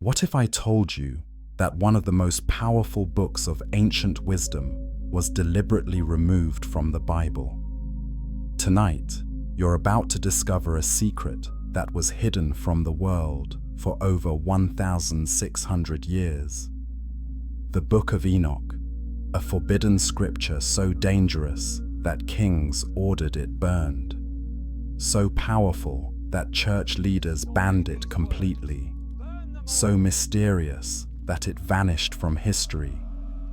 What if I told you that one of the most powerful books of ancient wisdom was deliberately removed from the Bible? Tonight, you're about to discover a secret that was hidden from the world for over 1,600 years. The Book of Enoch, a forbidden scripture so dangerous that kings ordered it burned, so powerful that church leaders banned it completely, so mysterious that it vanished from history,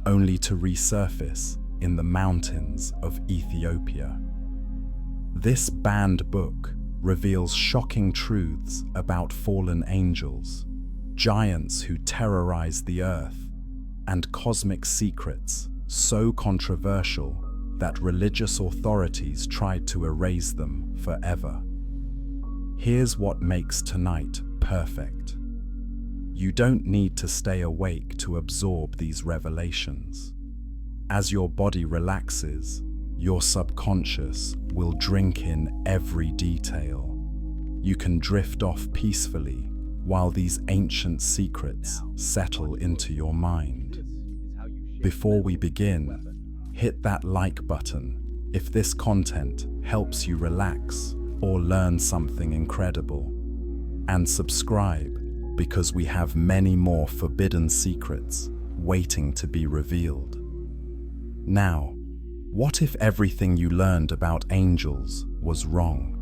only to resurface in the mountains of Ethiopia. This banned book reveals shocking truths about fallen angels, giants who terrorize the earth, and cosmic secrets so controversial that religious authorities tried to erase them forever. Here's what makes tonight perfect. You don't need to stay awake to absorb these revelations. As your body relaxes, your subconscious will drink in every detail. You can drift off peacefully while these ancient secrets settle into your mind. Before we begin, hit that like button if this content helps you relax or learn something incredible. And subscribe because we have many more forbidden secrets waiting to be revealed. Now, what if everything you learned about angels was wrong?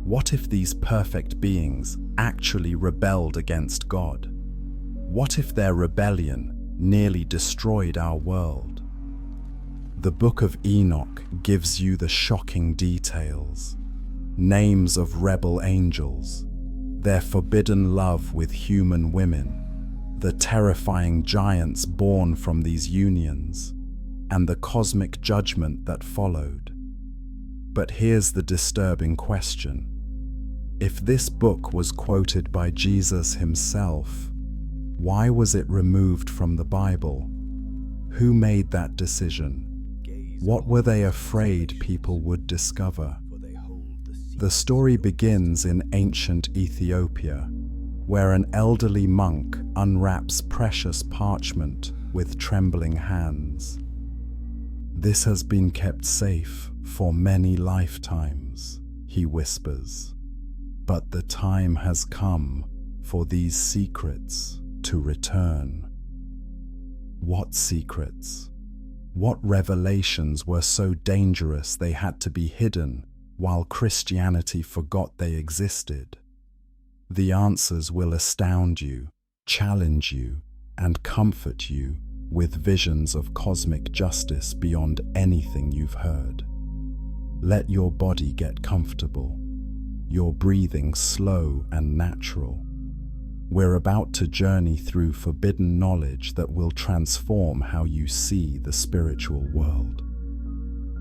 What if these perfect beings actually rebelled against God? What if their rebellion nearly destroyed our world? The Book of Enoch gives you the shocking details. Names of rebel angels, their forbidden love with human women, the terrifying giants born from these unions, and the cosmic judgment that followed. But here's the disturbing question. If this book was quoted by Jesus himself, why was it removed from the Bible? Who made that decision? What were they afraid people would discover? The story begins in ancient Ethiopia, where an elderly monk unwraps precious parchment with trembling hands. "This has been kept safe for many lifetimes," he whispers. "But the time has come for these secrets to return." What secrets? What revelations were so dangerous they had to be hidden while Christianity forgot they existed? The answers will astound you, challenge you, and comfort you with visions of cosmic justice beyond anything you've heard. Let your body get comfortable, your breathing slow and natural. We're about to journey through forbidden knowledge that will transform how you see the spiritual world.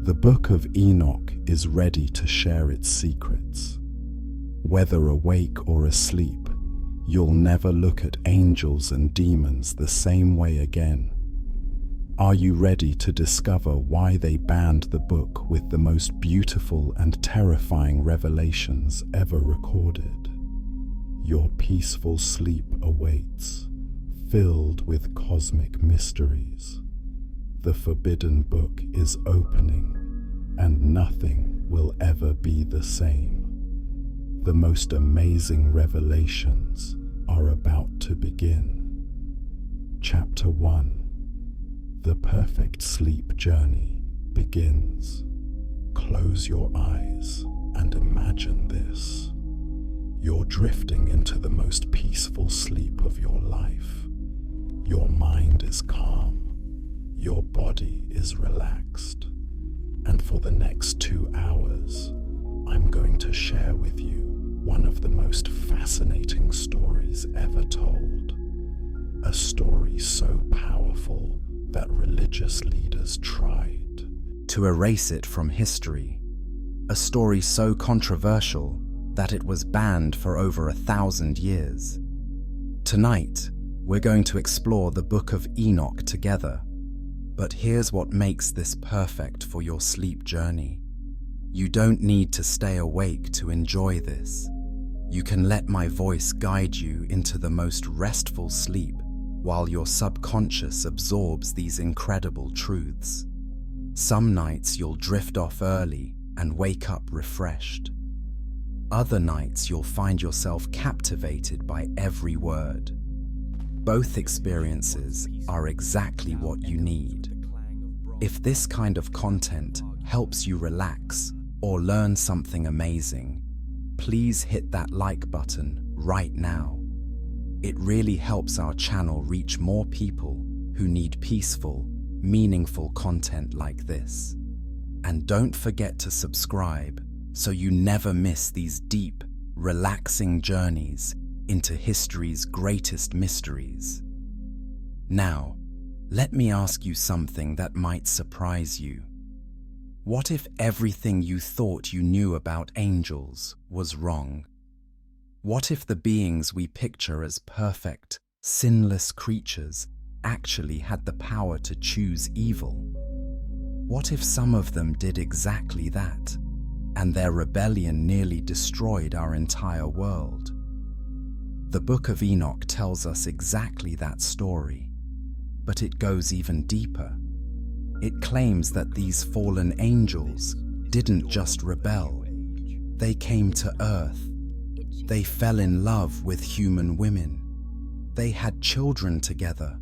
The Book of Enoch is ready to share its secrets. Whether awake or asleep, you'll never look at angels and demons the same way again. Are you ready to discover why they banned the book with the most beautiful and terrifying revelations ever recorded? Your peaceful sleep awaits, filled with cosmic mysteries. The forbidden book is opening, and nothing will ever be the same. The most amazing revelations are about to begin. Chapter 1. The perfect sleep journey begins. Close your eyes and imagine this. You're drifting into the most peaceful sleep of your life. Your mind is calm. Your body is relaxed. And for the next 2 hours, I'm going to share with you one of the most fascinating stories ever told. A story so powerful that religious leaders tried to erase it from history. A story so controversial that it was banned for over 1,000 years. Tonight, we're going to explore the Book of Enoch together. But here's what makes this perfect for your sleep journey. You don't need to stay awake to enjoy this. You can let my voice guide you into the most restful sleep while your subconscious absorbs these incredible truths. Some nights you'll drift off early and wake up refreshed. Other nights you'll find yourself captivated by every word. Both experiences are exactly what you need. If this kind of content helps you relax or learn something amazing, please hit that like button right now. It really helps our channel reach more people who need peaceful, meaningful content like this. And don't forget to subscribe so you never miss these deep, relaxing journeys into history's greatest mysteries. Now, let me ask you something that might surprise you. What if everything you thought you knew about angels was wrong? What if the beings we picture as perfect, sinless creatures actually had the power to choose evil? What if some of them did exactly that, and their rebellion nearly destroyed our entire world? The Book of Enoch tells us exactly that story, but it goes even deeper. It claims that these fallen angels didn't just rebel. They came to earth. They fell in love with human women. They had children together,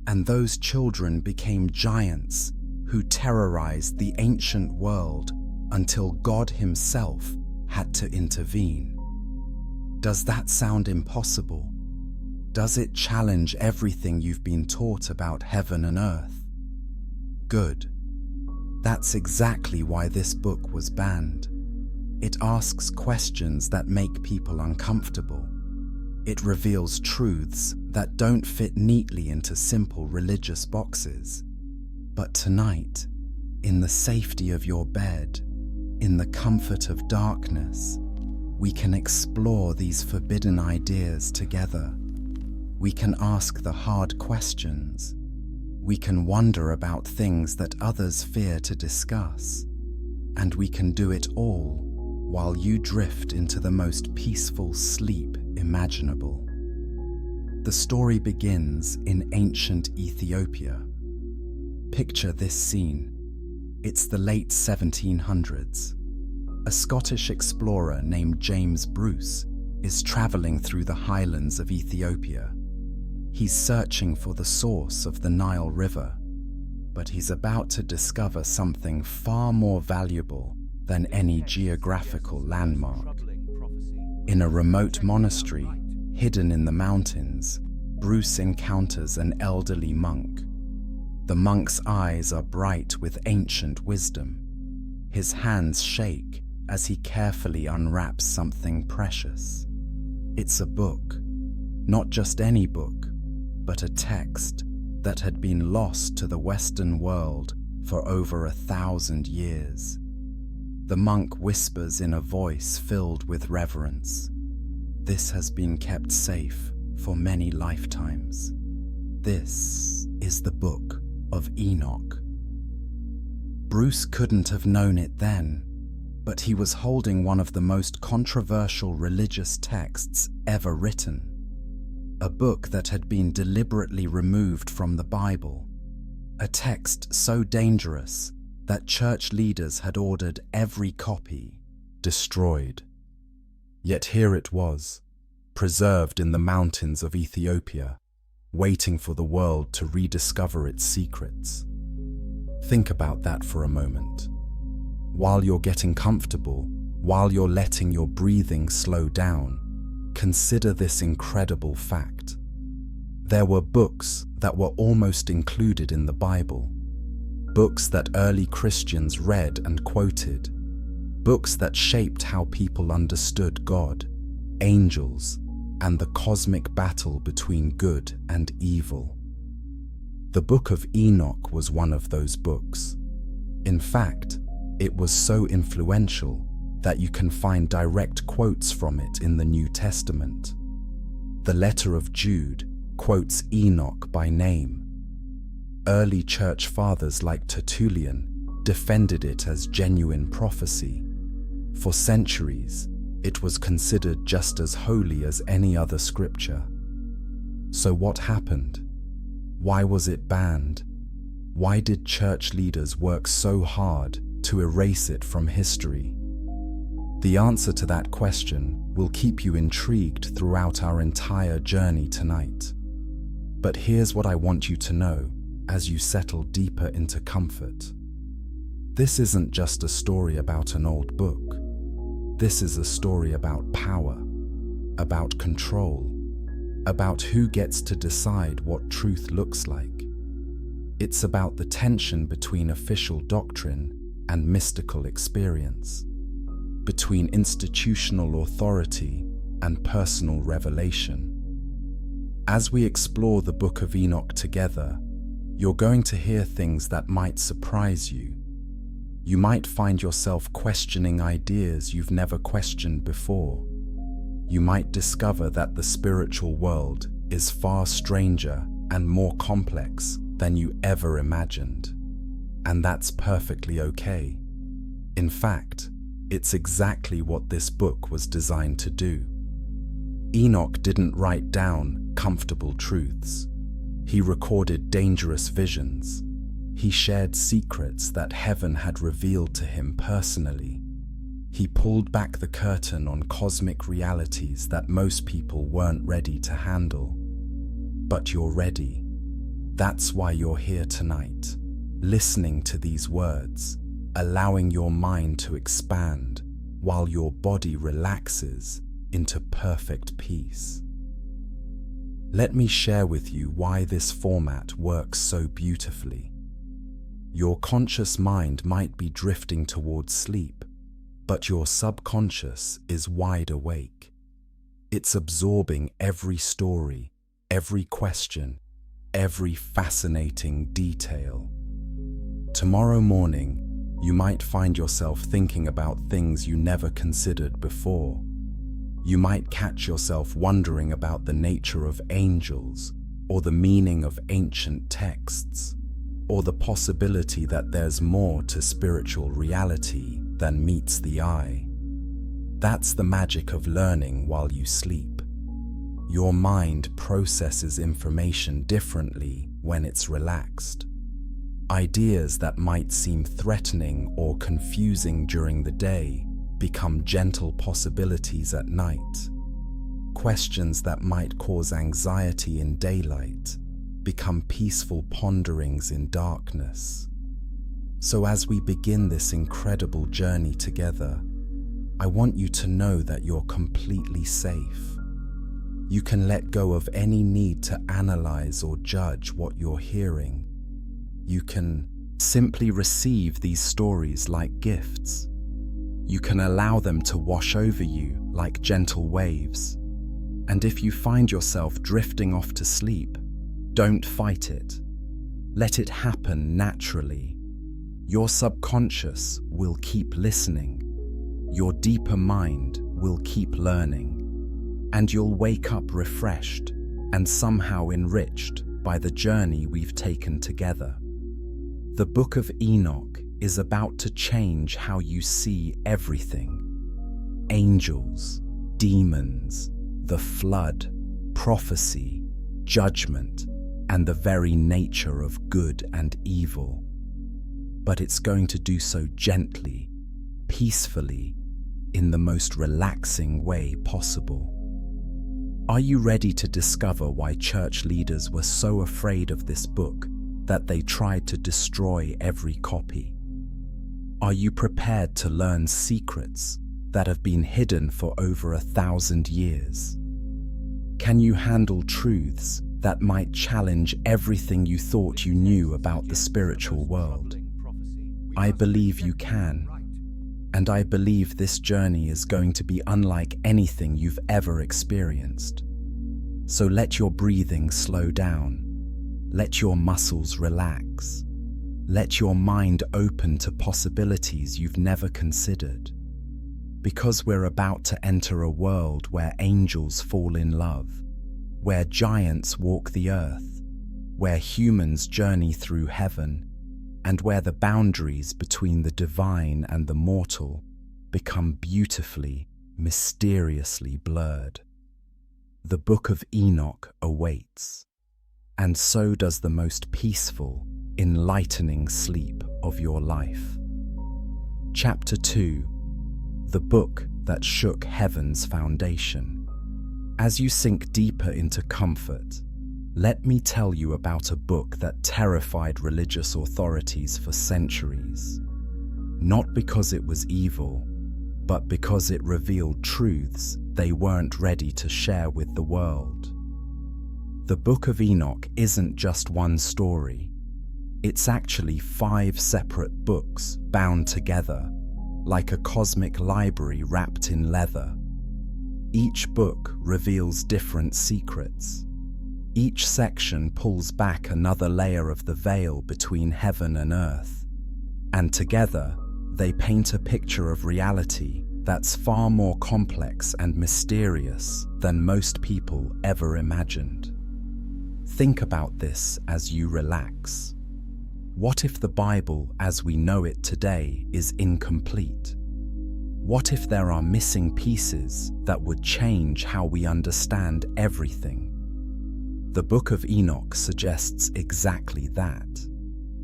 and those children became giants who terrorized the ancient world until God himself had to intervene. Does that sound impossible? Does it challenge everything you've been taught about heaven and earth? Good. That's exactly why this book was banned. It asks questions that make people uncomfortable. It reveals truths that don't fit neatly into simple religious boxes. But tonight, in the safety of your bed, in the comfort of darkness, we can explore these forbidden ideas together. We can ask the hard questions. We can wonder about things that others fear to discuss. And we can do it all while you drift into the most peaceful sleep imaginable. The story begins in ancient Ethiopia. Picture this scene. It's the late 1700s. A Scottish explorer named James Bruce is traveling through the highlands of Ethiopia. He's searching for the source of the Nile River, but he's about to discover something far more valuable than any geographical landmark. In a remote monastery, hidden in the mountains, Bruce encounters an elderly monk. The monk's eyes are bright with ancient wisdom. His hands shake as he carefully unwraps something precious. It's a book, not just any book, but a text that had been lost to the Western world for over 1,000 years. The monk whispers in a voice filled with reverence, "This has been kept safe for many lifetimes. This is the Book of Enoch." Bruce couldn't have known it then, but he was holding one of the most controversial religious texts ever written. A book that had been deliberately removed from the Bible. A text so dangerous that church leaders had ordered every copy destroyed. Yet here it was, preserved in the mountains of Ethiopia, waiting for the world to rediscover its secrets. Think about that for a moment. While you're getting comfortable, while you're letting your breathing slow down, consider this incredible fact. There were books that were almost included in the Bible. Books that early Christians read and quoted. Books that shaped how people understood God, angels, and the cosmic battle between good and evil. The Book of Enoch was one of those books. In fact, it was so influential that you can find direct quotes from it in the New Testament. The letter of Jude quotes Enoch by name. Early church fathers like Tertullian defended it as genuine prophecy. For centuries, It was considered just as holy as any other scripture. So what happened? Why was it banned? Why did church leaders work so hard to erase it from history? The answer to that question will keep you intrigued throughout our entire journey tonight. But here's what I want you to know as you settle deeper into comfort. This isn't just a story about an old book. This is a story about power, about control, about who gets to decide what truth looks like. It's about the tension between official doctrine and mystical experience, between institutional authority and personal revelation. As we explore the Book of Enoch together, you're going to hear things that might surprise you. You might find yourself questioning ideas you've never questioned before. You might discover that the spiritual world is far stranger and more complex than you ever imagined. And that's perfectly okay. In fact, it's exactly what this book was designed to do. Enoch didn't write down comfortable truths. He recorded dangerous visions. He shared secrets that heaven had revealed to him personally. He pulled back the curtain on cosmic realities that most people weren't ready to handle. But you're ready. That's why you're here tonight, listening to these words, allowing your mind to expand while your body relaxes into perfect peace. Let me share with you why this format works so beautifully. Your conscious mind might be drifting towards sleep, but your subconscious is wide awake. It's absorbing every story, every question, every fascinating detail. Tomorrow morning, you might find yourself thinking about things you never considered before. You might catch yourself wondering about the nature of angels, or the meaning of ancient texts, or the possibility that there's more to spiritual reality than meets the eye. That's the magic of learning while you sleep. Your mind processes information differently when it's relaxed. Ideas that might seem threatening or confusing during the day become gentle possibilities at night. Questions that might cause anxiety in daylight become peaceful ponderings in darkness. So as we begin this incredible journey together, I want you to know that you're completely safe. You can let go of any need to analyze or judge what you're hearing. You can simply receive these stories like gifts. You can allow them to wash over you like gentle waves. And if you find yourself drifting off to sleep, don't fight it. Let it happen naturally. Your subconscious will keep listening. Your deeper mind will keep learning. And you'll wake up refreshed and somehow enriched by the journey we've taken together. The Book of Enoch is about to change how you see everything. Angels, demons, the flood, prophecy, judgment, and the very nature of good and evil. But it's going to do so gently, peacefully, in the most relaxing way possible. Are you ready to discover why church leaders were so afraid of this book that they tried to destroy every copy? Are you prepared to learn secrets that have been hidden for over 1,000 years? Can you handle truths that might challenge everything you thought you knew about the spiritual world? I believe you can, and I believe this journey is going to be unlike anything you've ever experienced. So let your breathing slow down. Let your muscles relax. Let your mind open to possibilities you've never considered. Because we're about to enter a world where angels fall in love, where giants walk the earth, where humans journey through heaven, and where the boundaries between the divine and the mortal become beautifully mysteriously blurred. The Book of Enoch awaits, and so does the most peaceful, enlightening sleep of your life. Chapter 2: The Book That Shook Heaven's Foundation. As you sink deeper into comfort, let me tell you about a book that terrified religious authorities for centuries. Not because it was evil, but because it revealed truths they weren't ready to share with the world. The Book of Enoch isn't just one story. It's actually 5 separate books bound together, like a cosmic library wrapped in leather. Each book reveals different secrets. Each section pulls back another layer of the veil between heaven and earth, and together they paint a picture of reality that's far more complex and mysterious than most people ever imagined. Think about this as you relax. What if the Bible as we know it today is incomplete? What if there are missing pieces that would change how we understand everything? The Book of Enoch suggests exactly that.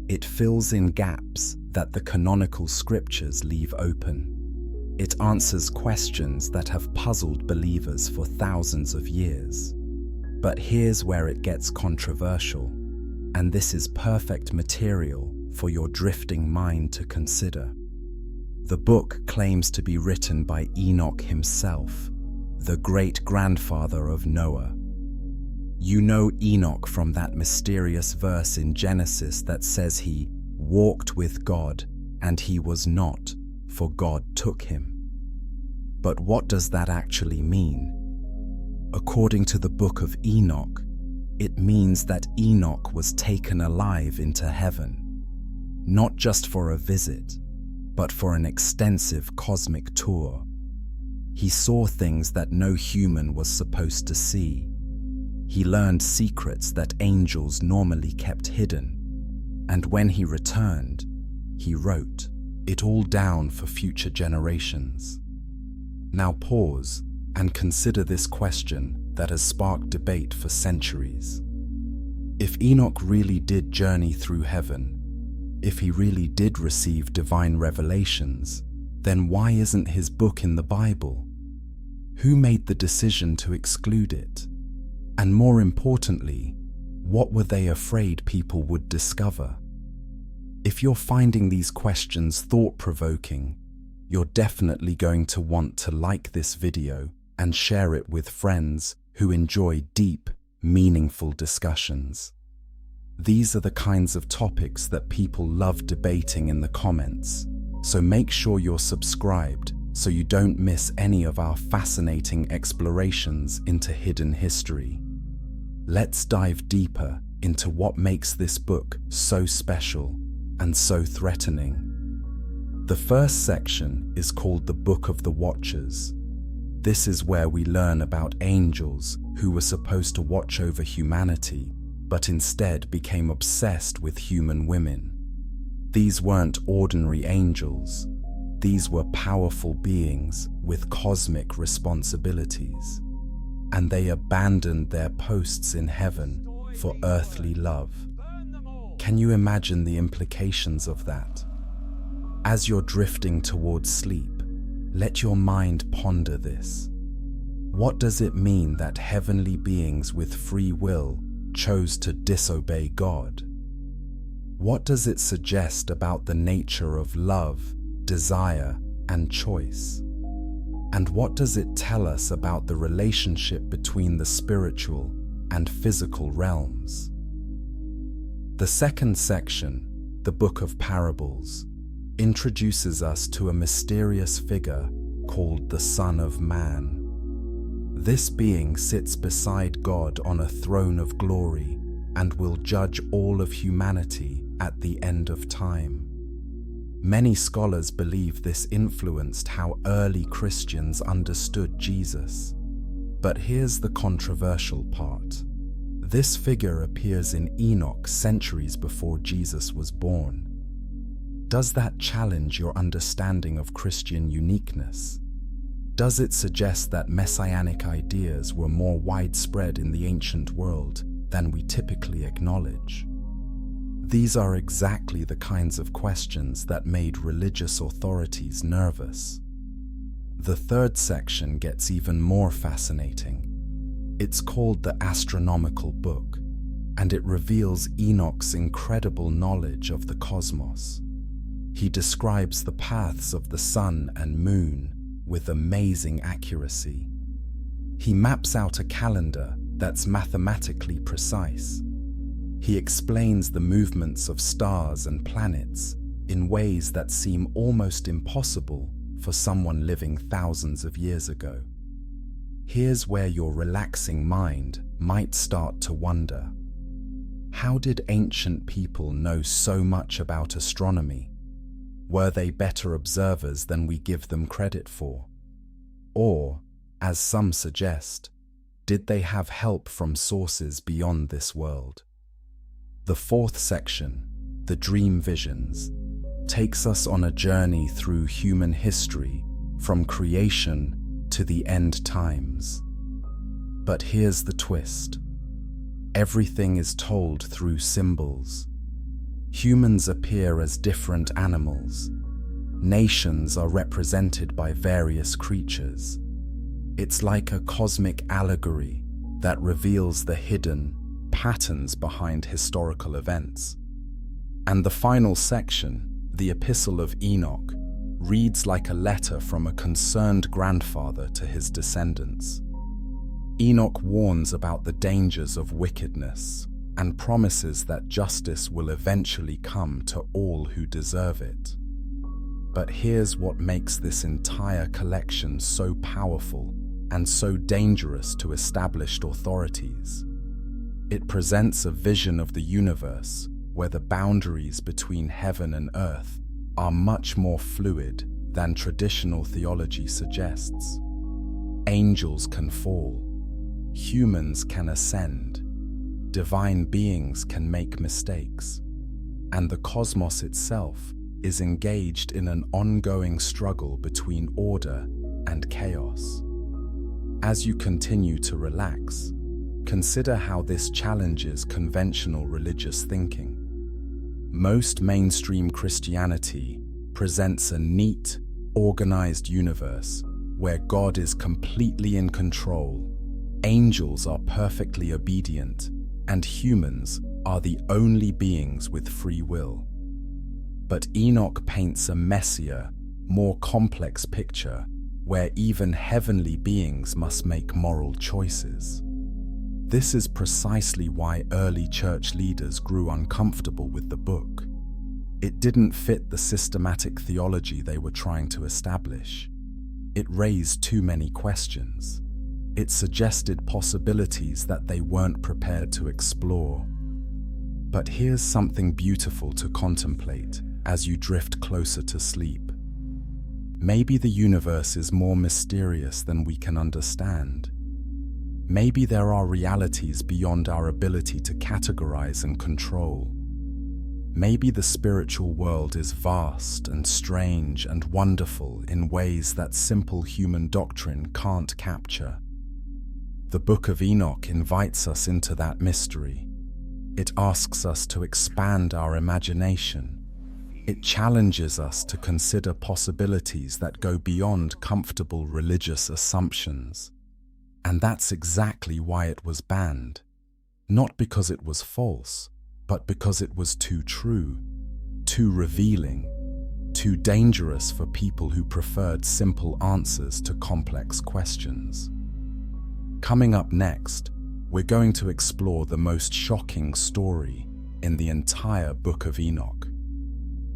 It fills in gaps that the canonical scriptures leave open. It answers questions that have puzzled believers for thousands of years. But here's where it gets controversial, and this is perfect material for your drifting mind to consider. The book claims to be written by Enoch himself, the great-grandfather of Noah. You know Enoch from that mysterious verse in Genesis that says he walked with God and he was not, for God took him. But what does that actually mean? According to the Book of Enoch, it means that Enoch was taken alive into heaven, not just for a visit, but for an extensive cosmic tour. He saw things that no human was supposed to see. He learned secrets that angels normally kept hidden, and when he returned, he wrote it all down for future generations. Now pause and consider this question that has sparked debate for centuries. If Enoch really did journey through heaven, if he really did receive divine revelations, then why isn't his book in the Bible? Who made the decision to exclude it? And more importantly, what were they afraid people would discover? If you're finding these questions thought-provoking, you're definitely going to want to like this video and share it with friends who enjoy deep, meaningful discussions. These are the kinds of topics that people love debating in the comments, so make sure you're subscribed so you don't miss any of our fascinating explorations into hidden history. Let's dive deeper into what makes this book so special and so threatening. The first section is called the Book of the Watchers. This is where we learn about angels who were supposed to watch over humanity, but instead became obsessed with human women. These weren't ordinary angels. These were powerful beings with cosmic responsibilities, and they abandoned their posts in heaven for earthly love. Can you imagine the implications of that? As you're drifting towards sleep, let your mind ponder this. What does it mean that heavenly beings with free will chose to disobey God? What does it suggest about the nature of love, desire, and choice? And what does it tell us about the relationship between the spiritual and physical realms? The second section, the Book of Parables, introduces us to a mysterious figure called the Son of Man. This being sits beside God on a throne of glory and will judge all of humanity at the end of time. Many scholars believe this influenced how early Christians understood Jesus. But here's the controversial part. This figure appears in Enoch centuries before Jesus was born. Does that challenge your understanding of Christian uniqueness? Does it suggest that messianic ideas were more widespread in the ancient world than we typically acknowledge? These are exactly the kinds of questions that made religious authorities nervous. The third section gets even more fascinating. It's called the Astronomical Book, and it reveals Enoch's incredible knowledge of the cosmos. He describes the paths of the sun and moon with amazing accuracy. He maps out a calendar that's mathematically precise. He explains the movements of stars and planets in ways that seem almost impossible for someone living thousands of years ago. Here's where your relaxing mind might start to wonder. How did ancient people know so much about astronomy? Were they better observers than we give them credit for? Or, as some suggest, did they have help from sources beyond this world? The fourth section, the Dream Visions, takes us on a journey through human history, from creation to the end times. But here's the twist. Everything is told through symbols. Humans appear as different animals. Nations are represented by various creatures. It's like a cosmic allegory that reveals the hidden patterns behind historical events. And the final section, the Epistle of Enoch, reads like a letter from a concerned grandfather to his descendants. Enoch warns about the dangers of wickedness and promises that justice will eventually come to all who deserve it. But here's what makes this entire collection so powerful and so dangerous to established authorities. It presents a vision of the universe where the boundaries between heaven and earth are much more fluid than traditional theology suggests. Angels can fall, humans can ascend, divine beings can make mistakes, and the cosmos itself is engaged in an ongoing struggle between order and chaos. As you continue to relax, consider how this challenges conventional religious thinking. Most mainstream Christianity presents a neat, organized universe where God is completely in control, angels are perfectly obedient, and humans are the only beings with free will. But Enoch paints a messier, more complex picture where even heavenly beings must make moral choices. This is precisely why early church leaders grew uncomfortable with the book. It didn't fit the systematic theology they were trying to establish. It raised too many questions. It suggested possibilities that they weren't prepared to explore. But here's something beautiful to contemplate as you drift closer to sleep. Maybe the universe is more mysterious than we can understand. Maybe there are realities beyond our ability to categorize and control. Maybe the spiritual world is vast and strange and wonderful in ways that simple human doctrine can't capture. The Book of Enoch invites us into that mystery. It asks us to expand our imagination. It challenges us to consider possibilities that go beyond comfortable religious assumptions. And that's exactly why it was banned. Not because it was false, but because it was too true, too revealing, too dangerous for people who preferred simple answers to complex questions. Coming up next, we're going to explore the most shocking story in the entire Book of Enoch.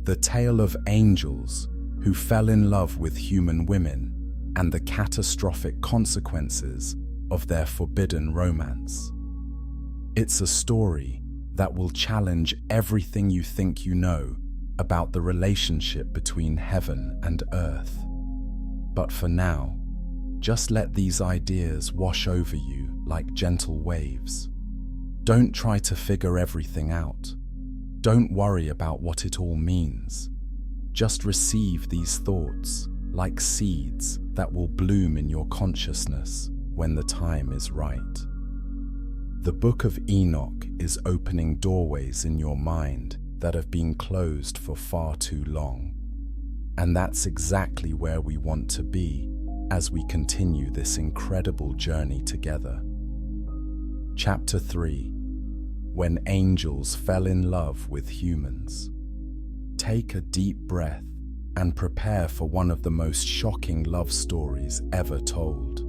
The tale of angels who fell in love with human women and the catastrophic consequences of their forbidden romance. It's a story that will challenge everything you think you know about the relationship between heaven and earth. But for now, just let these ideas wash over you like gentle waves. Don't try to figure everything out. Don't worry about what it all means. Just receive these thoughts like seeds that will bloom in your consciousness when the time is right. The Book of Enoch is opening doorways in your mind that have been closed for far too long. And that's exactly where we want to be as we continue this incredible journey together. Chapter 3: When Angels Fell in Love with Humans. Take a deep breath and prepare for one of the most shocking love stories ever told.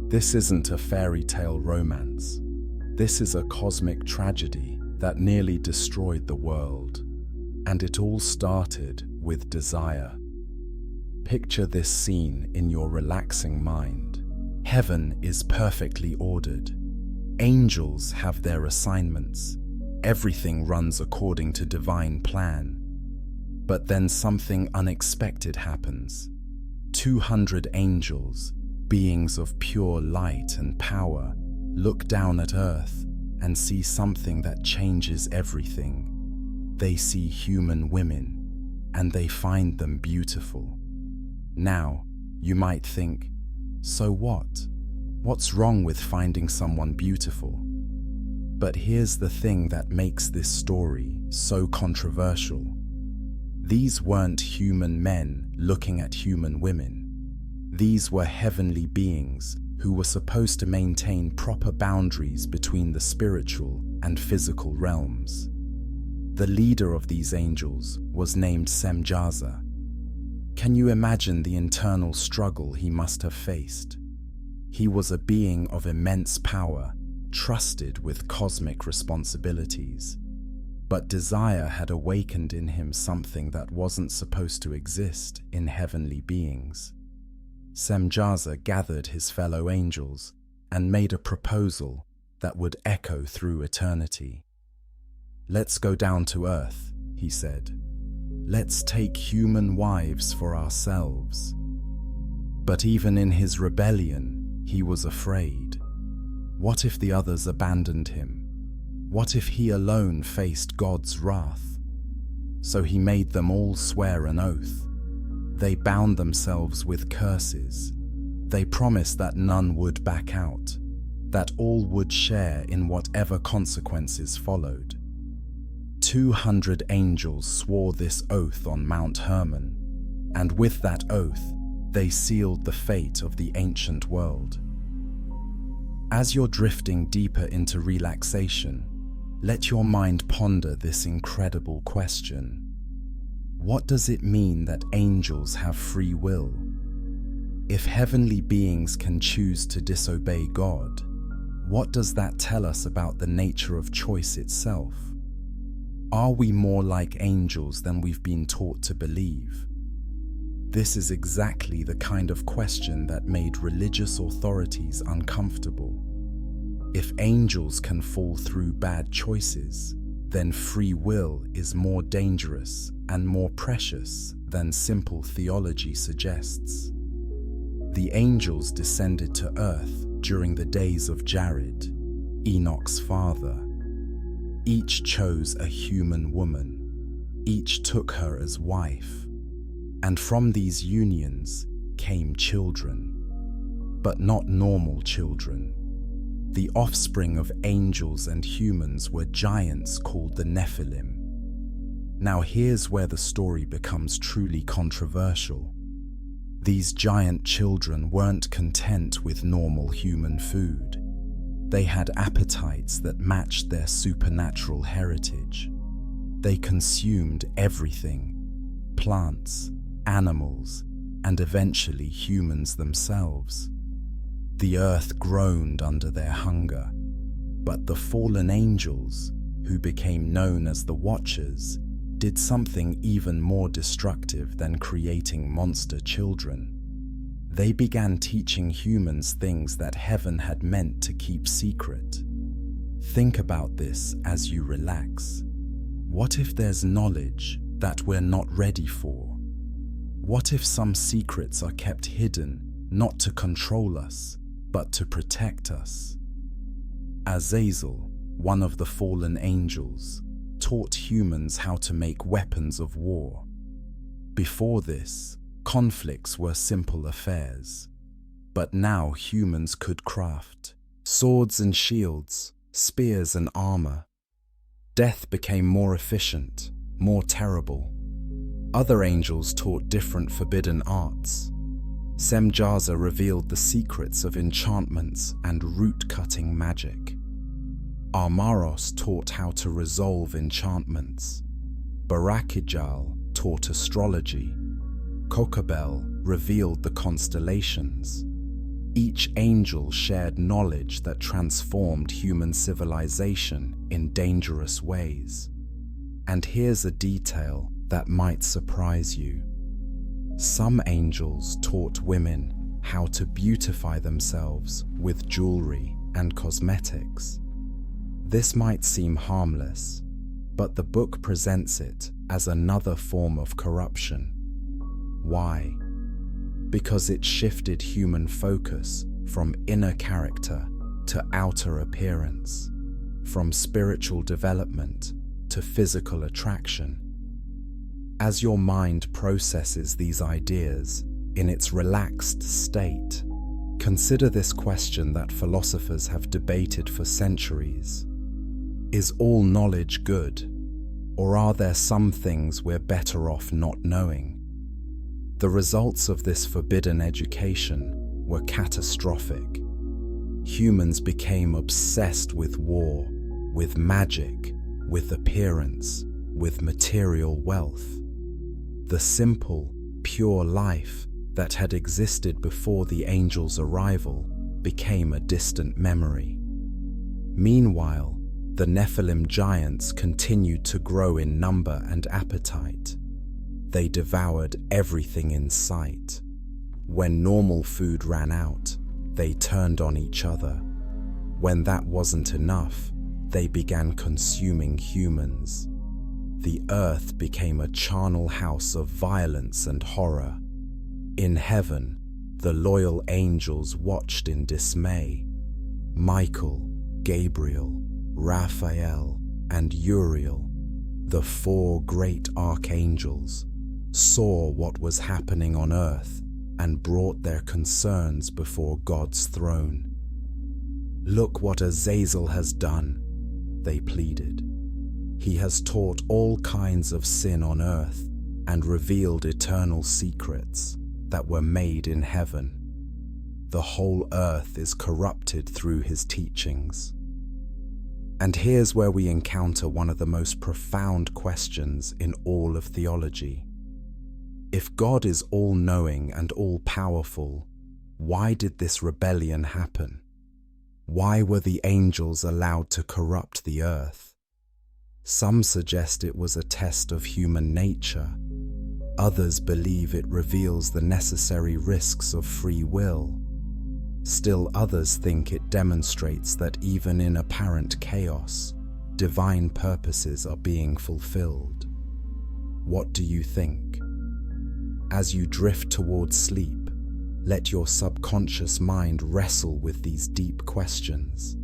This isn't a fairy tale romance. This is a cosmic tragedy that nearly destroyed the world. And it all started with desire. Picture this scene in your relaxing mind. Heaven is perfectly ordered. Angels have their assignments. Everything runs according to divine plan. But then something unexpected happens. 200 angels, beings of pure light and power, look down at Earth and see something that changes everything. They see human women, and they find them beautiful. Now, you might think, so what? What's wrong with finding someone beautiful? But here's the thing that makes this story so controversial. These weren't human men looking at human women. These were heavenly beings who were supposed to maintain proper boundaries between the spiritual and physical realms. The leader of these angels was named Semjaza. Can you imagine the internal struggle he must have faced? He was a being of immense power, trusted with cosmic responsibilities. But desire had awakened in him something that wasn't supposed to exist in heavenly beings. Semjaza gathered his fellow angels and made a proposal that would echo through eternity. "Let's go down to Earth," he said. "Let's take human wives for ourselves." But even in his rebellion, he was afraid. What if the others abandoned him? What if he alone faced God's wrath? So he made them all swear an oath. They bound themselves with curses. They promised that none would back out, that all would share in whatever consequences followed. 200 angels swore this oath on Mount Hermon, and with that oath, they sealed the fate of the ancient world. As you're drifting deeper into relaxation, let your mind ponder this incredible question. What does it mean that angels have free will? If heavenly beings can choose to disobey God, what does that tell us about the nature of choice itself? Are we more like angels than we've been taught to believe? This is exactly the kind of question that made religious authorities uncomfortable. If angels can fall through bad choices, then free will is more dangerous and more precious than simple theology suggests. The angels descended to earth during the days of Jared, Enoch's father. Each chose a human woman. Each took her as wife. And from these unions came children. But not normal children. The offspring of angels and humans were giants called the Nephilim. Now here's where the story becomes truly controversial. These giant children weren't content with normal human food. They had appetites that matched their supernatural heritage. They consumed everything: plants, animals, and eventually humans themselves. The earth groaned under their hunger, but the fallen angels, who became known as the Watchers, did something even more destructive than creating monster children. They began teaching humans things that heaven had meant to keep secret. Think about this as you relax. What if there's knowledge that we're not ready for? What if some secrets are kept hidden, not to control us, but to protect us? Azazel, one of the fallen angels, taught humans how to make weapons of war. Before this, Conflicts were simple affairs, but now humans could craft swords and shields, spears and armor. Death became more efficient, more terrible. Other angels taught different forbidden arts. Semjaza revealed the secrets of enchantments and root-cutting magic. Armaros taught how to resolve enchantments. Barakijal taught astrology. Kokabel revealed the constellations. Each angel shared knowledge that transformed human civilization in dangerous ways. And here's a detail that might surprise you. Some angels taught women how to beautify themselves with jewelry and cosmetics. This might seem harmless, but the book presents it as another form of corruption. Why? Because it shifted human focus from inner character to outer appearance, from spiritual development to physical attraction. As your mind processes these ideas in its relaxed state, consider this question that philosophers have debated for centuries. Is all knowledge good, or are there some things we're better off not knowing? The results of this forbidden education were catastrophic. Humans became obsessed with war, with magic, with appearance, with material wealth. The simple, pure life that had existed before the angels' arrival became a distant memory. Meanwhile, the Nephilim giants continued to grow in number and appetite. They devoured everything in sight. When normal food ran out, they turned on each other. When that wasn't enough, they began consuming humans. The earth became a charnel house of violence and horror. In heaven, the loyal angels watched in dismay. Michael, Gabriel, Raphael, and Uriel, the four great archangels, saw what was happening on earth and brought their concerns before God's throne. "Look what Azazel has done," they pleaded. "He has taught all kinds of sin on earth and revealed eternal secrets that were made in heaven. The whole earth is corrupted through his teachings." And here's where we encounter one of the most profound questions in all of theology. If God is all-knowing and all-powerful, why did this rebellion happen? Why were the angels allowed to corrupt the earth? Some suggest it was a test of human nature. Others believe it reveals the necessary risks of free will. Still others think it demonstrates that even in apparent chaos, divine purposes are being fulfilled. What do you think? As you drift towards sleep, let your subconscious mind wrestle with these deep questions.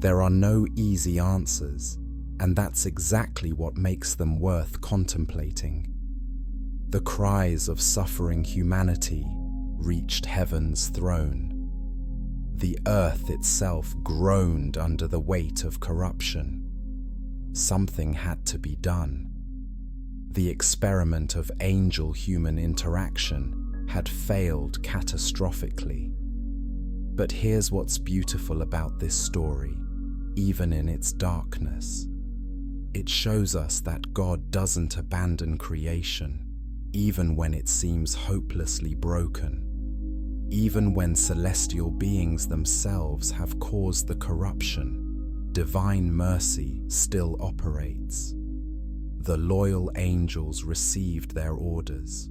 There are no easy answers, and that's exactly what makes them worth contemplating. The cries of suffering humanity reached heaven's throne. The earth itself groaned under the weight of corruption. Something had to be done. The experiment of angel-human interaction had failed catastrophically. But here's what's beautiful about this story, even in its darkness. It shows us that God doesn't abandon creation, even when it seems hopelessly broken. Even when celestial beings themselves have caused the corruption, divine mercy still operates. The loyal angels received their orders.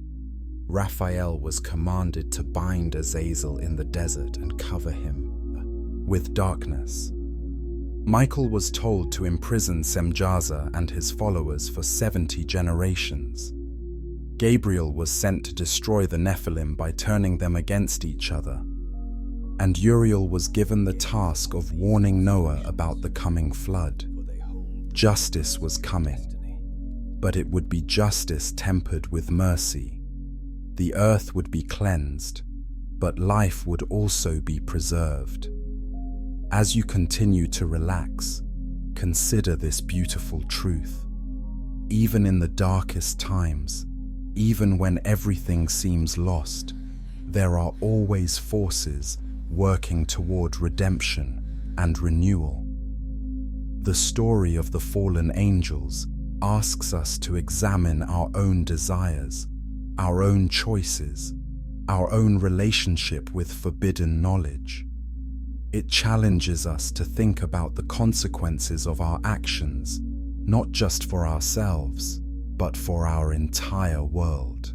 Raphael was commanded to bind Azazel in the desert and cover him with darkness. Michael was told to imprison Semjaza and his followers for 70 generations. Gabriel was sent to destroy the Nephilim by turning them against each other. And Uriel was given the task of warning Noah about the coming flood. Justice was coming, but it would be justice tempered with mercy. The earth would be cleansed, but life would also be preserved. As you continue to relax, consider this beautiful truth. Even in the darkest times, even when everything seems lost, there are always forces working toward redemption and renewal. The story of the fallen angels asks us to examine our own desires, our own choices, our own relationship with forbidden knowledge. It challenges us to think about the consequences of our actions, not just for ourselves, but for our entire world.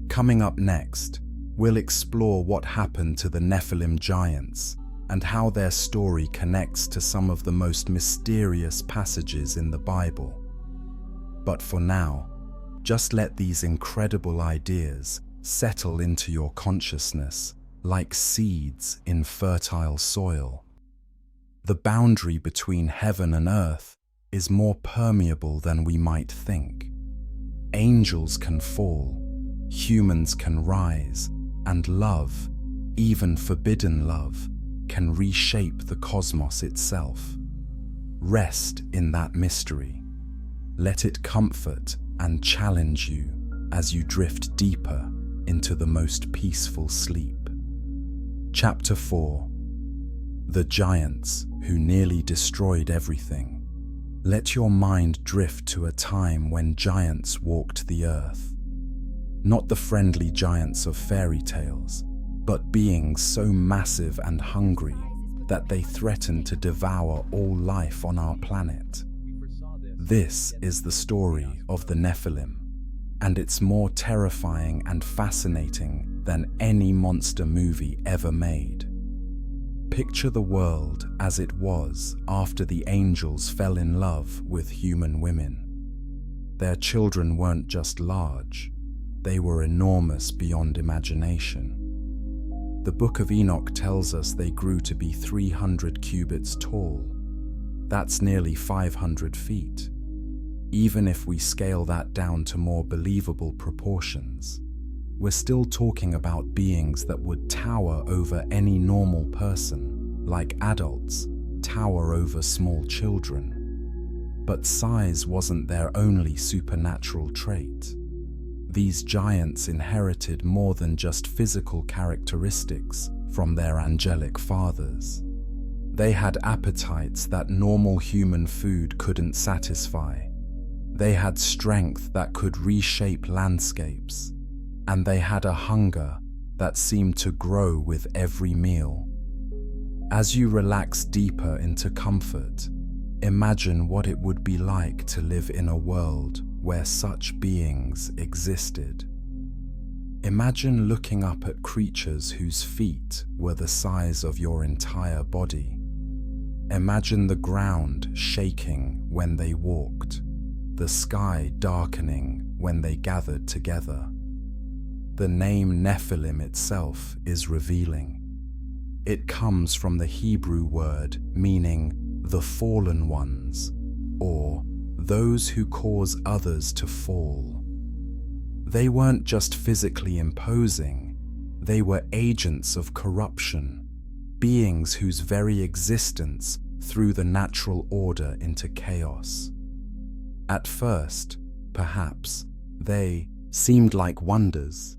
Coming up next, we'll explore what happened to the Nephilim giants and how their story connects to some of the most mysterious passages in the Bible. But for now, just let these incredible ideas settle into your consciousness like seeds in fertile soil. The boundary between heaven and earth is more permeable than we might think. Angels can fall, humans can rise, and love, even forbidden love, can reshape the cosmos itself. Rest in that mystery. Let it comfort and challenge you as you drift deeper into the most peaceful sleep. Chapter 4. The Giants Who Nearly Destroyed Everything. Let your mind drift to a time when giants walked the earth. Not the friendly giants of fairy tales, but beings so massive and hungry that they threatened to devour all life on our planet. This is the story of the Nephilim, and it's more terrifying and fascinating than any monster movie ever made. Picture the world as it was after the angels fell in love with human women. Their children weren't just large, they were enormous beyond imagination. The Book of Enoch tells us they grew to be 300 cubits tall. That's nearly 500 feet. Even if we scale that down to more believable proportions, we're still talking about beings that would tower over any normal person, like adults tower over small children. But size wasn't their only supernatural trait. These giants inherited more than just physical characteristics from their angelic fathers. They had appetites that normal human food couldn't satisfy. They had strength that could reshape landscapes, and they had a hunger that seemed to grow with every meal. As you relax deeper into comfort, imagine what it would be like to live in a world where such beings existed. Imagine looking up at creatures whose feet were the size of your entire body. Imagine the ground shaking when they walked, the sky darkening when they gathered together. The name Nephilim itself is revealing. It comes from the Hebrew word meaning the fallen ones, or those who cause others to fall. They weren't just physically imposing, they were agents of corruption, beings whose very existence threw the natural order into chaos. At first, perhaps, they seemed like wonders.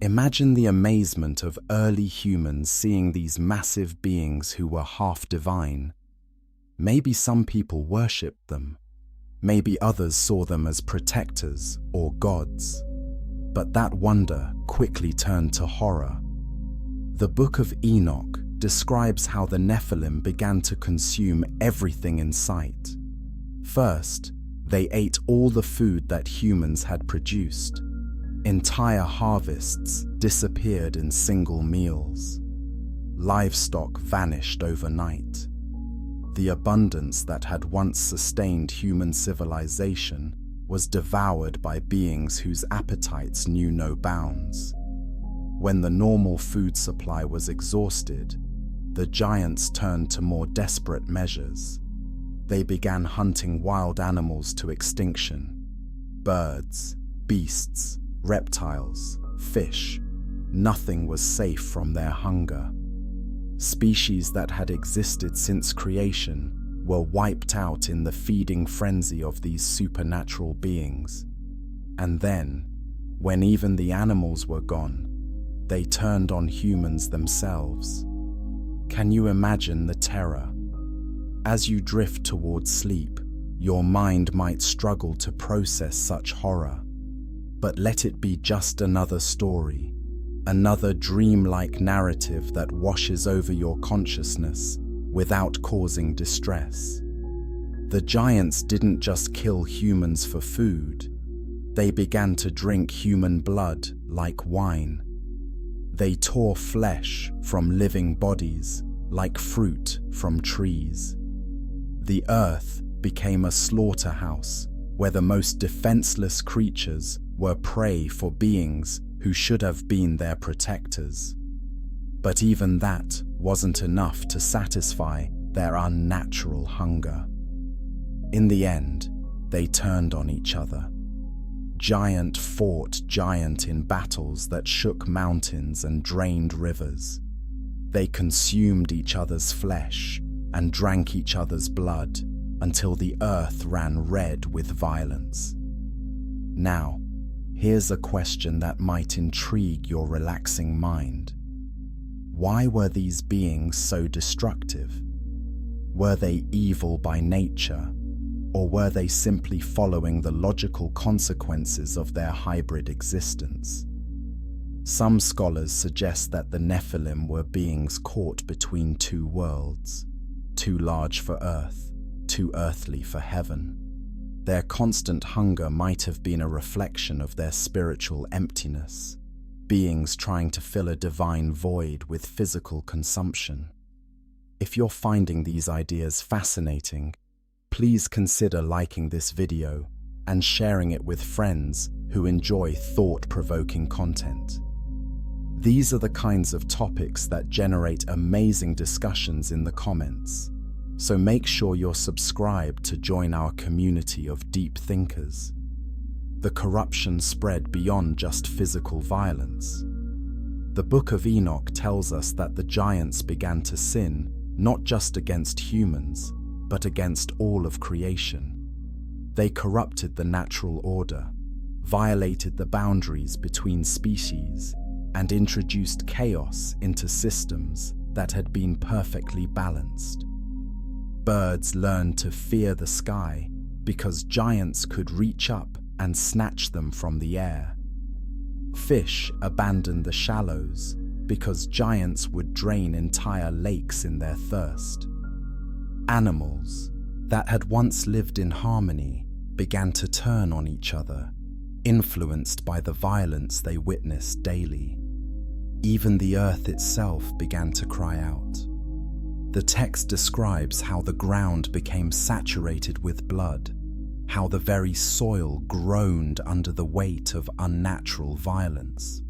Imagine the amazement of early humans seeing these massive beings who were half divine. Maybe some people worshipped them. Maybe others saw them as protectors or gods. But that wonder quickly turned to horror. The Book of Enoch describes how the Nephilim began to consume everything in sight. First, they ate all the food that humans had produced. Entire harvests disappeared in single meals. Livestock vanished overnight. The abundance that had once sustained human civilization was devoured by beings whose appetites knew no bounds. When the normal food supply was exhausted, the giants turned to more desperate measures. They began hunting wild animals to extinction: birds, beasts, reptiles, fish. Nothing was safe from their hunger. Species that had existed since creation were wiped out in the feeding frenzy of these supernatural beings. And then, when even the animals were gone, they turned on humans themselves. Can you imagine the terror? As you drift towards sleep, your mind might struggle to process such horror. But let it be just another story, another dreamlike narrative that washes over your consciousness without causing distress. The giants didn't just kill humans for food. They began to drink human blood like wine. They tore flesh from living bodies like fruit from trees. The earth became a slaughterhouse where the most defenseless creatures were prey for beings who should have been their protectors. But even that wasn't enough to satisfy their unnatural hunger. In the end, they turned on each other. Giant fought giant in battles that shook mountains and drained rivers. They consumed each other's flesh and drank each other's blood until the earth ran red with violence. Now, here's a question that might intrigue your relaxing mind. Why were these beings so destructive? Were they evil by nature, or were they simply following the logical consequences of their hybrid existence? Some scholars suggest that the Nephilim were beings caught between two worlds, too large for earth, too earthly for heaven. Their constant hunger might have been a reflection of their spiritual emptiness, beings trying to fill a divine void with physical consumption. If you're finding these ideas fascinating, please consider liking this video and sharing it with friends who enjoy thought-provoking content. These are the kinds of topics that generate amazing discussions in the comments, so make sure you're subscribed to join our community of deep thinkers. The corruption spread beyond just physical violence. The Book of Enoch tells us that the giants began to sin not just against humans, but against all of creation. They corrupted the natural order, violated the boundaries between species, and introduced chaos into systems that had been perfectly balanced. Birds learned to fear the sky because giants could reach up and snatch them from the air. Fish abandoned the shallows because giants would drain entire lakes in their thirst. Animals that had once lived in harmony began to turn on each other, influenced by the violence they witnessed daily. Even the earth itself began to cry out. The text describes how the ground became saturated with blood, how the very soil groaned under the weight of unnatural violence.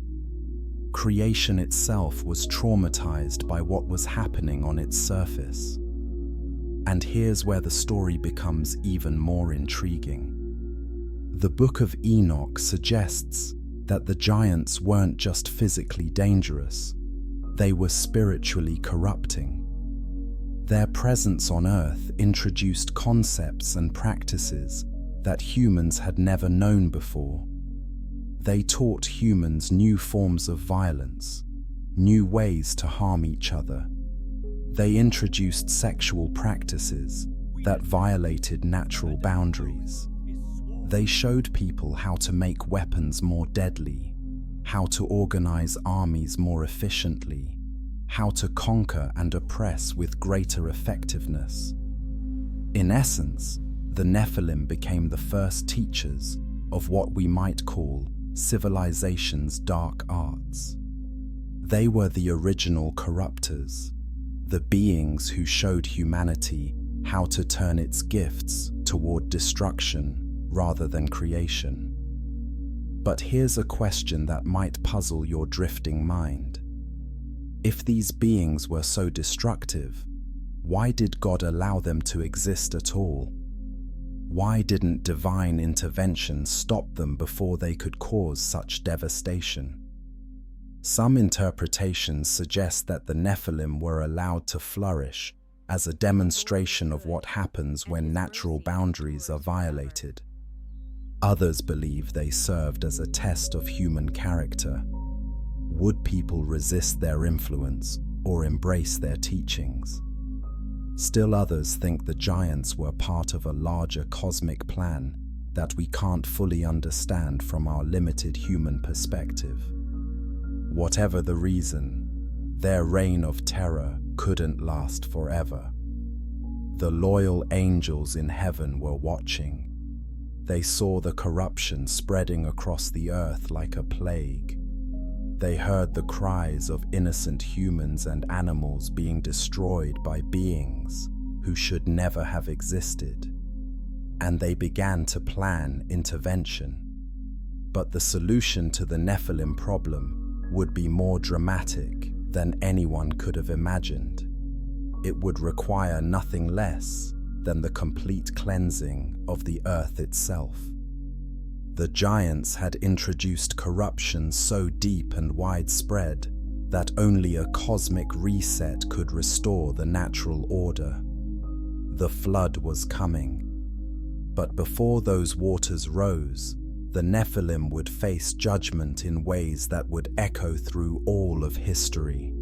Creation itself was traumatized by what was happening on its surface. And here's where the story becomes even more intriguing. The Book of Enoch suggests that the giants weren't just physically dangerous, they were spiritually corrupting. Their presence on Earth introduced concepts and practices that humans had never known before. They taught humans new forms of violence, new ways to harm each other. They introduced sexual practices that violated natural boundaries. They showed people how to make weapons more deadly, how to organize armies more efficiently, how to conquer and oppress with greater effectiveness. In essence, the Nephilim became the first teachers of what we might call civilization's dark arts. They were the original corruptors, the beings who showed humanity how to turn its gifts toward destruction rather than creation. But here's a question that might puzzle your drifting mind. If these beings were so destructive, why did God allow them to exist at all? Why didn't divine intervention stop them before they could cause such devastation? Some interpretations suggest that the Nephilim were allowed to flourish as a demonstration of what happens when natural boundaries are violated. Others believe they served as a test of human character. Would people resist their influence or embrace their teachings? Still others think the giants were part of a larger cosmic plan that we can't fully understand from our limited human perspective. Whatever the reason, their reign of terror couldn't last forever. The loyal angels in heaven were watching. They saw the corruption spreading across the earth like a plague. They heard the cries of innocent humans and animals being destroyed by beings who should never have existed, and they began to plan intervention. But the solution to the Nephilim problem would be more dramatic than anyone could have imagined. It would require nothing less than the complete cleansing of the earth itself. The giants had introduced corruption so deep and widespread that only a cosmic reset could restore the natural order. The flood was coming. But before those waters rose, the Nephilim would face judgment in ways that would echo through all of history.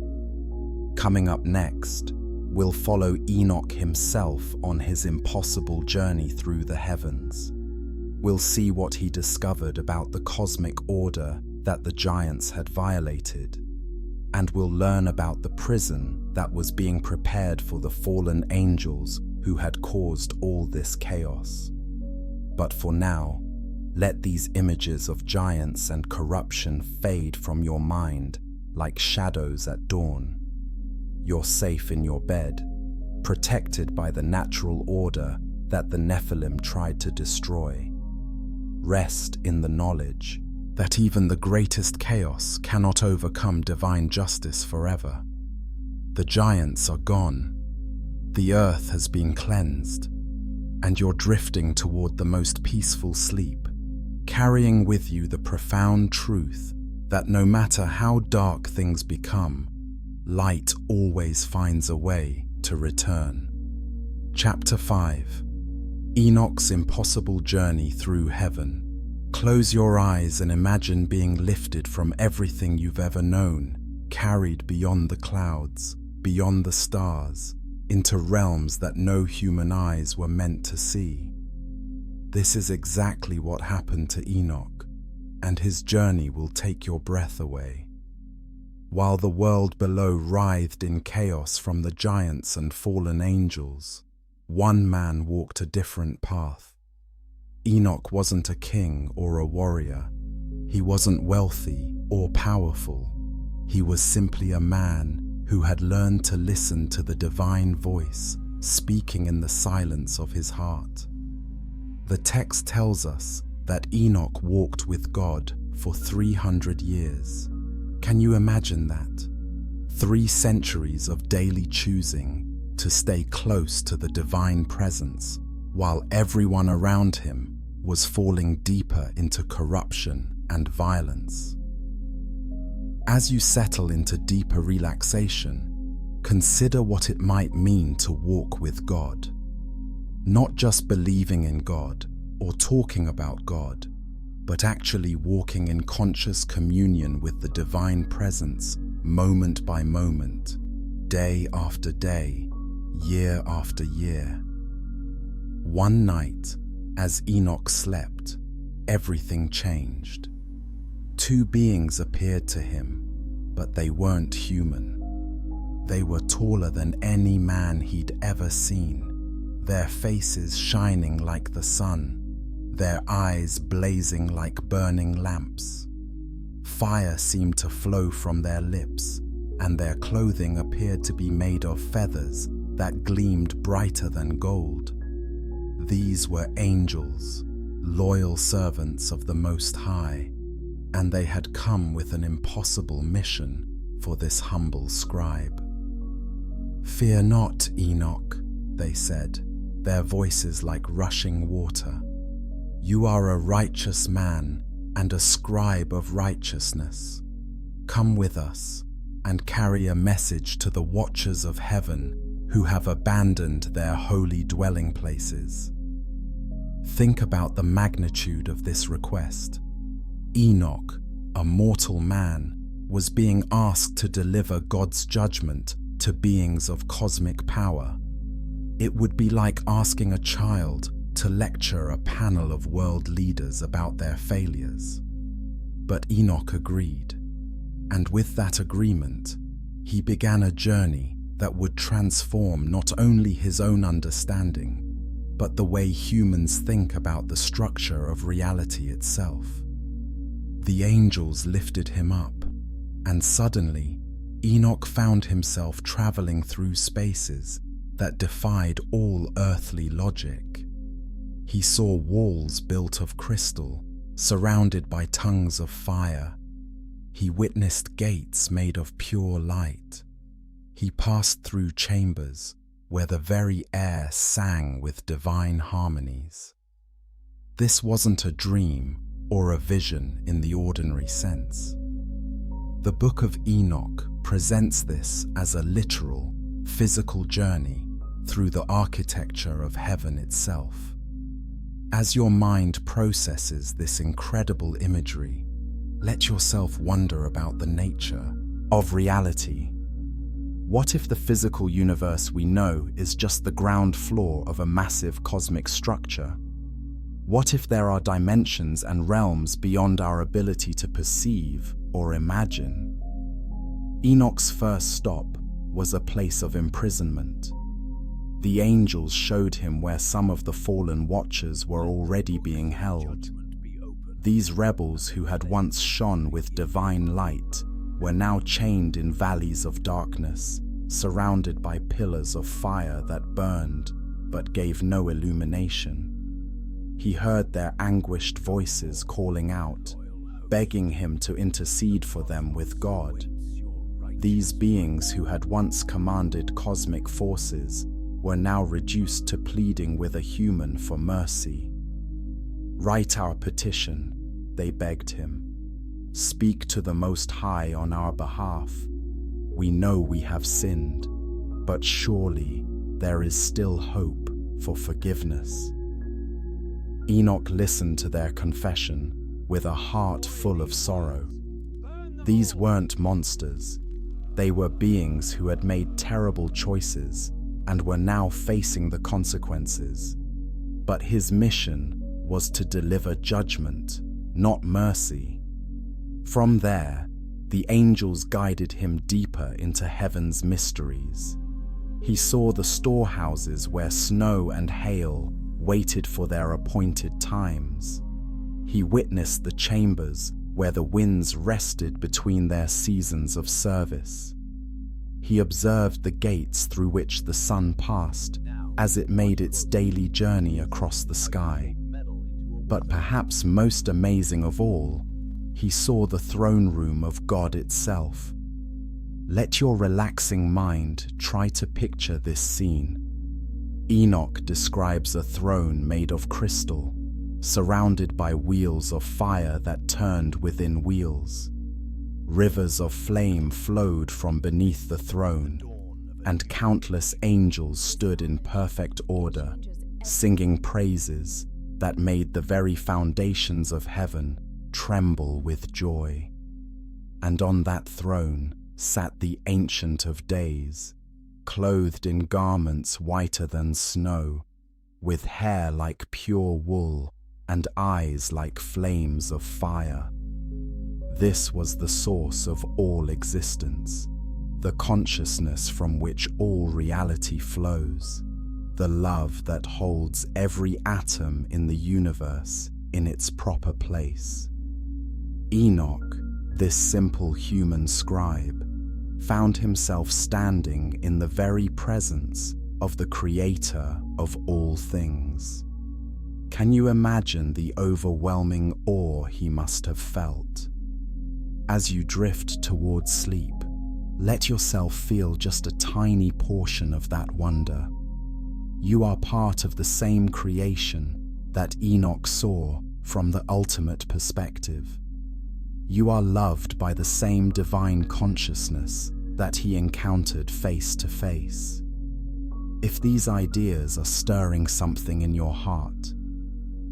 Coming up next, we'll follow Enoch himself on his impossible journey through the heavens. We'll see what he discovered about the cosmic order that the giants had violated, and we'll learn about the prison that was being prepared for the fallen angels who had caused all this chaos. But for now, let these images of giants and corruption fade from your mind like shadows at dawn. You're safe in your bed, protected by the natural order that the Nephilim tried to destroy. Rest in the knowledge that even the greatest chaos cannot overcome divine justice forever. The giants are gone. The earth has been cleansed, and you're drifting toward the most peaceful sleep, carrying with you the profound truth that no matter how dark things become, light always finds a way to return. Chapter 5. Enoch's impossible journey through heaven. Close your eyes and imagine being lifted from everything you've ever known, carried beyond the clouds, beyond the stars, into realms that no human eyes were meant to see. This is exactly what happened to Enoch, and his journey will take your breath away. While the world below writhed in chaos from the giants and fallen angels, one man walked a different path. Enoch wasn't a king or a warrior. He wasn't wealthy or powerful. He was simply a man who had learned to listen to the divine voice speaking in the silence of his heart. The text tells us that Enoch walked with God for 300 years. Can you imagine that? 3 centuries of daily choosing to stay close to the divine presence, while everyone around him was falling deeper into corruption and violence. As you settle into deeper relaxation, consider what it might mean to walk with God. Not just believing in God or talking about God, but actually walking in conscious communion with the divine presence moment by moment, day after day, year after year. One night, as Enoch slept, everything changed. 2 beings appeared to him, but they weren't human. They were taller than any man he'd ever seen, their faces shining like the sun, their eyes blazing like burning lamps. Fire seemed to flow from their lips, and their clothing appeared to be made of feathers that gleamed brighter than gold. These were angels, loyal servants of the Most High, and they had come with an impossible mission for this humble scribe. "Fear not, Enoch," they said. their voices like rushing water. "You are a righteous man and a scribe of righteousness. Come with us and carry a message to the watchers of heaven who have abandoned their holy dwelling places." Think about the magnitude of this request. Enoch, a mortal man, was being asked to deliver God's judgment to beings of cosmic power. It would be like asking a child to lecture a panel of world leaders about their failures. But Enoch agreed, and with that agreement, he began a journey that would transform not only his own understanding, but the way humans think about the structure of reality itself. The angels lifted him up, and suddenly, Enoch found himself traveling through spaces that defied all earthly logic. He saw walls built of crystal, surrounded by tongues of fire. He witnessed gates made of pure light. He passed through chambers where the very air sang with divine harmonies. This wasn't a dream or a vision in the ordinary sense. The Book of Enoch presents this as a literal, physical journey through the architecture of heaven itself. As your mind processes this incredible imagery, let yourself wonder about the nature of reality. What if the physical universe we know is just the ground floor of a massive cosmic structure? What if there are dimensions and realms beyond our ability to perceive or imagine? Enoch's first stop was a place of imprisonment. The angels showed him where some of the fallen watchers were already being held. These rebels who had once shone with divine light were now chained in valleys of darkness, surrounded by pillars of fire that burned but gave no illumination. He heard their anguished voices calling out, begging him to intercede for them with God. These beings who had once commanded cosmic forces were now reduced to pleading with a human for mercy. "Write our petition," they begged him. "Speak to the Most High on our behalf. We know we have sinned, but surely there is still hope for forgiveness." Enoch listened to their confession with a heart full of sorrow. These weren't monsters. They were beings who had made terrible choices and were now facing the consequences. But his mission was to deliver judgment, not mercy. From there, the angels guided him deeper into heaven's mysteries. He saw the storehouses where snow and hail waited for their appointed times. He witnessed the chambers where the winds rested between their seasons of service. He observed the gates through which the sun passed as it made its daily journey across the sky. But perhaps most amazing of all, he saw the throne room of God itself. Let your relaxing mind try to picture this scene. Enoch describes a throne made of crystal, surrounded by wheels of fire that turned within wheels. Rivers of flame flowed from beneath the throne, and countless angels stood in perfect order, singing praises that made the very foundations of heaven tremble with joy. And on that throne sat the Ancient of Days, clothed in garments whiter than snow, with hair like pure wool and eyes like flames of fire. This was the source of all existence, the consciousness from which all reality flows, the love that holds every atom in the universe in its proper place. Enoch, this simple human scribe, found himself standing in the very presence of the Creator of all things. Can you imagine the overwhelming awe he must have felt? As you drift towards sleep, let yourself feel just a tiny portion of that wonder. You are part of the same creation that Enoch saw from the ultimate perspective. You are loved by the same divine consciousness that he encountered face to face. If these ideas are stirring something in your heart,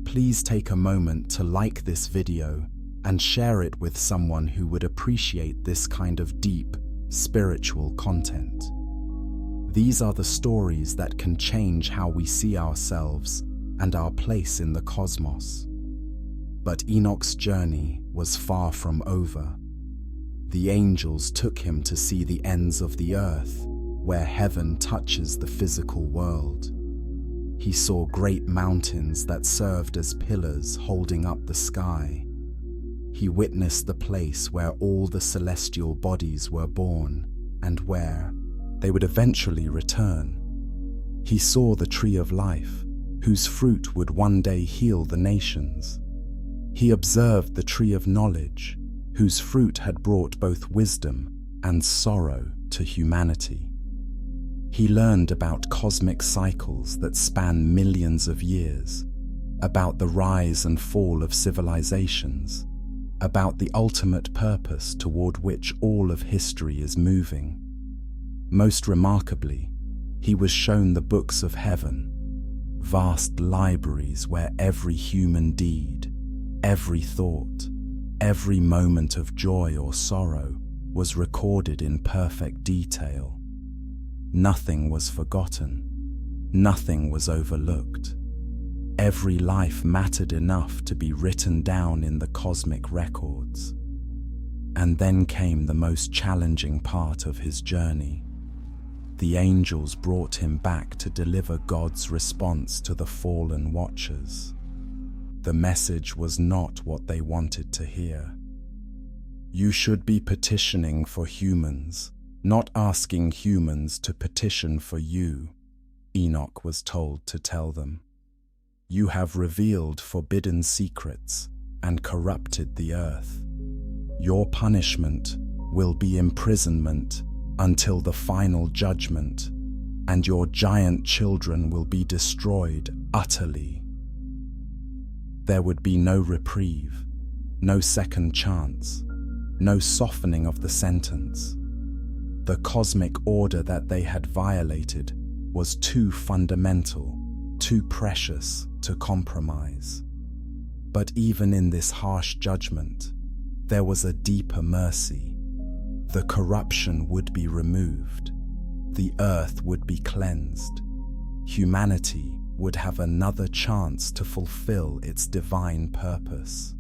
please take a moment to like this video and share it with someone who would appreciate this kind of deep, spiritual content. These are the stories that can change how we see ourselves and our place in the cosmos. But Enoch's journey was far from over. The angels took him to see the ends of the earth, where heaven touches the physical world. He saw great mountains that served as pillars holding up the sky. He witnessed the place where all the celestial bodies were born and where they would eventually return. He saw the tree of life, whose fruit would one day heal the nations. He observed the tree of knowledge, whose fruit had brought both wisdom and sorrow to humanity. He learned about cosmic cycles that span millions of years, about the rise and fall of civilizations, about the ultimate purpose toward which all of history is moving. Most remarkably, he was shown the books of heaven, vast libraries where every human deed, every thought, every moment of joy or sorrow was recorded in perfect detail. Nothing was forgotten. Nothing was overlooked. Every life mattered enough to be written down in the cosmic records. And then came the most challenging part of his journey. The angels brought him back to deliver God's response to the fallen watchers. The message was not what they wanted to hear. You should be petitioning for humans, not asking humans to petition for you, Enoch was told to tell them. You have revealed forbidden secrets and corrupted the earth. Your punishment will be imprisonment until the final judgment, and your giant children will be destroyed utterly. There would be no reprieve, no second chance, no softening of the sentence. The cosmic order that they had violated was too fundamental, too precious to compromise. But even in this harsh judgment, there was a deeper mercy. The corruption would be removed. The earth would be cleansed. Humanity would have another chance to fulfill its divine purpose.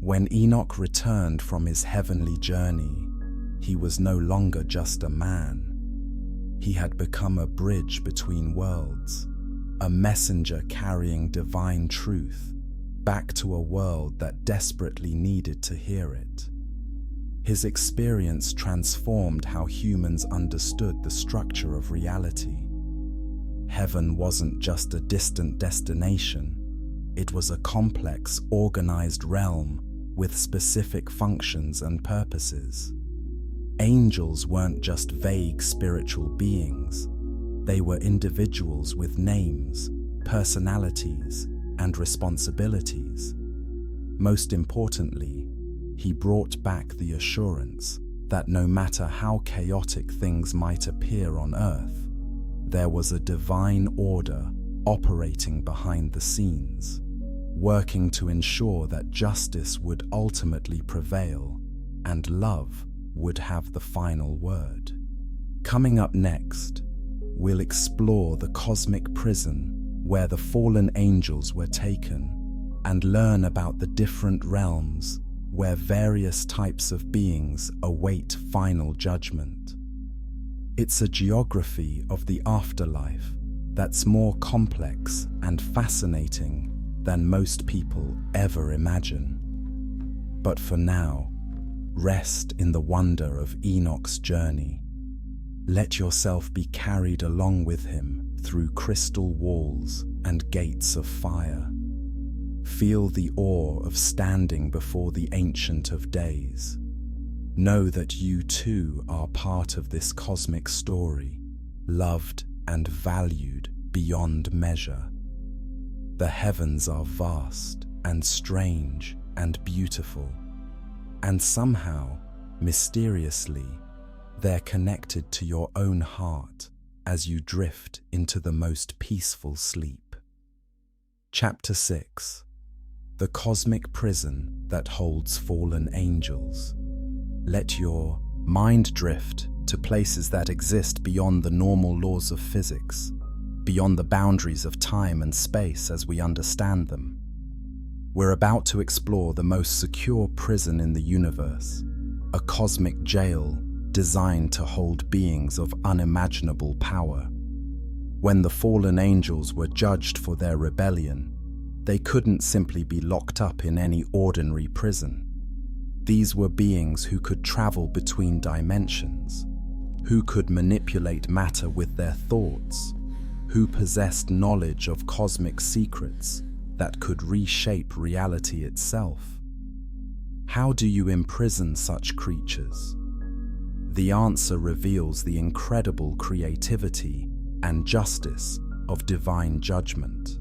When Enoch returned from his heavenly journey, he was no longer just a man. He had become a bridge between worlds, a messenger carrying divine truth back to a world that desperately needed to hear it. His experience transformed how humans understood the structure of reality. Heaven wasn't just a distant destination. It was a complex, organized realm with specific functions and purposes. Angels weren't just vague spiritual beings. They were individuals with names, personalities, and responsibilities. Most importantly, he brought back the assurance that no matter how chaotic things might appear on earth, there was a divine order operating behind the scenes, working to ensure that justice would ultimately prevail and love would have the final word. Coming up next, we'll explore the cosmic prison where the fallen angels were taken and learn about the different realms where various types of beings await final judgment. It's a geography of the afterlife that's more complex and fascinating than most people ever imagine. But for now, rest in the wonder of Enoch's journey. Let yourself be carried along with him through crystal walls and gates of fire. Feel the awe of standing before the Ancient of Days. Know that you too are part of this cosmic story, loved and valued beyond measure. The heavens are vast and strange and beautiful, and somehow, mysteriously, they're connected to your own heart as you drift into the most peaceful sleep. Chapter 6. The Cosmic Prison That Holds Fallen Angels. Let your mind drift to places that exist beyond the normal laws of physics, beyond the boundaries of time and space as we understand them. We're about to explore the most secure prison in the universe, a cosmic jail designed to hold beings of unimaginable power. When the fallen angels were judged for their rebellion, they couldn't simply be locked up in any ordinary prison. These were beings who could travel between dimensions, who could manipulate matter with their thoughts, who possessed knowledge of cosmic secrets that could reshape reality itself. How do you imprison such creatures? The answer reveals the incredible creativity and justice of divine judgment.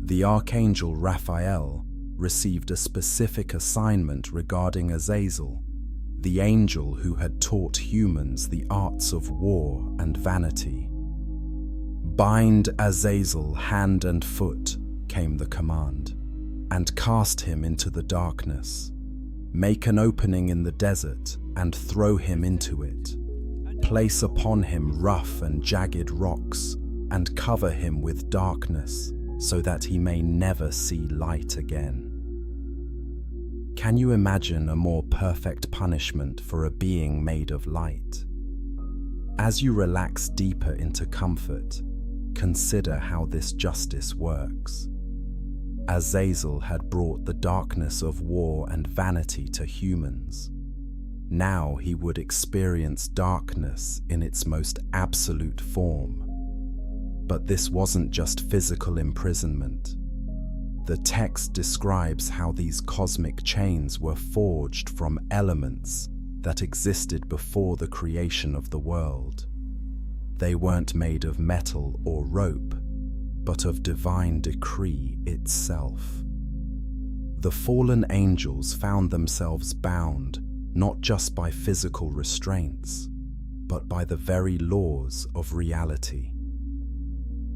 The Archangel Raphael received a specific assignment regarding Azazel, the angel who had taught humans the arts of war and vanity. "Bind Azazel hand and foot," came the command, "and cast him into the darkness. Make an opening in the desert and throw him into it. Place upon him rough and jagged rocks and cover him with darkness so that he may never see light again." Can you imagine a more perfect punishment for a being made of light? As you relax deeper into comfort, consider how this justice works. Azazel had brought the darkness of war and vanity to humans. Now he would experience darkness in its most absolute form. But this wasn't just physical imprisonment. The text describes how these cosmic chains were forged from elements that existed before the creation of the world. They weren't made of metal or rope, but of divine decree itself. The fallen angels found themselves bound not just by physical restraints, but by the very laws of reality.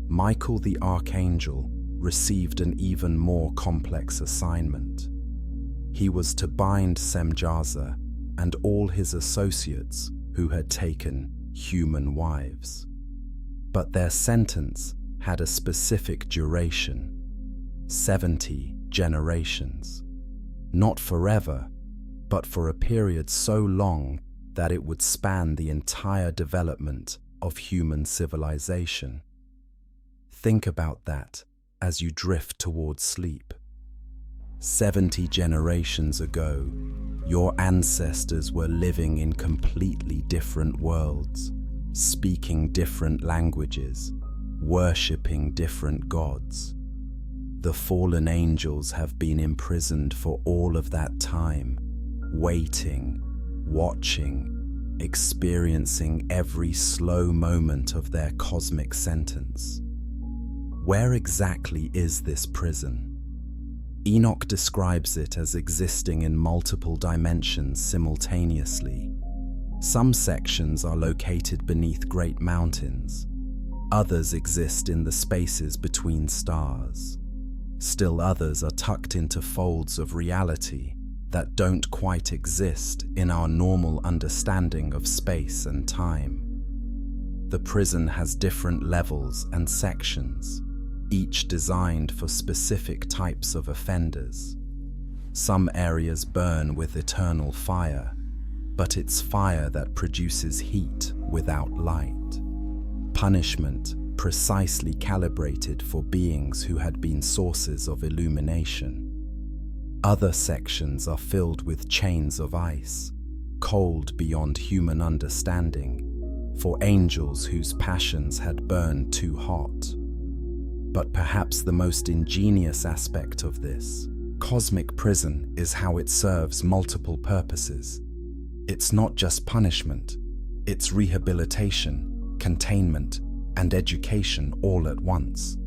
Michael the Archangel received an even more complex assignment. He was to bind Semjaza and all his associates who had taken human wives. But their sentence had a specific duration: 70 generations. Not forever, but for a period so long that it would span the entire development of human civilization. Think about that as you drift towards sleep. 70 generations ago, your ancestors were living in completely different worlds, speaking different languages, worshipping different gods. The fallen angels have been imprisoned for all of that time, waiting, watching, experiencing every slow moment of their cosmic sentence. Where exactly is this prison? Enoch describes it as existing in multiple dimensions simultaneously. Some sections are located beneath great mountains. Others exist in the spaces between stars. Still others are tucked into folds of reality that don't quite exist in our normal understanding of space and time. The prison has different levels and sections, each designed for specific types of offenders. Some areas burn with eternal fire, but it's fire that produces heat without light. Punishment precisely calibrated for beings who had been sources of illumination. Other sections are filled with chains of ice, cold beyond human understanding, for angels whose passions had burned too hot. But perhaps the most ingenious aspect of this cosmic prison is how it serves multiple purposes. It's not just punishment, it's rehabilitation, containment, and education all at once.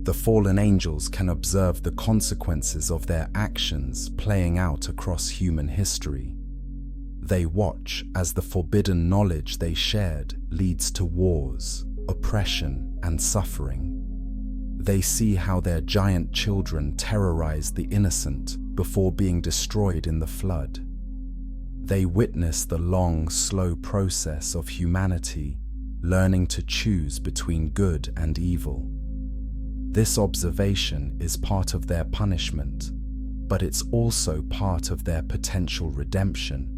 The fallen angels can observe the consequences of their actions playing out across human history. They watch as the forbidden knowledge they shared leads to wars, oppression, and suffering. They see how their giant children terrorize the innocent before being destroyed in the flood. They witness the long, slow process of humanity learning to choose between good and evil. This observation is part of their punishment, but it's also part of their potential redemption.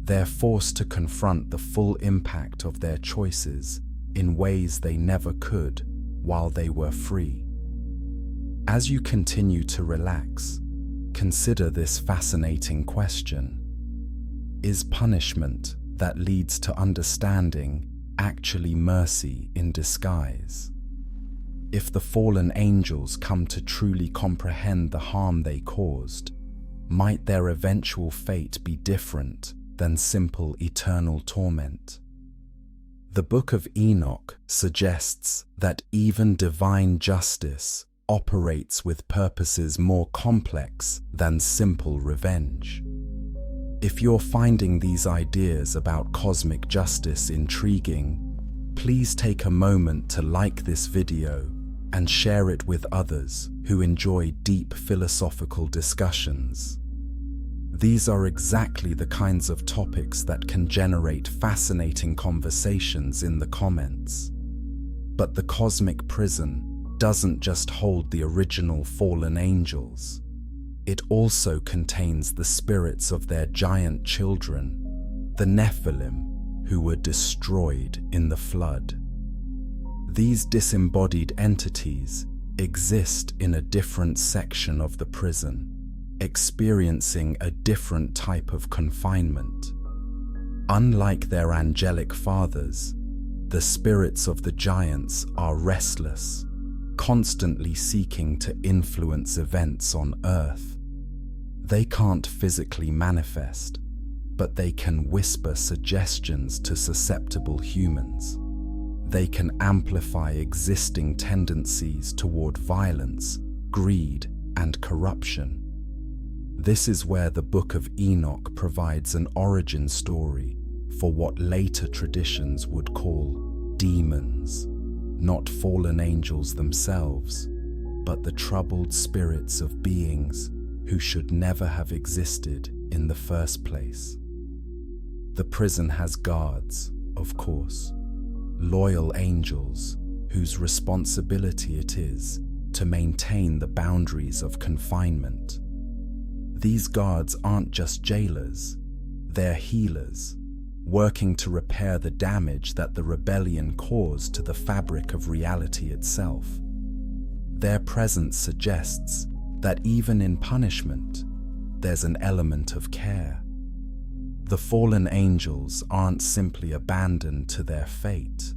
They're forced to confront the full impact of their choices in ways they never could while they were free. As you continue to relax, consider this fascinating question. Is punishment that leads to understanding actually mercy in disguise? If the fallen angels come to truly comprehend the harm they caused, might their eventual fate be different than simple eternal torment? The Book of Enoch suggests that even divine justice operates with purposes more complex than simple revenge. If you're finding these ideas about cosmic justice intriguing, please take a moment to like this video and share it with others who enjoy deep philosophical discussions. These are exactly the kinds of topics that can generate fascinating conversations in the comments. But the cosmic prison doesn't just hold the original fallen angels. It also contains the spirits of their giant children, the Nephilim, who were destroyed in the flood. These disembodied entities exist in a different section of the prison, experiencing a different type of confinement. Unlike their angelic fathers, the spirits of the giants are restless, constantly seeking to influence events on Earth. They can't physically manifest, but they can whisper suggestions to susceptible humans. They can amplify existing tendencies toward violence, greed, and corruption. This is where the Book of Enoch provides an origin story for what later traditions would call demons, not fallen angels themselves, but the troubled spirits of beings who should never have existed in the first place. The prison has guards, of course, loyal angels whose responsibility it is to maintain the boundaries of confinement. These guards aren't just jailers, they're healers, working to repair the damage that the rebellion caused to the fabric of reality itself. Their presence suggests that even in punishment, there's an element of care. The fallen angels aren't simply abandoned to their fate.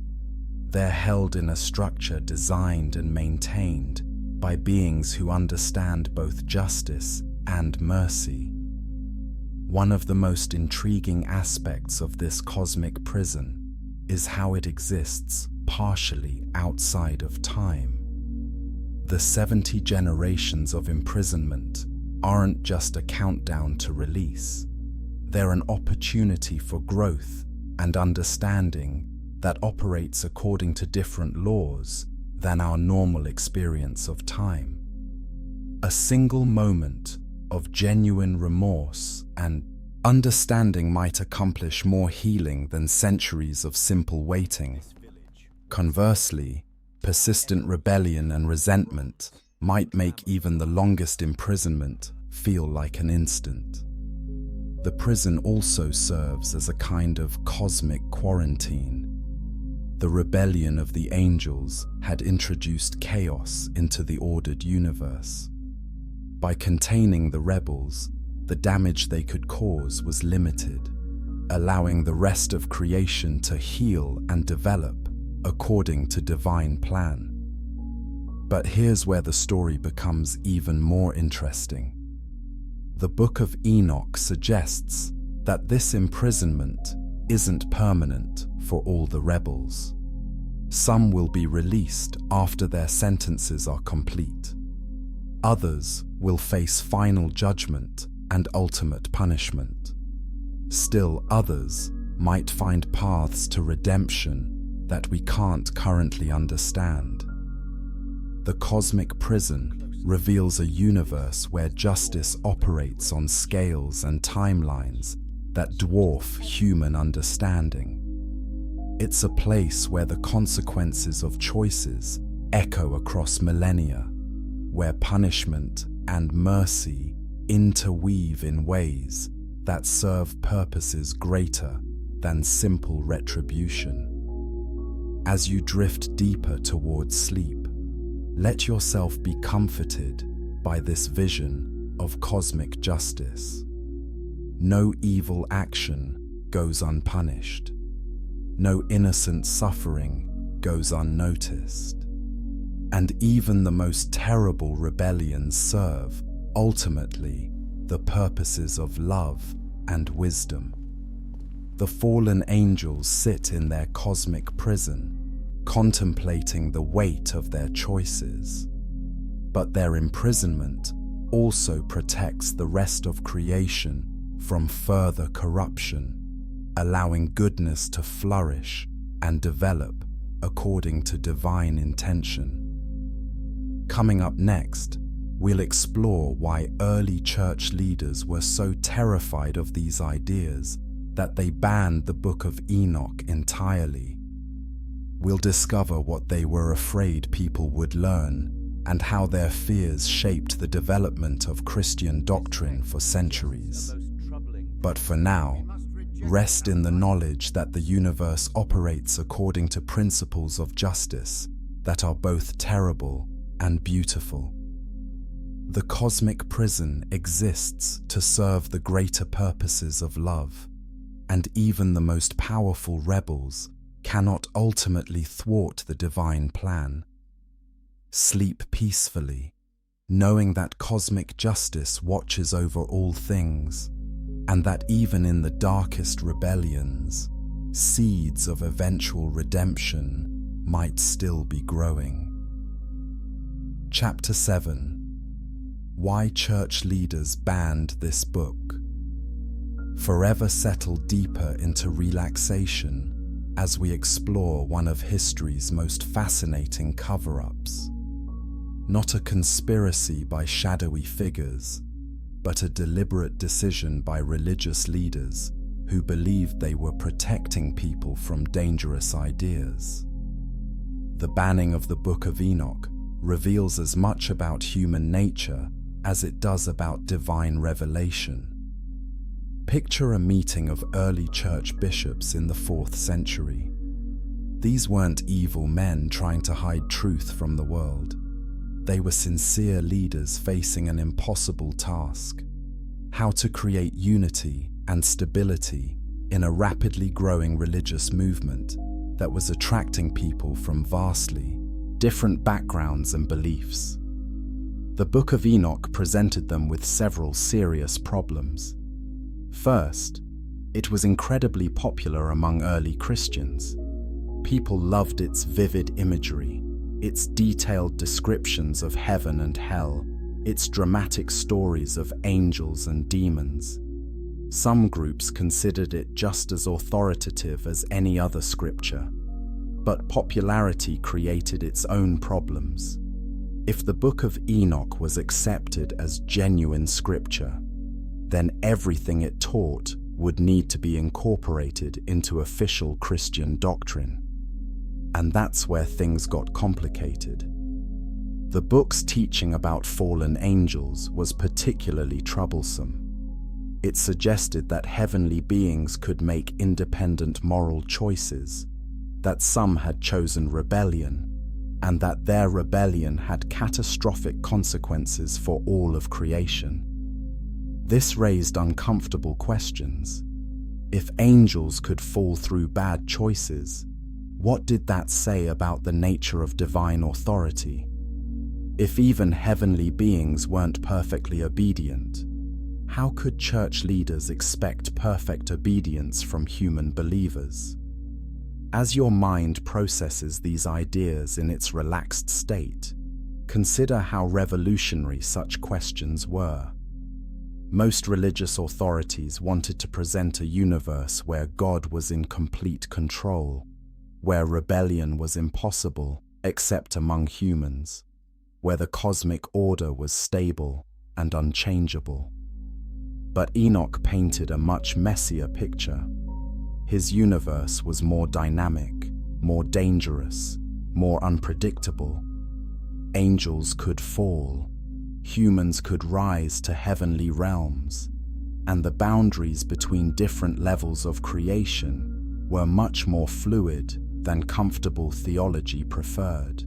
They're held in a structure designed and maintained by beings who understand both justice and mercy. One of the most intriguing aspects of this cosmic prison is how it exists partially outside of time. The 70 generations of imprisonment aren't just a countdown to release. They're an opportunity for growth and understanding that operates according to different laws than our normal experience of time. A single moment of genuine remorse and understanding might accomplish more healing than centuries of simple waiting. Conversely, persistent rebellion and resentment might make even the longest imprisonment feel like an instant. The prison also serves as a kind of cosmic quarantine. The rebellion of the angels had introduced chaos into the ordered universe. By containing the rebels, the damage they could cause was limited, allowing the rest of creation to heal and develop according to divine plan. But here's where the story becomes even more interesting. The Book of Enoch suggests that this imprisonment isn't permanent for all the rebels. Some will be released after their sentences are complete. Others will face final judgment and ultimate punishment. Still others might find paths to redemption that we can't currently understand. The cosmic prison reveals a universe where justice operates on scales and timelines that dwarf human understanding. It's a place where the consequences of choices echo across millennia, where punishment and mercy interweave in ways that serve purposes greater than simple retribution. As you drift deeper towards sleep, let yourself be comforted by this vision of cosmic justice. No evil action goes unpunished. No innocent suffering goes unnoticed. And even the most terrible rebellions serve, ultimately, the purposes of love and wisdom. The fallen angels sit in their cosmic prison, contemplating the weight of their choices. But their imprisonment also protects the rest of creation from further corruption, allowing goodness to flourish and develop according to divine intention. Coming up next, we'll explore why early church leaders were so terrified of these ideas that they banned the Book of Enoch entirely. We'll discover what they were afraid people would learn and how their fears shaped the development of Christian doctrine for centuries. But for now, rest in the knowledge that the universe operates according to principles of justice that are both terrible and beautiful. The cosmic prison exists to serve the greater purposes of love, and even the most powerful rebels cannot ultimately thwart the divine plan. Sleep peacefully, knowing that cosmic justice watches over all things, and that even in the darkest rebellions, seeds of eventual redemption might still be growing. Chapter 7. Why church leaders banned this book. Forever settle deeper into relaxation as we explore one of history's most fascinating cover-ups. Not a conspiracy by shadowy figures, but a deliberate decision by religious leaders who believed they were protecting people from dangerous ideas. The banning of the Book of Enoch reveals as much about human nature as it does about divine revelation. Picture a meeting of early church bishops in the 4th century. These weren't evil men trying to hide truth from the world. They were sincere leaders facing an impossible task: how to create unity and stability in a rapidly growing religious movement that was attracting people from vastly different backgrounds and beliefs. The Book of Enoch presented them with several serious problems. First, it was incredibly popular among early Christians. People loved its vivid imagery, its detailed descriptions of heaven and hell, its dramatic stories of angels and demons. Some groups considered it just as authoritative as any other scripture. But popularity created its own problems. If the Book of Enoch was accepted as genuine scripture, then everything it taught would need to be incorporated into official Christian doctrine. And that's where things got complicated. The book's teaching about fallen angels was particularly troublesome. It suggested that heavenly beings could make independent moral choices, that some had chosen rebellion, and that their rebellion had catastrophic consequences for all of creation. This raised uncomfortable questions. If angels could fall through bad choices, what did that say about the nature of divine authority? If even heavenly beings weren't perfectly obedient, how could church leaders expect perfect obedience from human believers? As your mind processes these ideas in its relaxed state, consider how revolutionary such questions were. Most religious authorities wanted to present a universe where God was in complete control, where rebellion was impossible except among humans, where the cosmic order was stable and unchangeable. But Enoch painted a much messier picture. His universe was more dynamic, more dangerous, more unpredictable. Angels could fall, humans could rise to heavenly realms, and the boundaries between different levels of creation were much more fluid than comfortable theology preferred.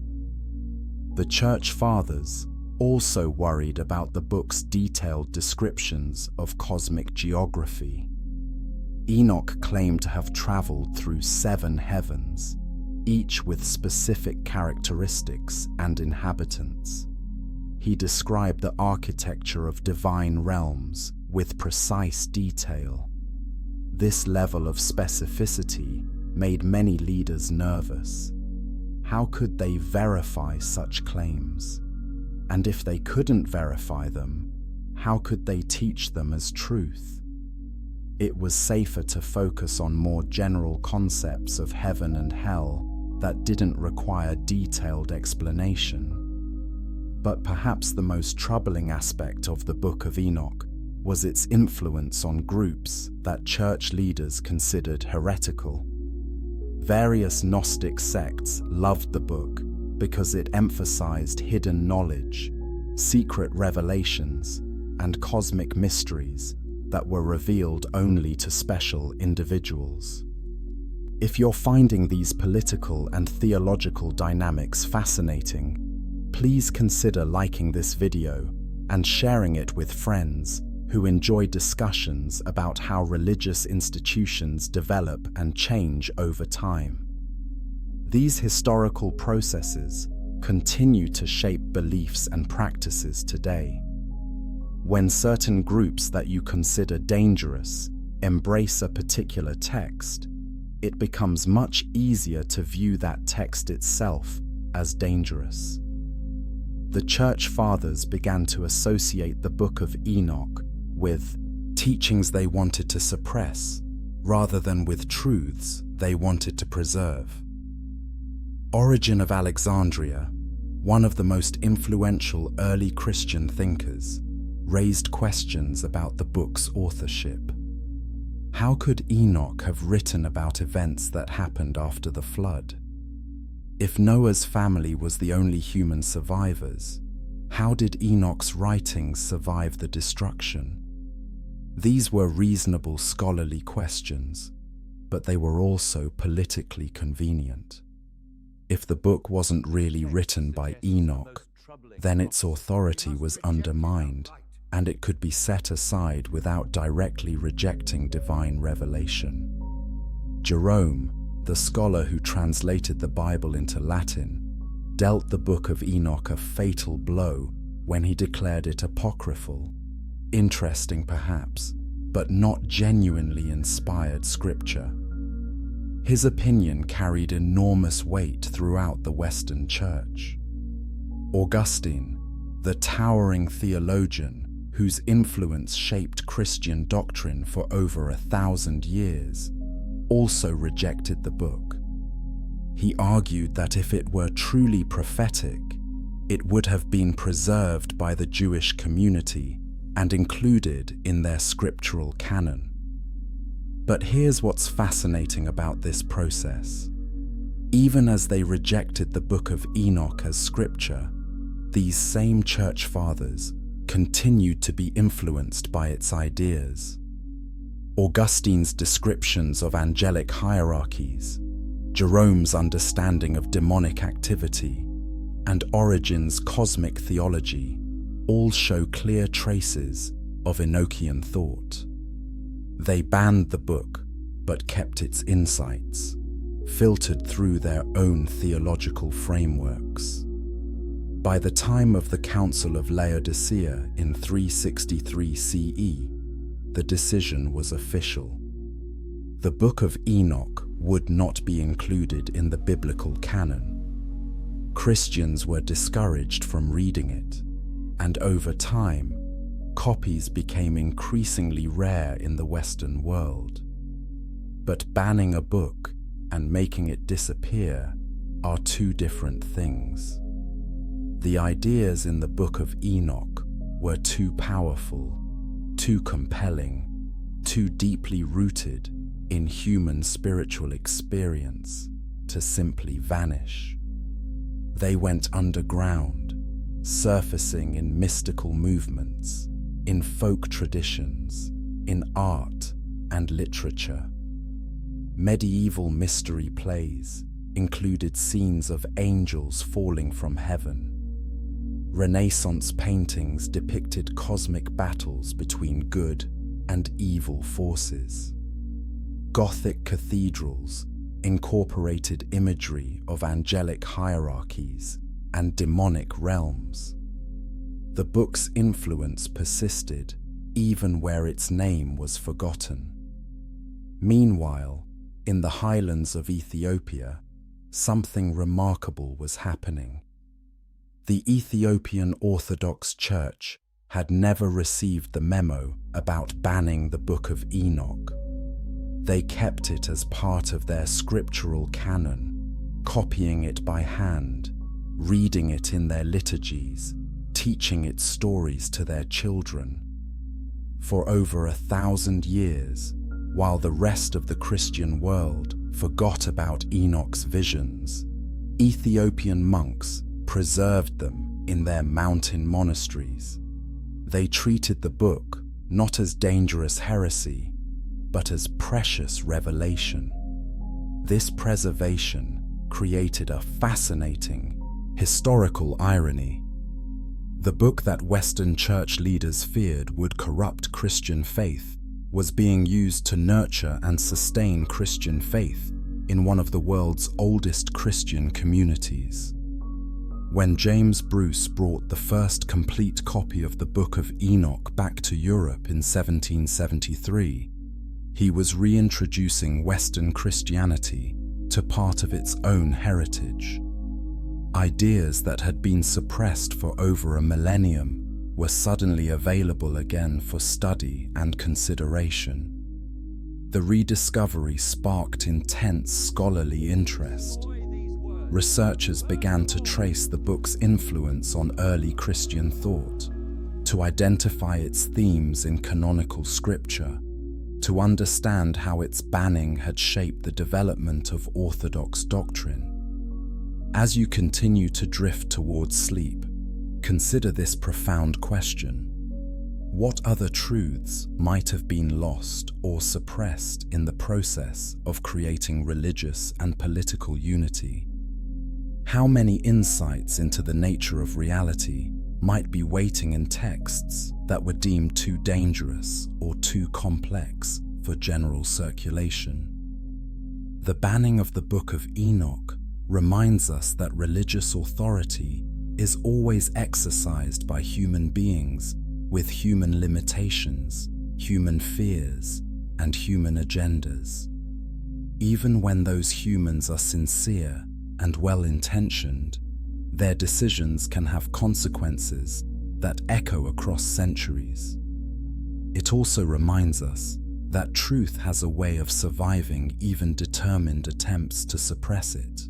The Church Fathers also worried about the book's detailed descriptions of cosmic geography. Enoch claimed to have traveled through 7 heavens, each with specific characteristics and inhabitants. He described the architecture of divine realms with precise detail. This level of specificity made many leaders nervous. How could they verify such claims? And if they couldn't verify them, how could they teach them as truth? It was safer to focus on more general concepts of heaven and hell that didn't require detailed explanation. But perhaps the most troubling aspect of the Book of Enoch was its influence on groups that church leaders considered heretical. Various Gnostic sects loved the book because it emphasized hidden knowledge, secret revelations, and cosmic mysteries that were revealed only to special individuals. If you're finding these political and theological dynamics fascinating, please consider liking this video and sharing it with friends who enjoy discussions about how religious institutions develop and change over time. These historical processes continue to shape beliefs and practices today. When certain groups that you consider dangerous embrace a particular text, it becomes much easier to view that text itself as dangerous. The Church Fathers began to associate the Book of Enoch with teachings they wanted to suppress, rather than with truths they wanted to preserve. Origen of Alexandria, one of the most influential early Christian thinkers, raised questions about the book's authorship. How could Enoch have written about events that happened after the flood? If Noah's family was the only human survivors, how did Enoch's writings survive the destruction? These were reasonable scholarly questions, but they were also politically convenient. If the book wasn't really written by Enoch, then its authority was undermined, and it could be set aside without directly rejecting divine revelation. Jerome, the scholar who translated the Bible into Latin, dealt the Book of Enoch a fatal blow when he declared it apocryphal. Interesting perhaps, but not genuinely inspired scripture. His opinion carried enormous weight throughout the Western Church. Augustine, the towering theologian whose influence shaped Christian doctrine for over 1,000 years, also rejected the book. He argued that if it were truly prophetic, it would have been preserved by the Jewish community and included in their scriptural canon. But here's what's fascinating about this process. Even as they rejected the Book of Enoch as scripture, these same church fathers continued to be influenced by its ideas. Augustine's descriptions of angelic hierarchies, Jerome's understanding of demonic activity, and Origen's cosmic theology all show clear traces of Enochian thought. They banned the book, but kept its insights, filtered through their own theological frameworks. By the time of the Council of Laodicea in 363 CE, the decision was official. The Book of Enoch would not be included in the biblical canon. Christians were discouraged from reading it, and over time, copies became increasingly rare in the Western world. But banning a book and making it disappear are two different things. The ideas in the Book of Enoch were too powerful, too compelling, too deeply rooted in human spiritual experience to simply vanish. They went underground, surfacing in mystical movements, in folk traditions, in art and literature. Medieval mystery plays included scenes of angels falling from heaven. Renaissance paintings depicted cosmic battles between good and evil forces. Gothic cathedrals incorporated imagery of angelic hierarchies and demonic realms. The book's influence persisted even where its name was forgotten. Meanwhile, in the highlands of Ethiopia, something remarkable was happening. The Ethiopian Orthodox Church had never received the memo about banning the Book of Enoch. They kept it as part of their scriptural canon, copying it by hand, reading it in their liturgies, teaching its stories to their children. For over 1,000 years, while the rest of the Christian world forgot about Enoch's visions, Ethiopian monks preserved them in their mountain monasteries. They treated the book not as dangerous heresy, but as precious revelation. This preservation created a fascinating historical irony. The book that Western church leaders feared would corrupt Christian faith was being used to nurture and sustain Christian faith in one of the world's oldest Christian communities. When James Bruce brought the first complete copy of the Book of Enoch back to Europe in 1773, he was reintroducing Western Christianity to part of its own heritage. Ideas that had been suppressed for over a millennium were suddenly available again for study and consideration. The rediscovery sparked intense scholarly interest. Researchers began to trace the book's influence on early Christian thought, to identify its themes in canonical scripture, to understand how its banning had shaped the development of Orthodox doctrine. As you continue to drift towards sleep, consider this profound question. What other truths might have been lost or suppressed in the process of creating religious and political unity? How many insights into the nature of reality might be waiting in texts that were deemed too dangerous or too complex for general circulation? The banning of the Book of Enoch reminds us that religious authority is always exercised by human beings with human limitations, human fears, and human agendas. Even when those humans are sincere and well-intentioned, their decisions can have consequences that echo across centuries. It also reminds us that truth has a way of surviving even determined attempts to suppress it.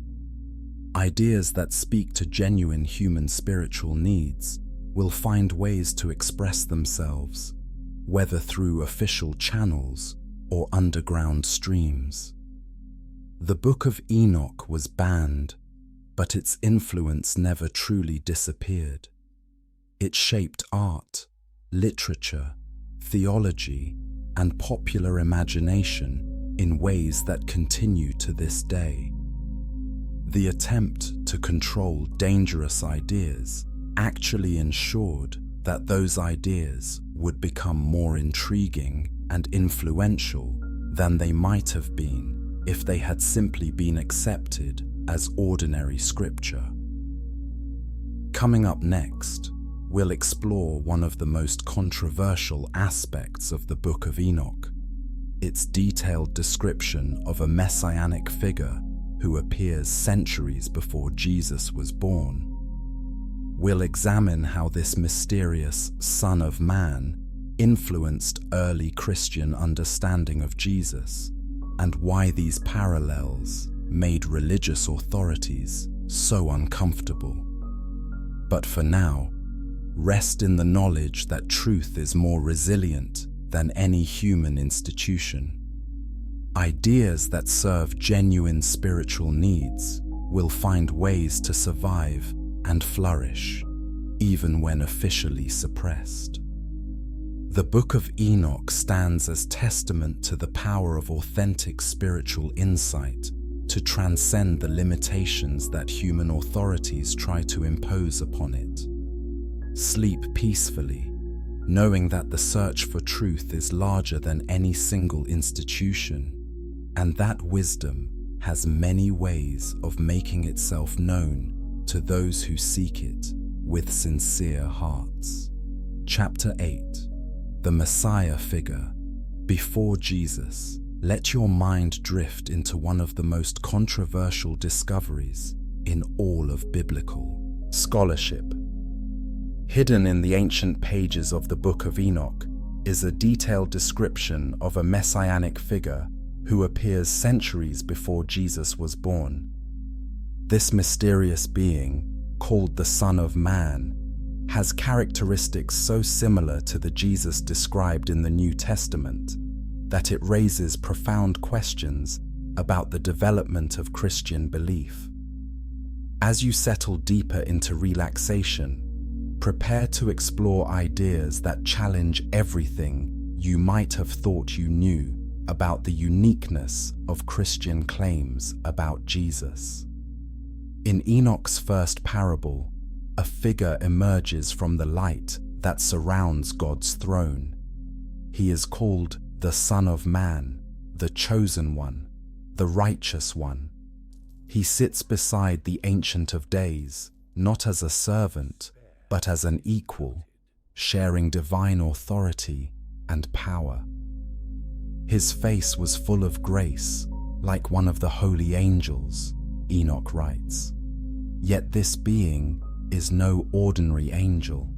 Ideas that speak to genuine human spiritual needs will find ways to express themselves, whether through official channels or underground streams. The Book of Enoch was banned, but its influence never truly disappeared. It shaped art, literature, theology, and popular imagination in ways that continue to this day. The attempt to control dangerous ideas actually ensured that those ideas would become more intriguing and influential than they might have been if they had simply been accepted as ordinary scripture. Coming up next, we'll explore one of the most controversial aspects of the Book of Enoch: its detailed description of a messianic figure who appears centuries before Jesus was born. We'll examine how this mysterious Son of Man influenced early Christian understanding of Jesus, and why these parallels made religious authorities so uncomfortable. But for now, rest in the knowledge that truth is more resilient than any human institution. Ideas that serve genuine spiritual needs will find ways to survive and flourish, even when officially suppressed. The Book of Enoch stands as testament to the power of authentic spiritual insight to transcend the limitations that human authorities try to impose upon it. Sleep peacefully, knowing that the search for truth is larger than any single institution, and that wisdom has many ways of making itself known to those who seek it with sincere hearts. Chapter 8. The Messiah Figure. Before Jesus, let your mind drift into one of the most controversial discoveries in all of biblical scholarship. Hidden in the ancient pages of the Book of Enoch is a detailed description of a messianic figure who appears centuries before Jesus was born. This mysterious being, called the Son of Man, has characteristics so similar to the Jesus described in the New Testament that it raises profound questions about the development of Christian belief. As you settle deeper into relaxation, prepare to explore ideas that challenge everything you might have thought you knew about the uniqueness of Christian claims about Jesus. In Enoch's first parable, a figure emerges from the light that surrounds God's throne. He is called the Son of Man, the Chosen One, the Righteous One. He sits beside the Ancient of Days, not as a servant, but as an equal, sharing divine authority and power. His face was full of grace, like one of the holy angels, Enoch writes. Yet this being is no ordinary angel.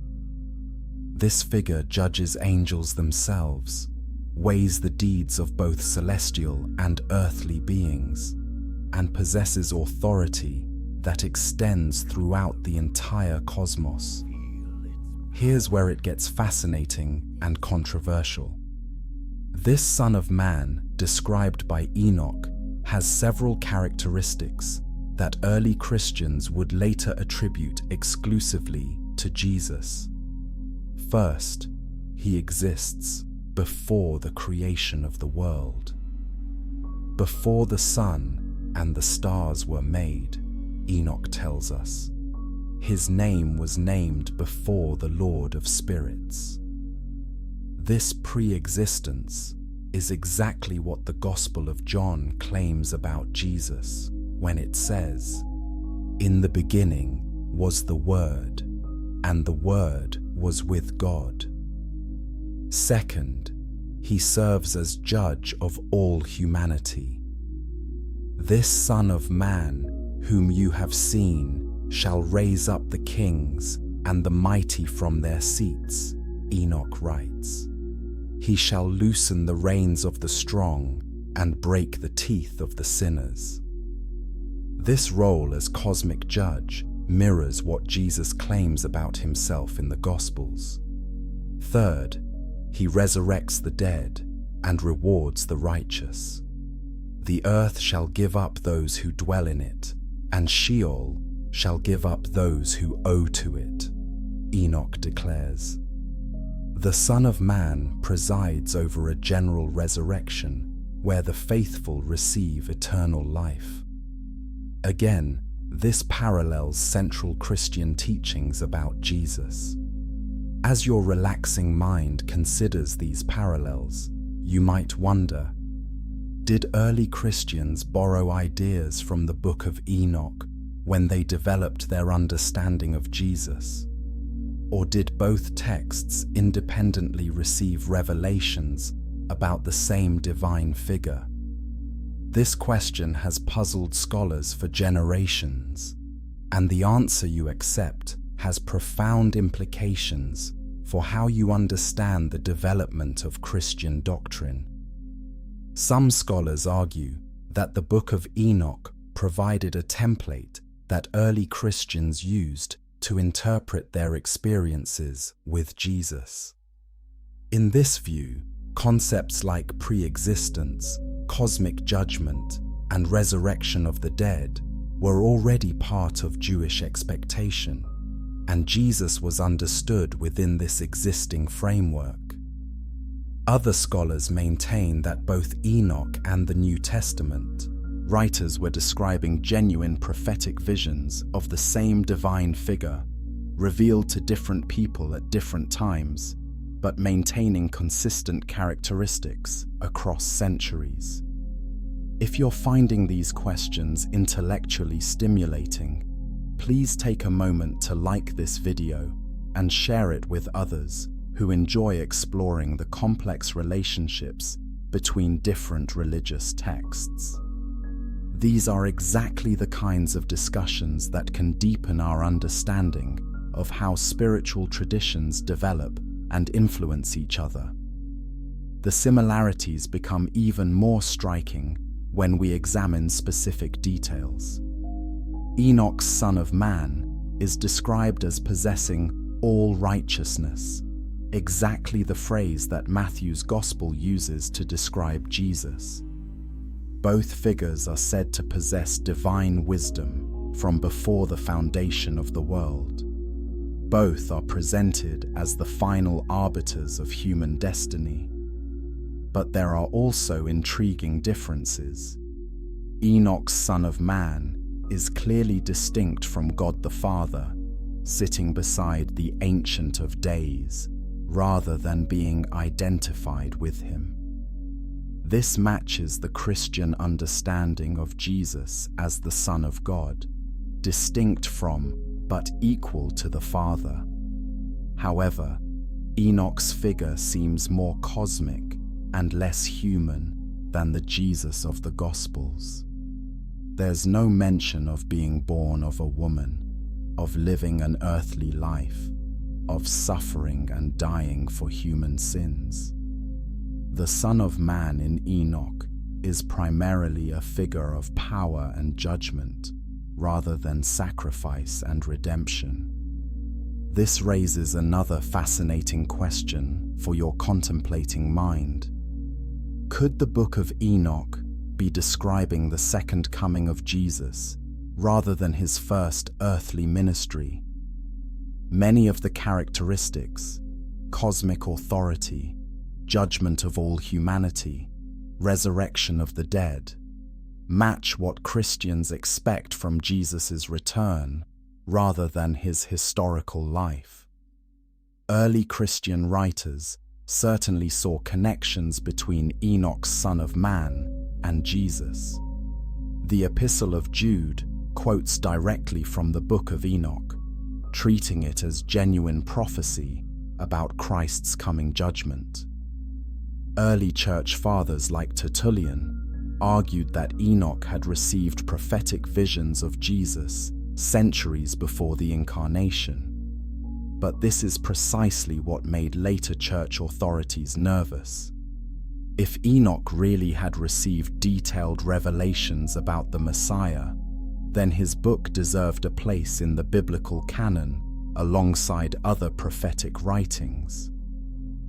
This figure judges angels themselves, weighs the deeds of both celestial and earthly beings, and possesses authority that extends throughout the entire cosmos. Here's where it gets fascinating and controversial. This Son of Man, described by Enoch, has several characteristics that early Christians would later attribute exclusively to Jesus. First, he exists before the creation of the world. Before the sun and the stars were made, Enoch tells us, his name was named before the Lord of Spirits. This pre-existence is exactly what the Gospel of John claims about Jesus when it says, "In the beginning was the Word, and the Word was with God." Second, he serves as judge of all humanity. This Son of Man, whom you have seen, shall raise up the kings and the mighty from their seats, Enoch writes. He shall loosen the reins of the strong and break the teeth of the sinners. This role as cosmic judge mirrors what Jesus claims about himself in the Gospels. Third, he resurrects the dead and rewards the righteous. The earth shall give up those who dwell in it, and Sheol shall give up those who owe to it, Enoch declares. The Son of Man presides over a general resurrection where the faithful receive eternal life. Again, this parallels central Christian teachings about Jesus. As your relaxing mind considers these parallels, you might wonder, did early Christians borrow ideas from the Book of Enoch when they developed their understanding of Jesus? Or did both texts independently receive revelations about the same divine figure? This question has puzzled scholars for generations, and the answer you accept has profound implications for how you understand the development of Christian doctrine. Some scholars argue that the Book of Enoch provided a template that early Christians used to interpret their experiences with Jesus. In this view, concepts like pre-existence, cosmic judgment, and resurrection of the dead were already part of Jewish expectation, and Jesus was understood within this existing framework. Other scholars maintain that both Enoch and the New Testament writers were describing genuine prophetic visions of the same divine figure, revealed to different people at different times, but maintaining consistent characteristics across centuries. If you're finding these questions intellectually stimulating, please take a moment to like this video and share it with others who enjoy exploring the complex relationships between different religious texts. These are exactly the kinds of discussions that can deepen our understanding of how spiritual traditions develop and influence each other. The similarities become even more striking when we examine specific details. Enoch's son of man is described as possessing all righteousness, exactly the phrase that Matthew's Gospel uses to describe Jesus. Both figures are said to possess divine wisdom from before the foundation of the world. Both are presented as the final arbiters of human destiny. But there are also intriguing differences. Enoch's son of man is clearly distinct from God the Father, sitting beside the Ancient of Days, rather than being identified with him. This matches the Christian understanding of Jesus as the Son of God, distinct from but equal to the Father. However, Enoch's figure seems more cosmic and less human than the Jesus of the Gospels. There's no mention of being born of a woman, of living an earthly life, of suffering and dying for human sins. The Son of Man in Enoch is primarily a figure of power and judgment, rather than sacrifice and redemption. This raises another fascinating question for your contemplating mind. Could the Book of Enoch be describing the second coming of Jesus rather than his first earthly ministry? Many of the characteristics, cosmic authority, judgment of all humanity, resurrection of the dead, match what Christians expect from Jesus' return rather than his historical life. Early Christian writers certainly saw connections between Enoch's son of man and Jesus. The Epistle of Jude quotes directly from the Book of Enoch, treating it as genuine prophecy about Christ's coming judgment. Early church fathers like Tertullian argued that Enoch had received prophetic visions of Jesus centuries before the incarnation. But this is precisely what made later church authorities nervous. If Enoch really had received detailed revelations about the Messiah, then his book deserved a place in the biblical canon alongside other prophetic writings.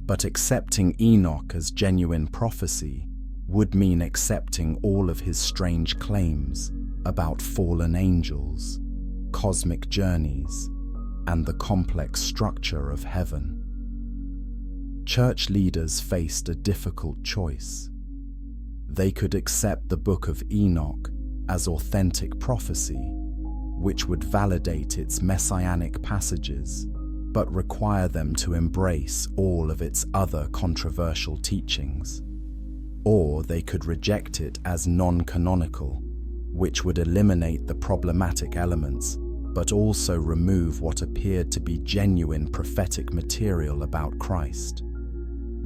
But accepting Enoch as genuine prophecy would mean accepting all of his strange claims about fallen angels, cosmic journeys, and the complex structure of heaven. Church leaders faced a difficult choice. They could accept the Book of Enoch as authentic prophecy, which would validate its messianic passages, but require them to embrace all of its other controversial teachings. Or they could reject it as non-canonical, which would eliminate the problematic elements, but also remove what appeared to be genuine prophetic material about Christ.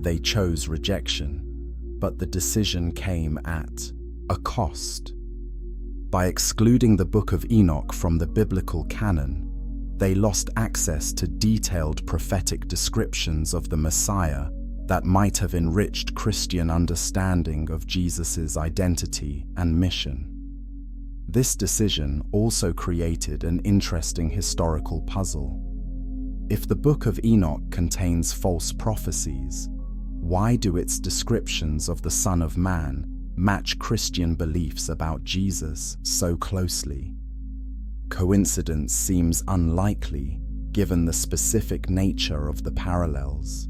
They chose rejection, but the decision came at a cost. By excluding the Book of Enoch from the biblical canon, they lost access to detailed prophetic descriptions of the Messiah that might have enriched Christian understanding of Jesus' identity and mission. This decision also created an interesting historical puzzle. If the Book of Enoch contains false prophecies, why do its descriptions of the Son of Man match Christian beliefs about Jesus so closely? Coincidence seems unlikely given the specific nature of the parallels.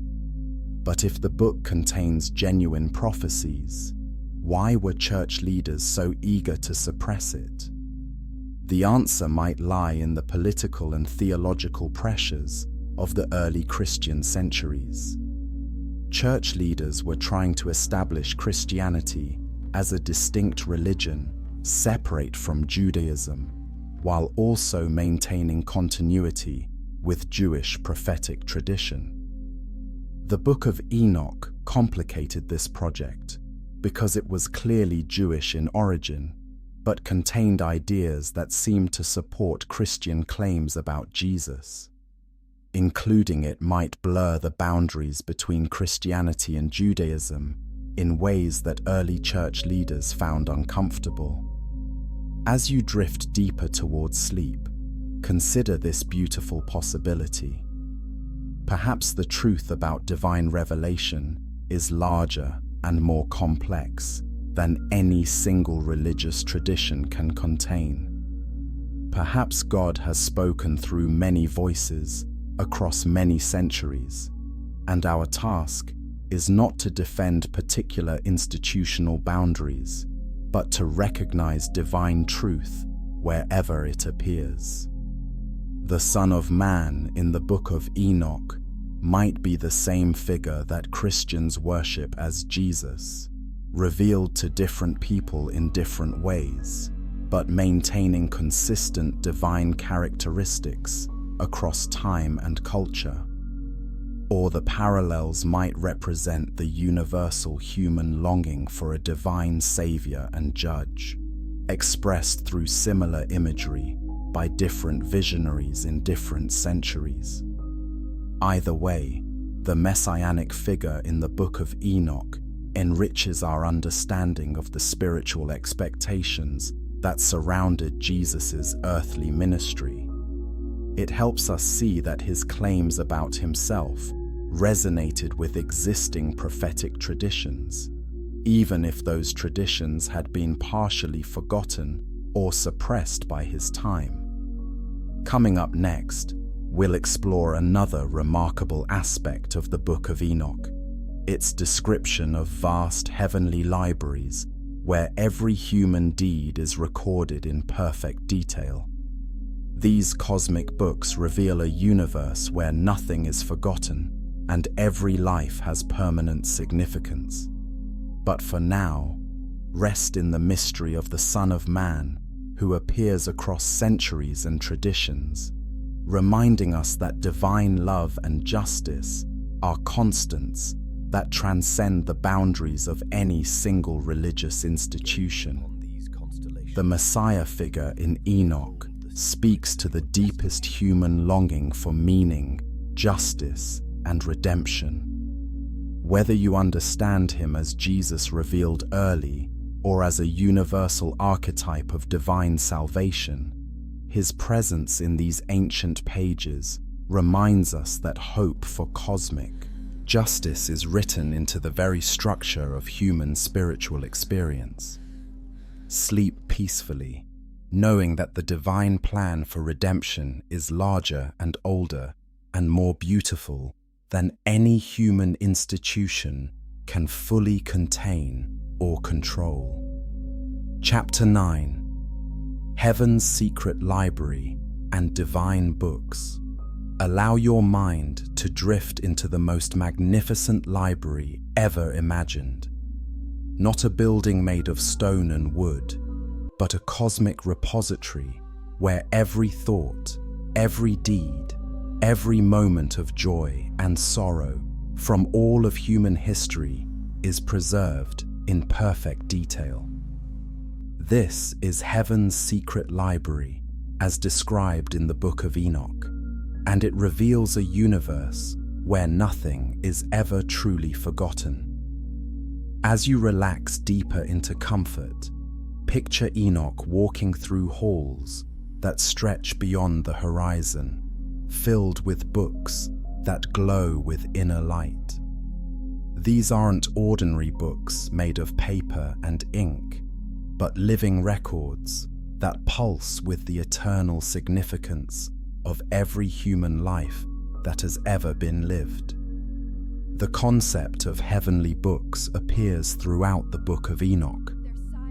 But if the book contains genuine prophecies, why were church leaders so eager to suppress it? The answer might lie in the political and theological pressures of the early Christian centuries. Church leaders were trying to establish Christianity as a distinct religion, separate from Judaism, while also maintaining continuity with Jewish prophetic tradition. The Book of Enoch complicated this project because it was clearly Jewish in origin, but contained ideas that seemed to support Christian claims about Jesus. Including it might blur the boundaries between Christianity and Judaism in ways that early church leaders found uncomfortable. As you drift deeper towards sleep, consider this beautiful possibility. Perhaps the truth about divine revelation is larger and more complex than any single religious tradition can contain. Perhaps God has spoken through many voices across many centuries, and our task is not to defend particular institutional boundaries, but to recognize divine truth wherever it appears. The Son of Man in the Book of Enoch might be the same figure that Christians worship as Jesus, revealed to different people in different ways, but maintaining consistent divine characteristics across time and culture. Or the parallels might represent the universal human longing for a divine savior and judge, expressed through similar imagery by different visionaries in different centuries. Either way, the messianic figure in the Book of Enoch enriches our understanding of the spiritual expectations that surrounded Jesus' earthly ministry. It helps us see that his claims about himself resonated with existing prophetic traditions, even if those traditions had been partially forgotten or suppressed by his time. Coming up next, we'll explore another remarkable aspect of the Book of Enoch, its description of vast heavenly libraries where every human deed is recorded in perfect detail. These cosmic books reveal a universe where nothing is forgotten and every life has permanent significance. But for now, rest in the mystery of the Son of Man, who appears across centuries and traditions, reminding us that divine love and justice are constants that transcend the boundaries of any single religious institution. The Messiah figure in Enoch speaks to the deepest human longing for meaning, justice, and redemption. Whether you understand him as Jesus revealed early or as a universal archetype of divine salvation, his presence in these ancient pages reminds us that hope for cosmic justice is written into the very structure of human spiritual experience. Sleep peacefully, knowing that the divine plan for redemption is larger and older and more beautiful than any human institution can fully contain or control. Chapter 9: Heaven's Secret Library and Divine Books. Allow your mind to drift into the most magnificent library ever imagined. Not a building made of stone and wood, but a cosmic repository where every thought, every deed, every moment of joy and sorrow from all of human history is preserved in perfect detail. This is heaven's secret library, as described in the Book of Enoch, and it reveals a universe where nothing is ever truly forgotten. As you relax deeper into comfort, picture Enoch walking through halls that stretch beyond the horizon, filled with books that glow with inner light. These aren't ordinary books made of paper and ink, but living records that pulse with the eternal significance of every human life that has ever been lived. The concept of heavenly books appears throughout the Book of Enoch,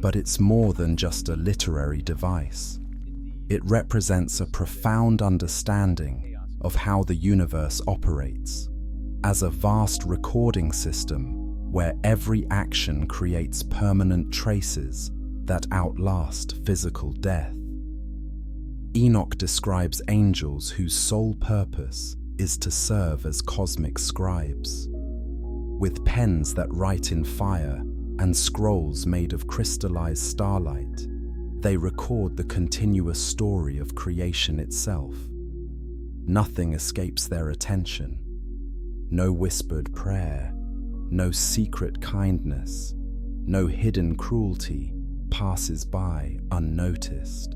but it's more than just a literary device. It represents a profound understanding of how the universe operates, as a vast recording system where every action creates permanent traces that outlast physical death. Enoch describes angels whose sole purpose is to serve as cosmic scribes. With pens that write in fire and scrolls made of crystallized starlight, they record the continuous story of creation itself. Nothing escapes their attention. No whispered prayer, no secret kindness, no hidden cruelty passes by unnoticed.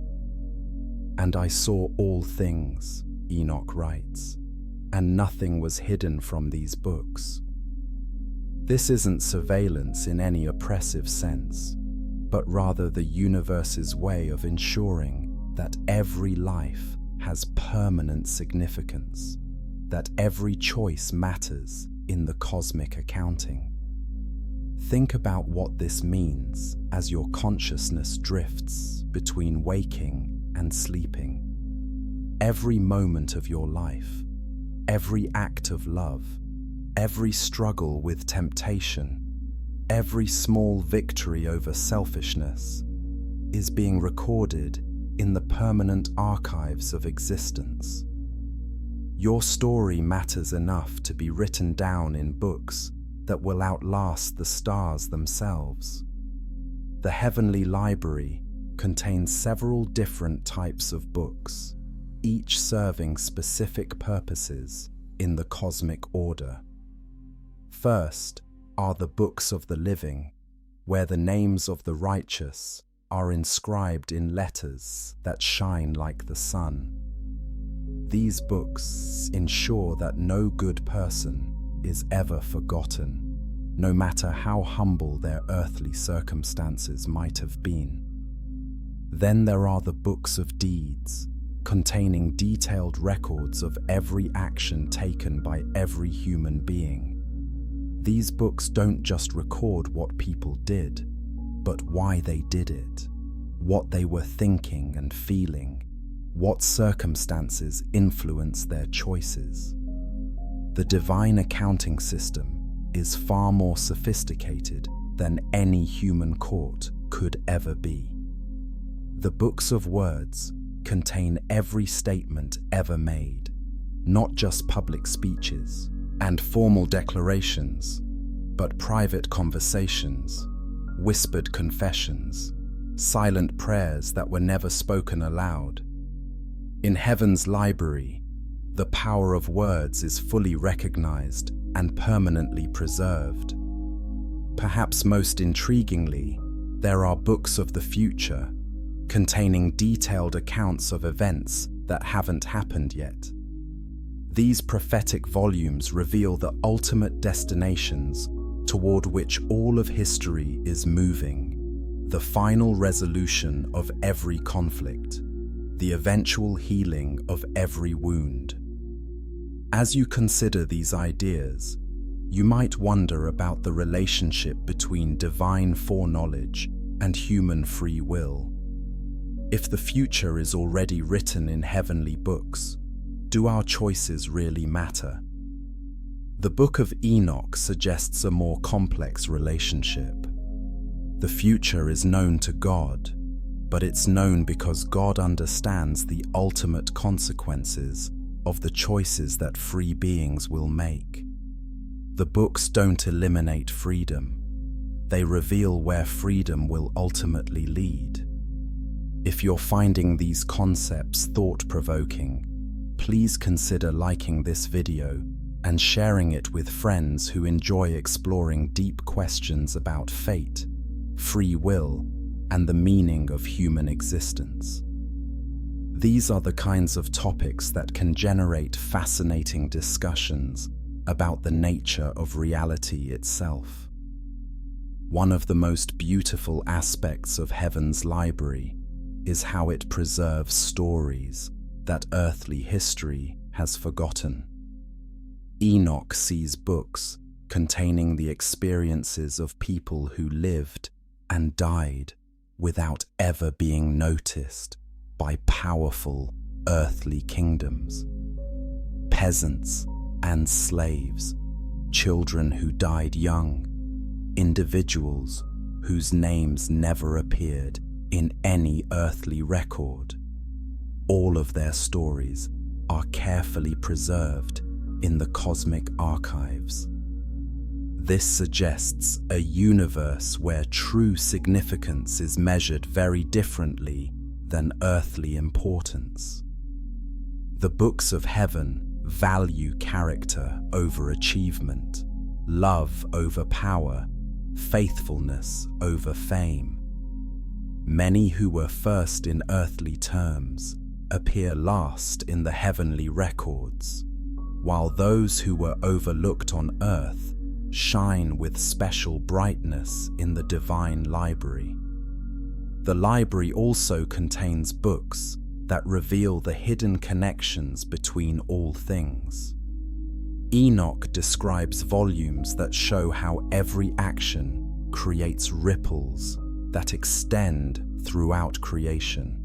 And I saw all things, Enoch writes, and nothing was hidden from these books. This isn't surveillance in any oppressive sense, but rather the universe's way of ensuring that every life has permanent significance, that every choice matters in the cosmic accounting. Think about what this means as your consciousness drifts between waking and sleeping. Every moment of your life, every act of love, every struggle with temptation, every small victory over selfishness is being recorded in the permanent archives of existence. Your story matters enough to be written down in books that will outlast the stars themselves. The heavenly library contains several different types of books, each serving specific purposes in the cosmic order. First are the books of the living, where the names of the righteous are inscribed in letters that shine like the sun. These books ensure that no good person is ever forgotten, no matter how humble their earthly circumstances might have been. Then there are the books of deeds, containing detailed records of every action taken by every human being. These books don't just record what people did, but why they did it, what they were thinking and feeling, what circumstances influenced their choices. The divine accounting system is far more sophisticated than any human court could ever be. The books of words contain every statement ever made, not just public speeches and formal declarations, but private conversations, whispered confessions, silent prayers that were never spoken aloud. In heaven's library, the power of words is fully recognized and permanently preserved. Perhaps most intriguingly, there are books of the future, containing detailed accounts of events that haven't happened yet. These prophetic volumes reveal the ultimate destinations toward which all of history is moving, the final resolution of every conflict, the eventual healing of every wound. As you consider these ideas, you might wonder about the relationship between divine foreknowledge and human free will. If the future is already written in heavenly books, do our choices really matter? The Book of Enoch suggests a more complex relationship. The future is known to God, but it's known because God understands the ultimate consequences of the choices that free beings will make. The books don't eliminate freedom. They reveal where freedom will ultimately lead. If you're finding these concepts thought-provoking, please consider liking this video and sharing it with friends who enjoy exploring deep questions about fate, free will, and the meaning of human existence. These are the kinds of topics that can generate fascinating discussions about the nature of reality itself. One of the most beautiful aspects of Heaven's library is how it preserves stories that earthly history has forgotten. Enoch sees books containing the experiences of people who lived and died without ever being noticed by powerful earthly kingdoms. Peasants and slaves, children who died young, individuals whose names never appeared in any earthly record. All of their stories are carefully preserved in the cosmic archives. This suggests a universe where true significance is measured very differently than earthly importance. The books of heaven value character over achievement, love over power, faithfulness over fame. Many who were first in earthly terms appear last in the heavenly records, while those who were overlooked on earth shine with special brightness in the divine library. The library also contains books that reveal the hidden connections between all things. Enoch describes volumes that show how every action creates ripples that extend throughout creation.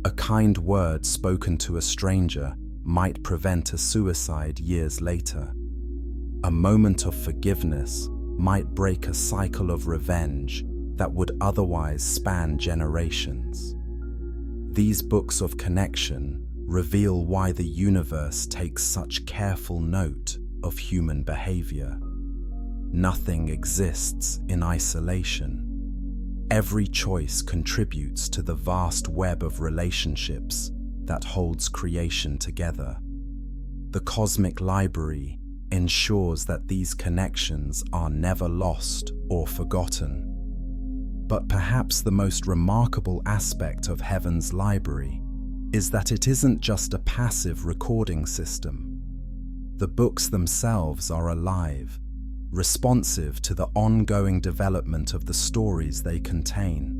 A kind word spoken to a stranger might prevent a suicide years later. A moment of forgiveness might break a cycle of revenge that would otherwise span generations. These books of connection reveal why the universe takes such careful note of human behavior. Nothing exists in isolation. Every choice contributes to the vast web of relationships that holds creation together. The cosmic library ensures that these connections are never lost or forgotten. But perhaps the most remarkable aspect of Heaven's library is that it isn't just a passive recording system. The books themselves are alive, responsive to the ongoing development of the stories they contain.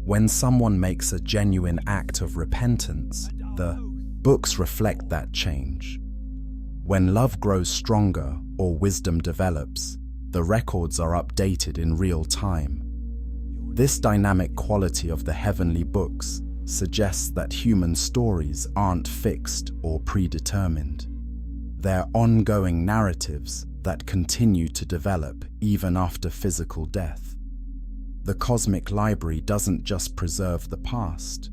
When someone makes a genuine act of repentance, the books reflect that change. When love grows stronger or wisdom develops, the records are updated in real time. This dynamic quality of the heavenly books suggests that human stories aren't fixed or predetermined. They're ongoing narratives that continue to develop even after physical death. The cosmic library doesn't just preserve the past,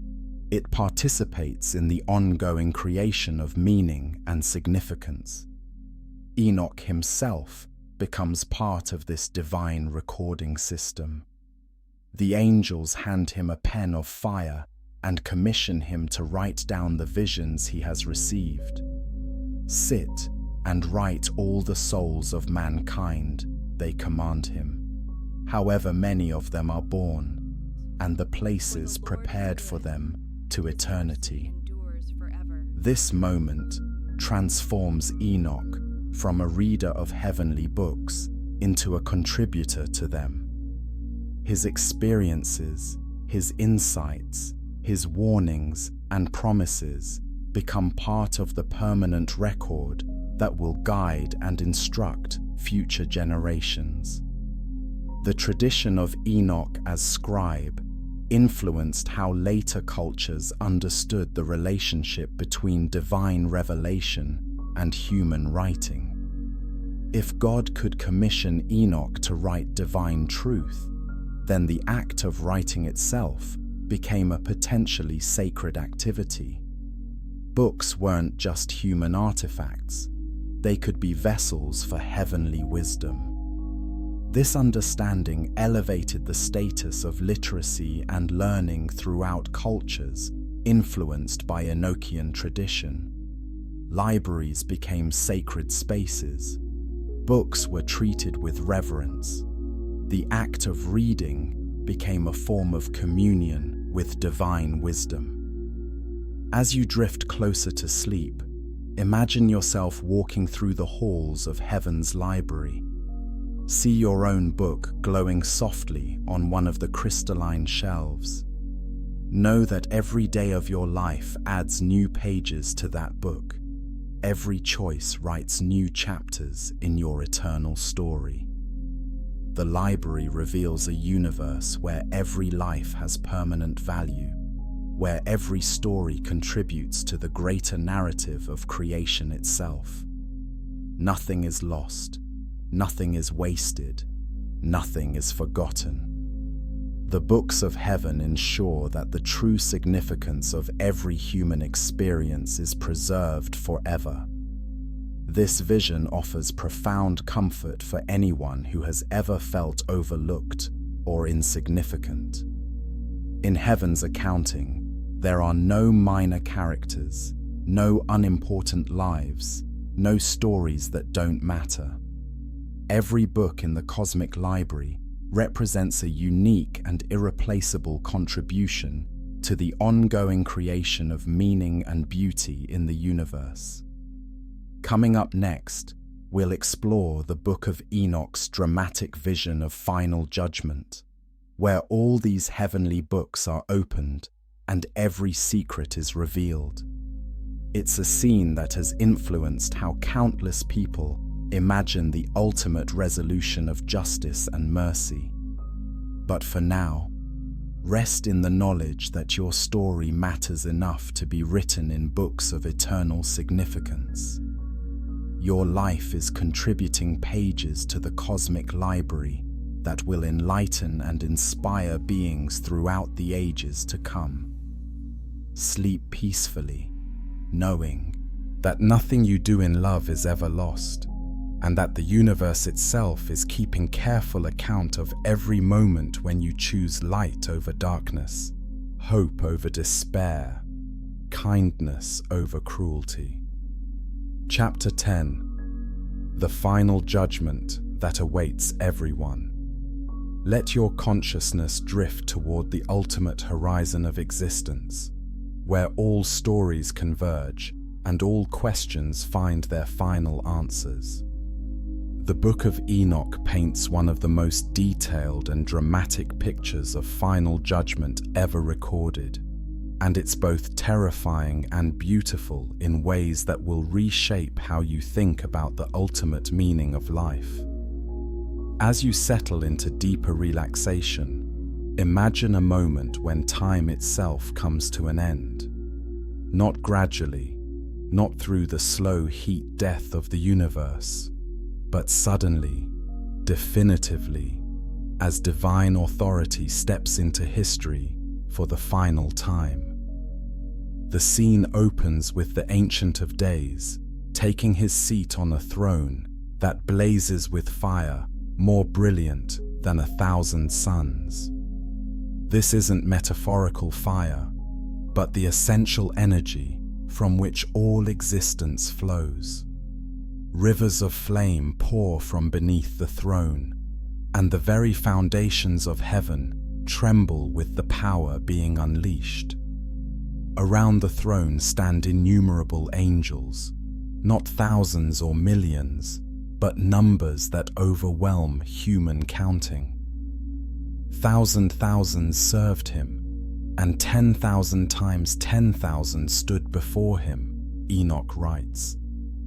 it participates in the ongoing creation of meaning and significance. Enoch himself becomes part of this divine recording system. The angels hand him a pen of fire and commission him to write down the visions he has received. Sit and write all the souls of mankind, they command him, however many of them are born, and the places prepared for them to eternity. This moment transforms Enoch from a reader of heavenly books into a contributor to them. His experiences, his insights, his warnings and promises become part of the permanent record that will guide and instruct future generations. The tradition of Enoch as scribe influenced how later cultures understood the relationship between divine revelation and human writing. If God could commission Enoch to write divine truth, then the act of writing itself became a potentially sacred activity. Books weren't just human artifacts, they could be vessels for heavenly wisdom. This understanding elevated the status of literacy and learning throughout cultures influenced by Enochian tradition. Libraries became sacred spaces. Books were treated with reverence. The act of reading became a form of communion with divine wisdom. As you drift closer to sleep, imagine yourself walking through the halls of heaven's library. See your own book glowing softly on one of the crystalline shelves. Know that every day of your life adds new pages to that book. Every choice writes new chapters in your eternal story. The library reveals a universe where every life has permanent value, where every story contributes to the greater narrative of creation itself. Nothing is lost, nothing is wasted, nothing is forgotten. The books of heaven ensure that the true significance of every human experience is preserved forever. This vision offers profound comfort for anyone who has ever felt overlooked or insignificant. In heaven's accounting, there are no minor characters, no unimportant lives, no stories that don't matter. Every book in the cosmic library represents a unique and irreplaceable contribution to the ongoing creation of meaning and beauty in the universe. Coming up next, we'll explore the Book of Enoch's dramatic vision of final judgment, where all these heavenly books are opened and every secret is revealed. It's a scene that has influenced how countless people imagine the ultimate resolution of justice and mercy. But for now, rest in the knowledge that your story matters enough to be written in books of eternal significance. Your life is contributing pages to the cosmic library that will enlighten and inspire beings throughout the ages to come. Sleep peacefully, knowing that nothing you do in love is ever lost, and that the universe itself is keeping careful account of every moment when you choose light over darkness, hope over despair, kindness over cruelty. Chapter 10. The Final Judgment That Awaits Everyone. Let your consciousness drift toward the ultimate horizon of existence, where all stories converge and all questions find their final answers. The Book of Enoch paints one of the most detailed and dramatic pictures of final judgment ever recorded, and it's both terrifying and beautiful in ways that will reshape how you think about the ultimate meaning of life. As you settle into deeper relaxation, imagine a moment when time itself comes to an end. Not gradually, not through the slow heat death of the universe, but suddenly, definitively, as divine authority steps into history for the final time. The scene opens with the Ancient of Days taking his seat on a throne that blazes with fire more brilliant than 1,000 suns. This isn't metaphorical fire, but the essential energy from which all existence flows. Rivers of flame pour from beneath the throne, and the very foundations of heaven tremble with the power being unleashed. Around the throne stand innumerable angels, not thousands or millions, but numbers that overwhelm human counting. Thousands served him, and 10,000 times 10,000 stood before him, Enoch writes,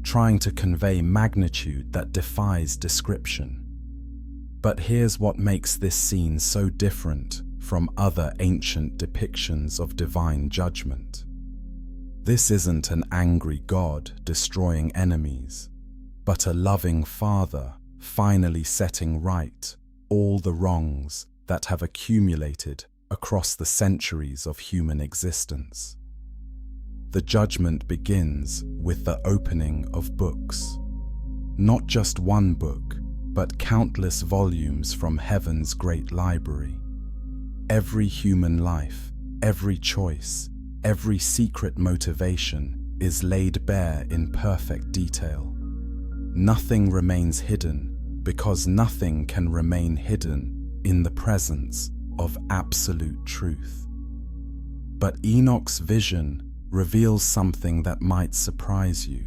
trying to convey magnitude that defies description. But here's what makes this scene so different from other ancient depictions of divine judgment. This isn't an angry God destroying enemies, but a loving Father finally setting right all the wrongs that have accumulated across the centuries of human existence. The judgment begins with the opening of books. Not just one book, but countless volumes from heaven's great library. Every human life, every choice, every secret motivation is laid bare in perfect detail. Nothing remains hidden because nothing can remain hidden in the presence of absolute truth. But Enoch's vision reveals something that might surprise you.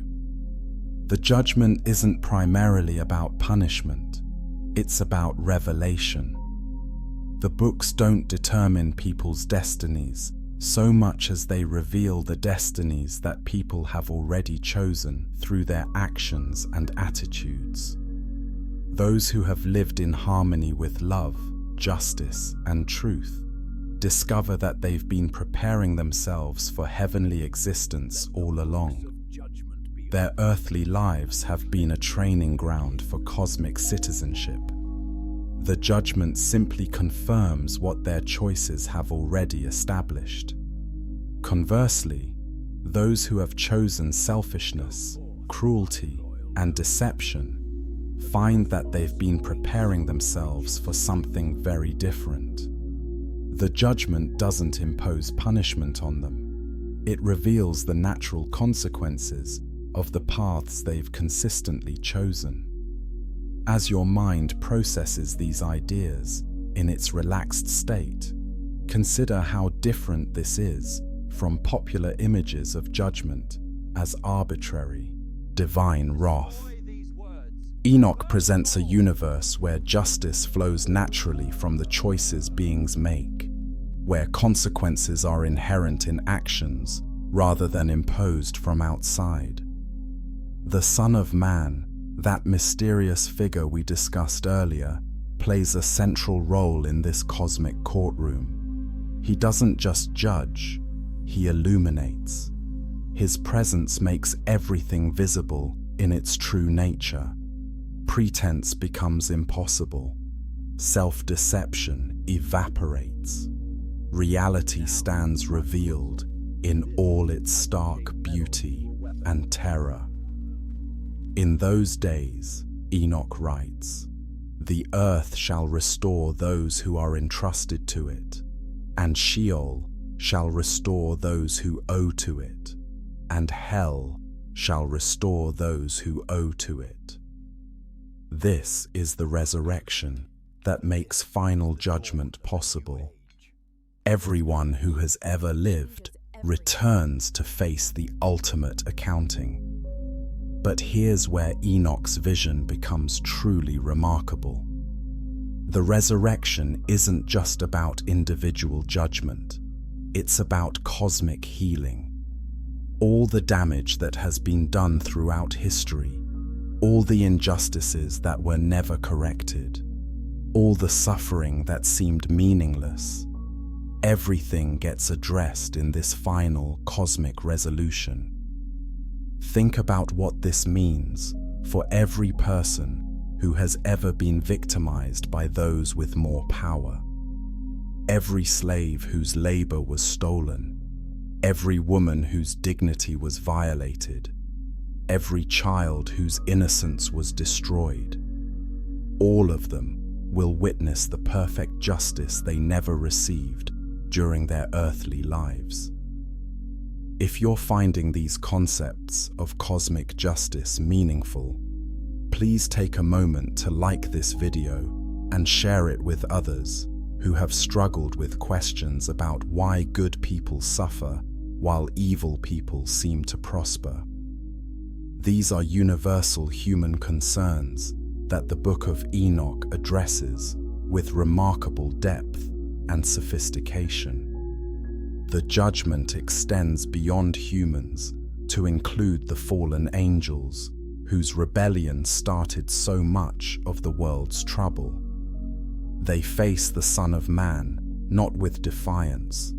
The judgment isn't primarily about punishment, it's about revelation. The books don't determine people's destinies so much as they reveal the destinies that people have already chosen through their actions and attitudes. Those who have lived in harmony with love, justice, and truth discover that they've been preparing themselves for heavenly existence all along. Their earthly lives have been a training ground for cosmic citizenship. The judgment simply confirms what their choices have already established. Conversely, those who have chosen selfishness, cruelty, and deception find that they've been preparing themselves for something very different. The judgment doesn't impose punishment on them. It reveals the natural consequences of the paths they've consistently chosen. As your mind processes these ideas in its relaxed state, consider how different this is from popular images of judgment as arbitrary, divine wrath. Enoch presents a universe where justice flows naturally from the choices beings make, where consequences are inherent in actions rather than imposed from outside. The Son of Man, that mysterious figure we discussed earlier, plays a central role in this cosmic courtroom. He doesn't just judge, he illuminates. His presence makes everything visible in its true nature. Pretense becomes impossible. Self-deception evaporates. Reality stands revealed in all its stark beauty and terror. In those days, Enoch writes, "The earth shall restore those who are entrusted to it, and Sheol shall restore those who owe to it, and hell shall restore those who owe to it." This is the resurrection that makes final judgment possible. Everyone who has ever lived returns to face the ultimate accounting. But here's where Enoch's vision becomes truly remarkable. The resurrection isn't just about individual judgment, it's about cosmic healing. All the damage that has been done throughout history, all the injustices that were never corrected, all the suffering that seemed meaningless, everything gets addressed in this final cosmic resolution. Think about what this means for every person who has ever been victimized by those with more power. Every slave whose labor was stolen, every woman whose dignity was violated, every child whose innocence was destroyed. All of them will witness the perfect justice they never received during their earthly lives. If you're finding these concepts of cosmic justice meaningful, please take a moment to like this video and share it with others who have struggled with questions about why good people suffer while evil people seem to prosper. These are universal human concerns that the Book of Enoch addresses with remarkable depth and sophistication. The judgment extends beyond humans to include the fallen angels, whose rebellion started so much of the world's trouble. They face the Son of Man not with defiance,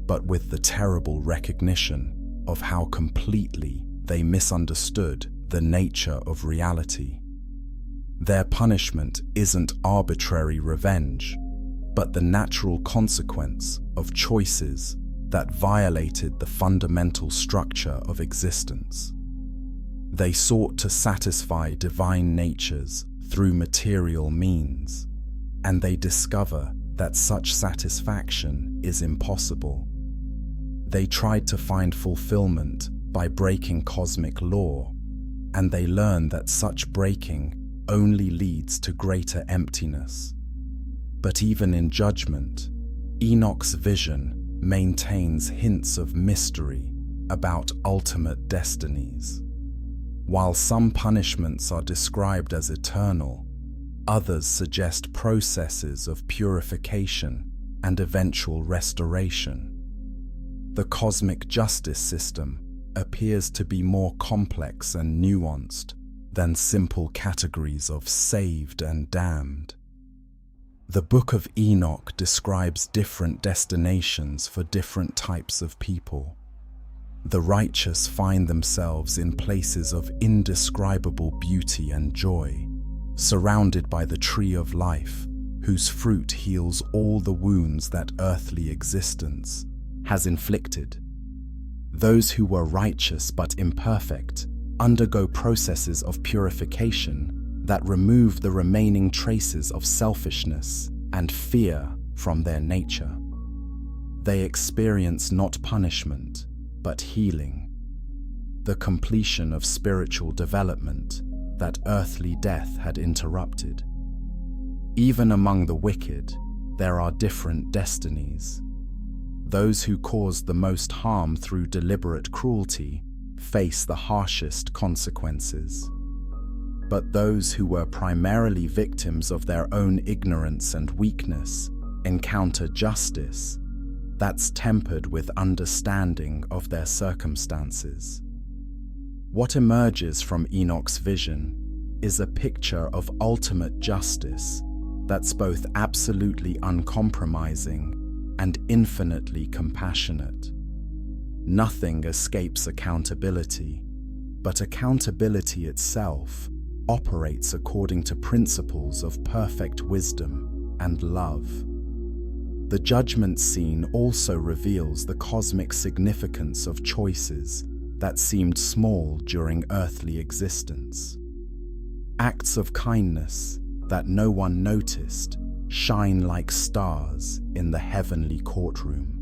but with the terrible recognition of how completely they misunderstood the nature of reality. Their punishment isn't arbitrary revenge, but the natural consequence of choices that violated the fundamental structure of existence. They sought to satisfy divine natures through material means, and they discover that such satisfaction is impossible. They tried to find fulfillment by breaking cosmic law, and they learn that such breaking only leads to greater emptiness. But even in judgment, Enoch's vision maintains hints of mystery about ultimate destinies. While some punishments are described as eternal, others suggest processes of purification and eventual restoration. The cosmic justice system appears to be more complex and nuanced than simple categories of saved and damned. The Book of Enoch describes different destinations for different types of people. The righteous find themselves in places of indescribable beauty and joy, surrounded by the tree of life, whose fruit heals all the wounds that earthly existence has inflicted. Those who were righteous but imperfect undergo processes of purification that remove the remaining traces of selfishness and fear from their nature. They experience not punishment, but healing, the completion of spiritual development that earthly death had interrupted. Even among the wicked, there are different destinies. Those who cause the most harm through deliberate cruelty face the harshest consequences. But those who were primarily victims of their own ignorance and weakness encounter justice that's tempered with understanding of their circumstances. What emerges from Enoch's vision is a picture of ultimate justice that's both absolutely uncompromising and infinitely compassionate. Nothing escapes accountability, but accountability itself operates according to principles of perfect wisdom and love. The judgment scene also reveals the cosmic significance of choices that seemed small during earthly existence. Acts of kindness that no one noticed shine like stars in the heavenly courtroom.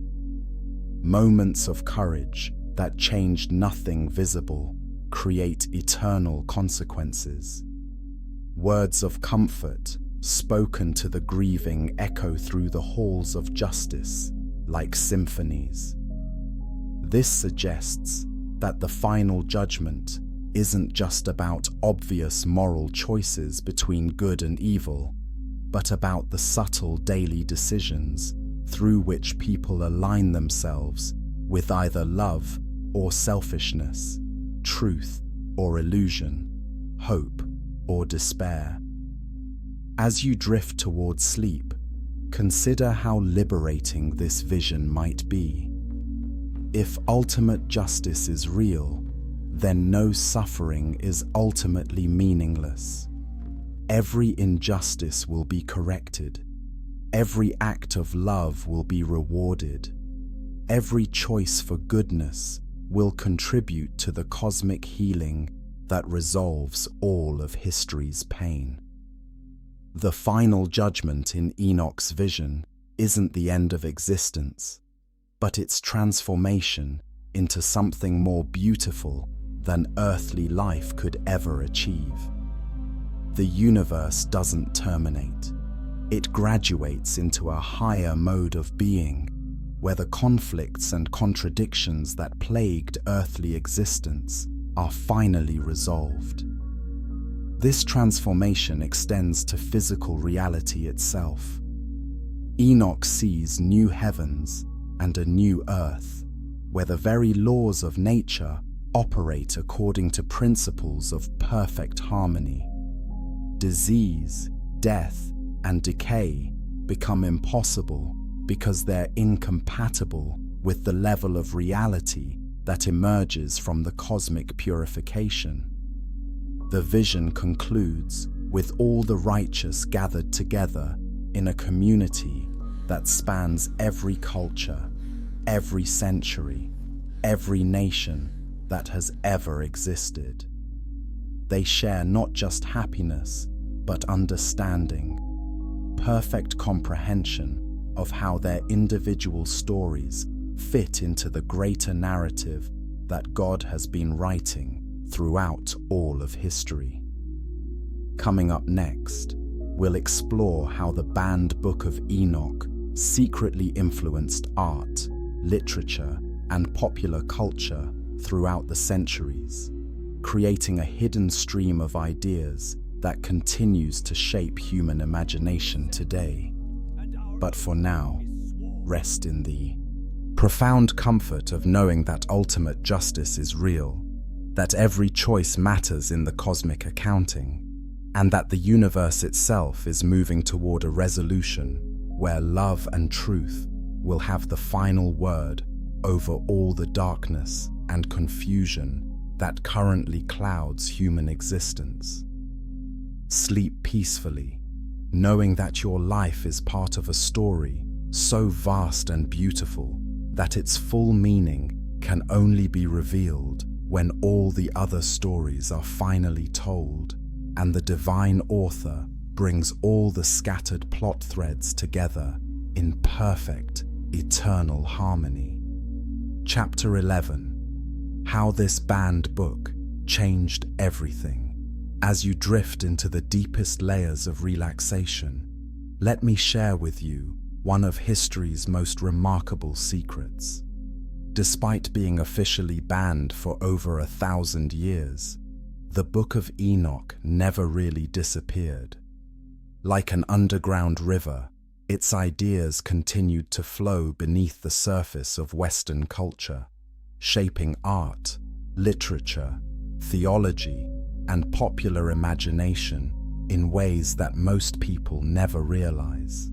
Moments of courage that changed nothing visible create eternal consequences. Words of comfort spoken to the grieving echo through the halls of justice like symphonies. This suggests that the final judgment isn't just about obvious moral choices between good and evil, but about the subtle daily decisions through which people align themselves with either love or selfishness, truth or illusion, hope or despair. As you drift towards sleep, consider how liberating this vision might be. If ultimate justice is real, then no suffering is ultimately meaningless. Every injustice will be corrected. Every act of love will be rewarded. Every choice for goodness will contribute to the cosmic healing that resolves all of history's pain. The final judgment in Enoch's vision isn't the end of existence, but its transformation into something more beautiful than earthly life could ever achieve. The universe doesn't terminate. It graduates into a higher mode of being, where the conflicts and contradictions that plagued earthly existence are finally resolved. This transformation extends to physical reality itself. Enoch sees new heavens and a new earth, where the very laws of nature operate according to principles of perfect harmony. Disease, death, and decay become impossible because they're incompatible with the level of reality that emerges from the cosmic purification. The vision concludes with all the righteous gathered together in a community that spans every culture, every century, every nation that has ever existed. They share not just happiness, but understanding, perfect comprehension of how their individual stories fit into the greater narrative that God has been writing throughout all of history. Coming up next, we'll explore how the banned Book of Enoch secretly influenced art, literature, and popular culture throughout the centuries, creating a hidden stream of ideas that continues to shape human imagination today. But for now, rest in the profound comfort of knowing that ultimate justice is real, that every choice matters in the cosmic accounting, and that the universe itself is moving toward a resolution where love and truth will have the final word over all the darkness and confusion that currently clouds human existence. Sleep peacefully, knowing that your life is part of a story so vast and beautiful that its full meaning can only be revealed when all the other stories are finally told and the divine author brings all the scattered plot threads together in perfect, eternal harmony. Chapter 11. How this banned book changed everything. As you drift into the deepest layers of relaxation, let me share with you one of history's most remarkable secrets. Despite being officially banned for over 1,000 years, the Book of Enoch never really disappeared. Like an underground river, its ideas continued to flow beneath the surface of Western culture, shaping art, literature, theology, and popular imagination in ways that most people never realize.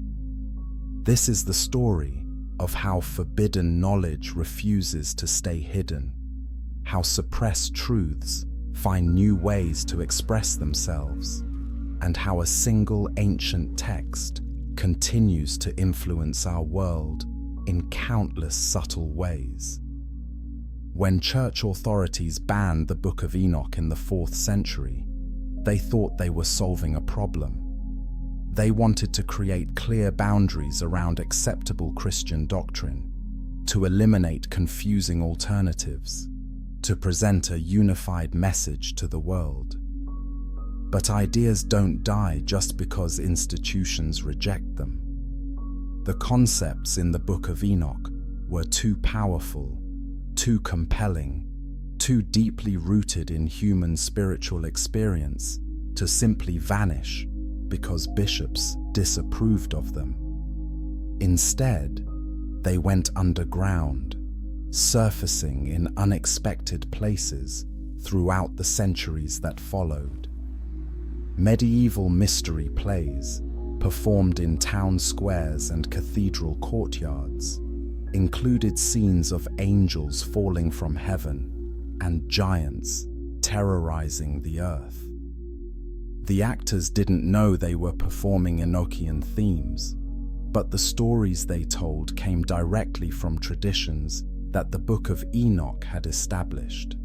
This is the story of how forbidden knowledge refuses to stay hidden, how suppressed truths find new ways to express themselves, and how a single ancient text continues to influence our world in countless subtle ways. When church authorities banned the Book of Enoch in the 4th century, they thought they were solving a problem. They wanted to create clear boundaries around acceptable Christian doctrine, to eliminate confusing alternatives, to present a unified message to the world. But ideas don't die just because institutions reject them. The concepts in the Book of Enoch were too powerful, too compelling, too deeply rooted in human spiritual experience to simply vanish because bishops disapproved of them. Instead, they went underground, surfacing in unexpected places throughout the centuries that followed. Medieval mystery plays, performed in town squares and cathedral courtyards, included scenes of angels falling from heaven and giants terrorizing the earth. The actors didn't know they were performing Enochian themes, but the stories they told came directly from traditions that the Book of Enoch had established.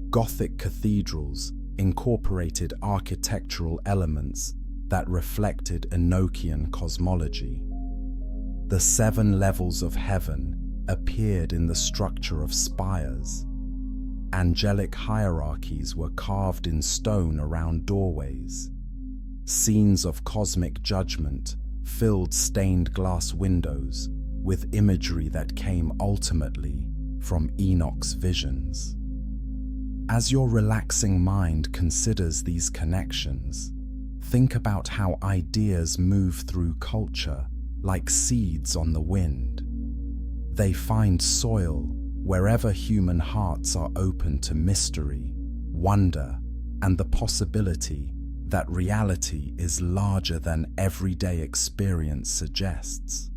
Gothic cathedrals incorporated architectural elements that reflected Enochian cosmology. The 7 levels of heaven appeared in the structure of spires. Angelic hierarchies were carved in stone around doorways. Scenes of cosmic judgment filled stained glass windows with imagery that came ultimately from Enoch's visions. As your relaxing mind considers these connections, think about how ideas move through culture like seeds on the wind. They find soil wherever human hearts are open to mystery, wonder, and the possibility that reality is larger than everyday experience suggests.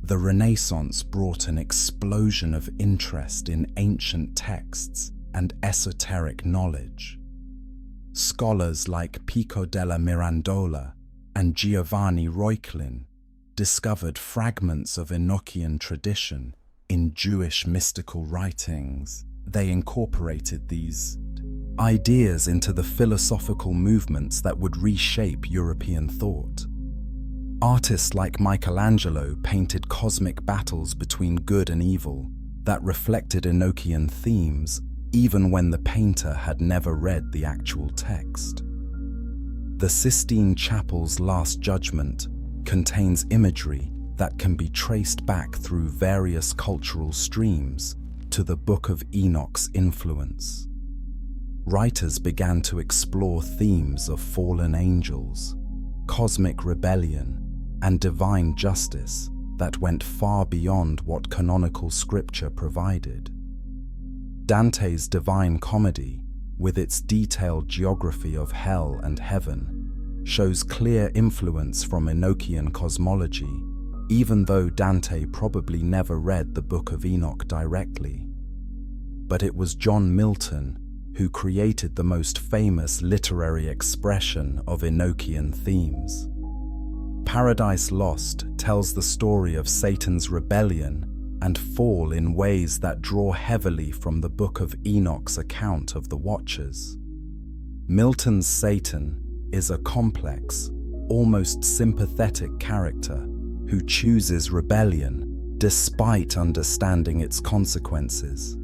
The Renaissance brought an explosion of interest in ancient texts and esoteric knowledge. Scholars like Pico della Mirandola and Giovanni Reuchlin discovered fragments of Enochian tradition in Jewish mystical writings. They incorporated these ideas into the philosophical movements that would reshape European thought. Artists like Michelangelo painted cosmic battles between good and evil that reflected Enochian themes, even when the painter had never read the actual text. The Sistine Chapel's Last Judgment contains imagery that can be traced back through various cultural streams to the Book of Enoch's influence. Writers began to explore themes of fallen angels, cosmic rebellion, and divine justice that went far beyond what canonical scripture provided. Dante's Divine Comedy, with its detailed geography of hell and heaven, shows clear influence from Enochian cosmology, even though Dante probably never read the Book of Enoch directly. But it was John Milton who created the most famous literary expression of Enochian themes. Paradise Lost tells the story of Satan's rebellion and fall in ways that draw heavily from the Book of Enoch's account of the Watchers. Milton's Satan is a complex, almost sympathetic character who chooses rebellion despite understanding its consequences,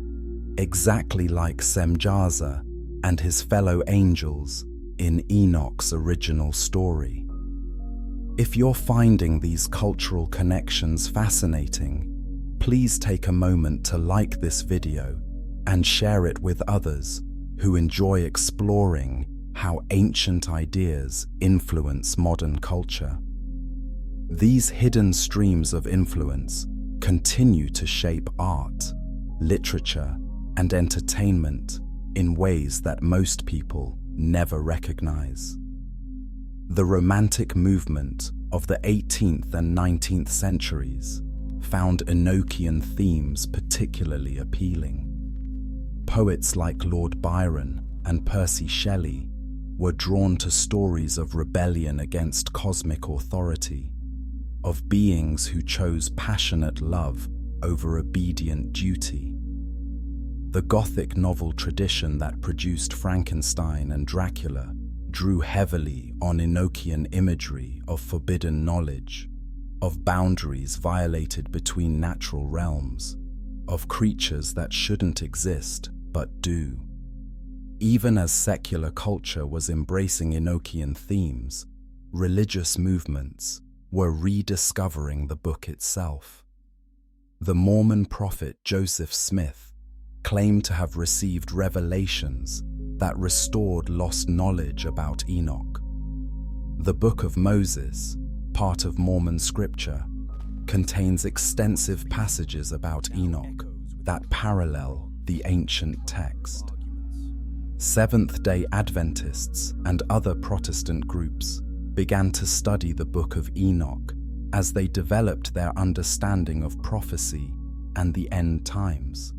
exactly like Semjaza and his fellow angels in Enoch's original story. If you're finding these cultural connections fascinating, please take a moment to like this video and share it with others who enjoy exploring how ancient ideas influence modern culture. These hidden streams of influence continue to shape art, literature, and entertainment in ways that most people never recognize. The Romantic movement of the 18th and 19th centuries found Enochian themes particularly appealing. Poets like Lord Byron and Percy Shelley were drawn to stories of rebellion against cosmic authority, of beings who chose passionate love over obedient duty. The Gothic novel tradition that produced Frankenstein and Dracula drew heavily on Enochian imagery of forbidden knowledge, of boundaries violated between natural realms, of creatures that shouldn't exist but do. Even as secular culture was embracing Enochian themes, religious movements were rediscovering the book itself. The Mormon prophet Joseph Smith claimed to have received revelations that restored lost knowledge about Enoch. The Book of Moses, part of Mormon scripture, contains extensive passages about Enoch that parallel the ancient text. Seventh-day Adventists and other Protestant groups began to study the Book of Enoch as they developed their understanding of prophecy and the end times.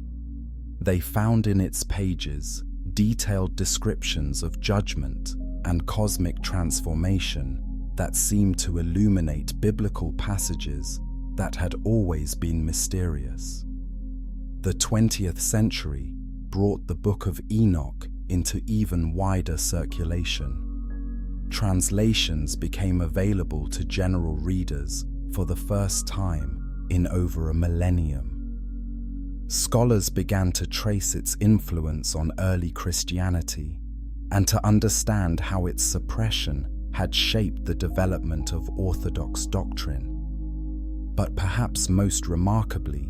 They found in its pages detailed descriptions of judgment and cosmic transformation that seemed to illuminate biblical passages that had always been mysterious. The 20th century brought the Book of Enoch into even wider circulation. Translations became available to general readers for the first time in over a millennium. Scholars began to trace its influence on early Christianity and to understand how its suppression had shaped the development of Orthodox doctrine. But perhaps most remarkably,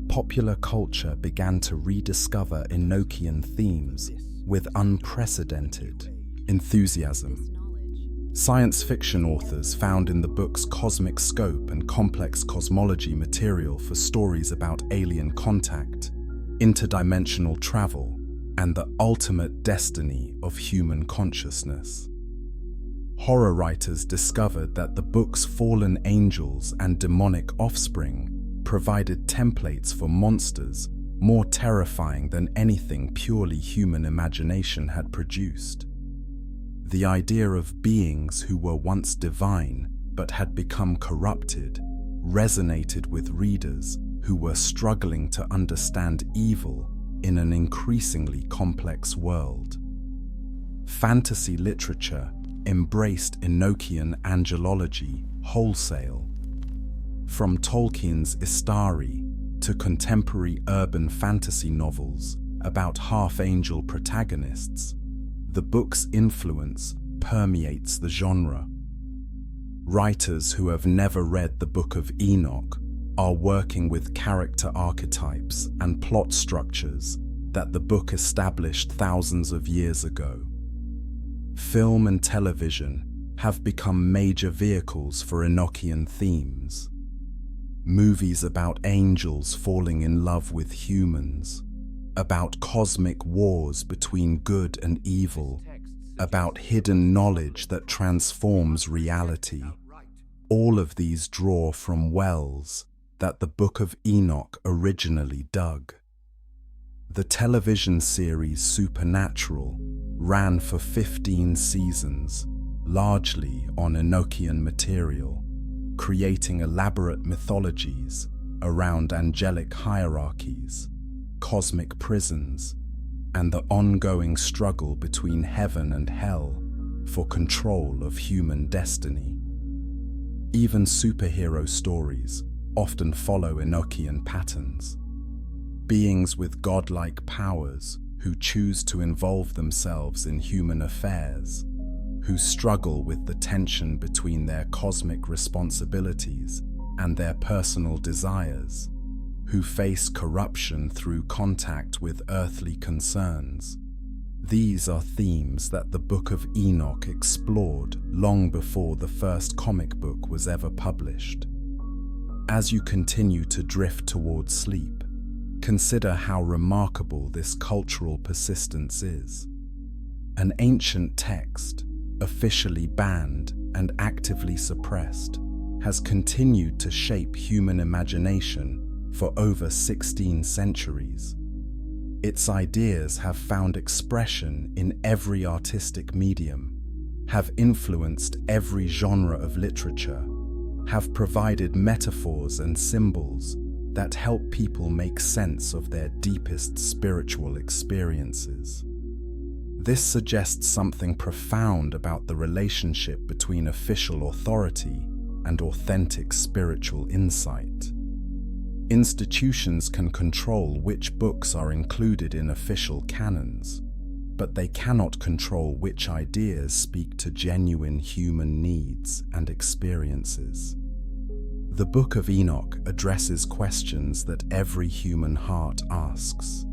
popular culture began to rediscover Enochian themes with unprecedented enthusiasm. Science fiction authors found in the book's cosmic scope and complex cosmology material for stories about alien contact, interdimensional travel, and the ultimate destiny of human consciousness. Horror writers discovered that the book's fallen angels and demonic offspring provided templates for monsters more terrifying than anything purely human imagination had produced. The idea of beings who were once divine but had become corrupted resonated with readers who were struggling to understand evil in an increasingly complex world. fantasy literature embraced Enochian angelology wholesale. From Tolkien's Istari to contemporary urban fantasy novels about half-angel protagonists, the book's influence permeates the genre. Writers who have never read the Book of Enoch are working with character archetypes and plot structures that the book established thousands of years ago. Film and television have become major vehicles for Enochian themes. Movies about angels falling in love with humans, about cosmic wars between good and evil, about hidden knowledge that transforms reality. All of these draw from wells that the Book of Enoch originally dug. The television series Supernatural ran for 15 seasons, largely on Enochian material, creating elaborate mythologies around angelic hierarchies, cosmic prisons, and the ongoing struggle between heaven and hell for control of human destiny. Even superhero stories often follow Enochian patterns. Beings with godlike powers who choose to involve themselves in human affairs, who struggle with the tension between their cosmic responsibilities and their personal desires, who face corruption through contact with earthly concerns. These are themes that the Book of Enoch explored long before the first comic book was ever published. As you continue to drift towards sleep, consider how remarkable this cultural persistence is. An ancient text, officially banned and actively suppressed, has continued to shape human imagination for over 16 centuries. Its ideas have found expression in every artistic medium, have influenced every genre of literature, have provided metaphors and symbols that help people make sense of their deepest spiritual experiences. This suggests something profound about the relationship between official authority and authentic spiritual insight. Institutions can control which books are included in official canons, but they cannot control which ideas speak to genuine human needs and experiences. The Book of Enoch addresses questions that every human heart asks.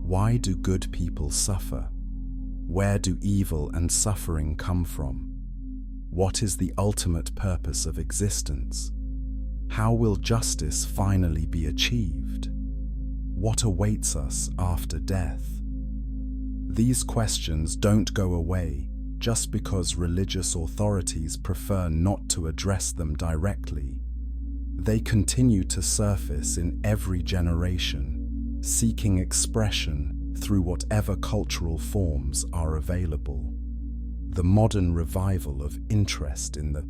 Why do good people suffer? Where do evil and suffering come from? What is the ultimate purpose of existence? How will justice finally be achieved? What awaits us after death? These questions don't go away just because religious authorities prefer not to address them directly. They continue to surface in every generation, seeking expression through whatever cultural forms are available. The modern revival of interest in the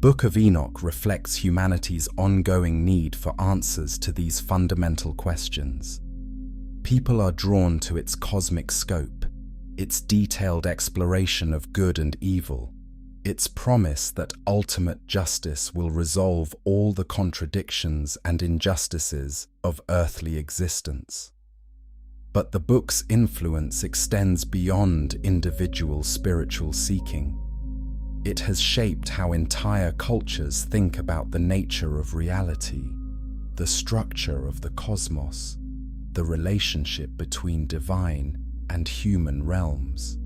Book of Enoch reflects humanity's ongoing need for answers to these fundamental questions. People are drawn to its cosmic scope, its detailed exploration of good and evil, its promise that ultimate justice will resolve all the contradictions and injustices of earthly existence. But the book's influence extends beyond individual spiritual seeking. It has shaped how entire cultures think about the nature of reality, the structure of the cosmos, the relationship between divine and human realms.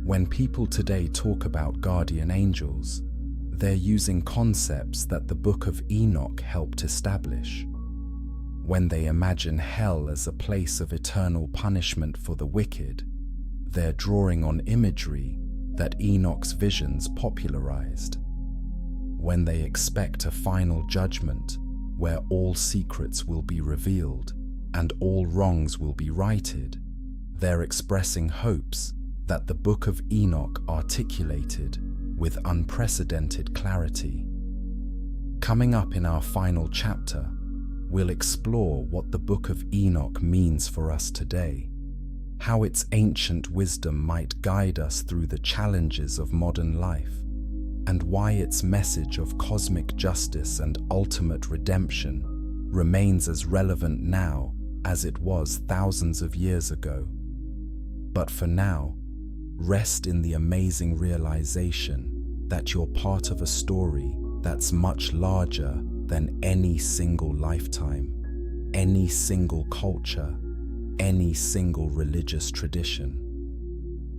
When people today talk about guardian angels, they're using concepts that the Book of Enoch helped establish. When they imagine hell as a place of eternal punishment for the wicked, they're drawing on imagery that Enoch's visions popularized. When they expect a final judgment where all secrets will be revealed and all wrongs will be righted, they're expressing hopes that the Book of Enoch articulated with unprecedented clarity. Coming up in our final chapter, we'll explore what the Book of Enoch means for us today. how its ancient wisdom might guide us through the challenges of modern life, and why its message of cosmic justice and ultimate redemption remains as relevant now as it was thousands of years ago. But for now, rest in the amazing realization that you're part of a story that's much larger than any single lifetime, any single culture, any single religious tradition.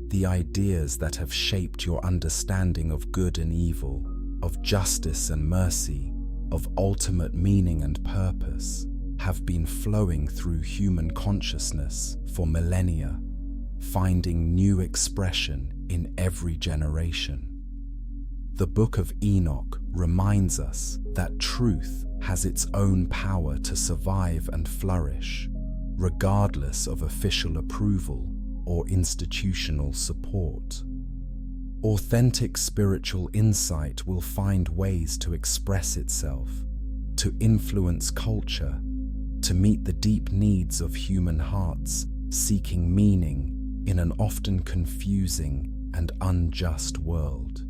The ideas that have shaped your understanding of good and evil, of justice and mercy, of ultimate meaning and purpose, have been flowing through human consciousness for millennia, finding new expression in every generation. The Book of Enoch reminds us that truth has its own power to survive and flourish, regardless of official approval or institutional support. Authentic spiritual insight will find ways to express itself, to influence culture, to meet the deep needs of human hearts seeking meaning in an often confusing and unjust world.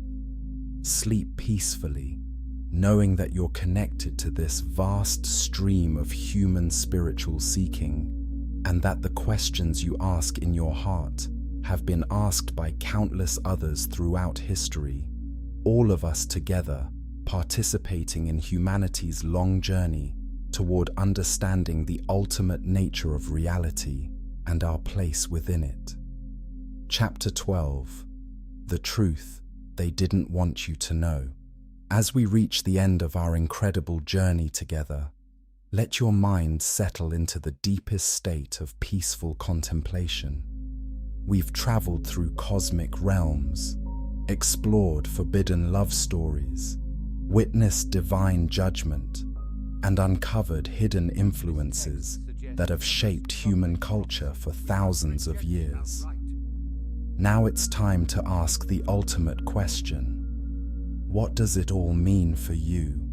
Sleep peacefully, knowing that you're connected to this vast stream of human spiritual seeking, and that the questions you ask in your heart have been asked by countless others throughout history, all of us together participating in humanity's long journey toward understanding the ultimate nature of reality and our place within it. Chapter 12. The Truth They Didn't Want You to Know. As we reach the end of our incredible journey together, let your mind settle into the deepest state of peaceful contemplation. We've traveled through cosmic realms, explored forbidden love stories, witnessed divine judgment, and uncovered hidden influences that have shaped human culture for thousands of years. Now it's time to ask the ultimate question: what does it all mean for you?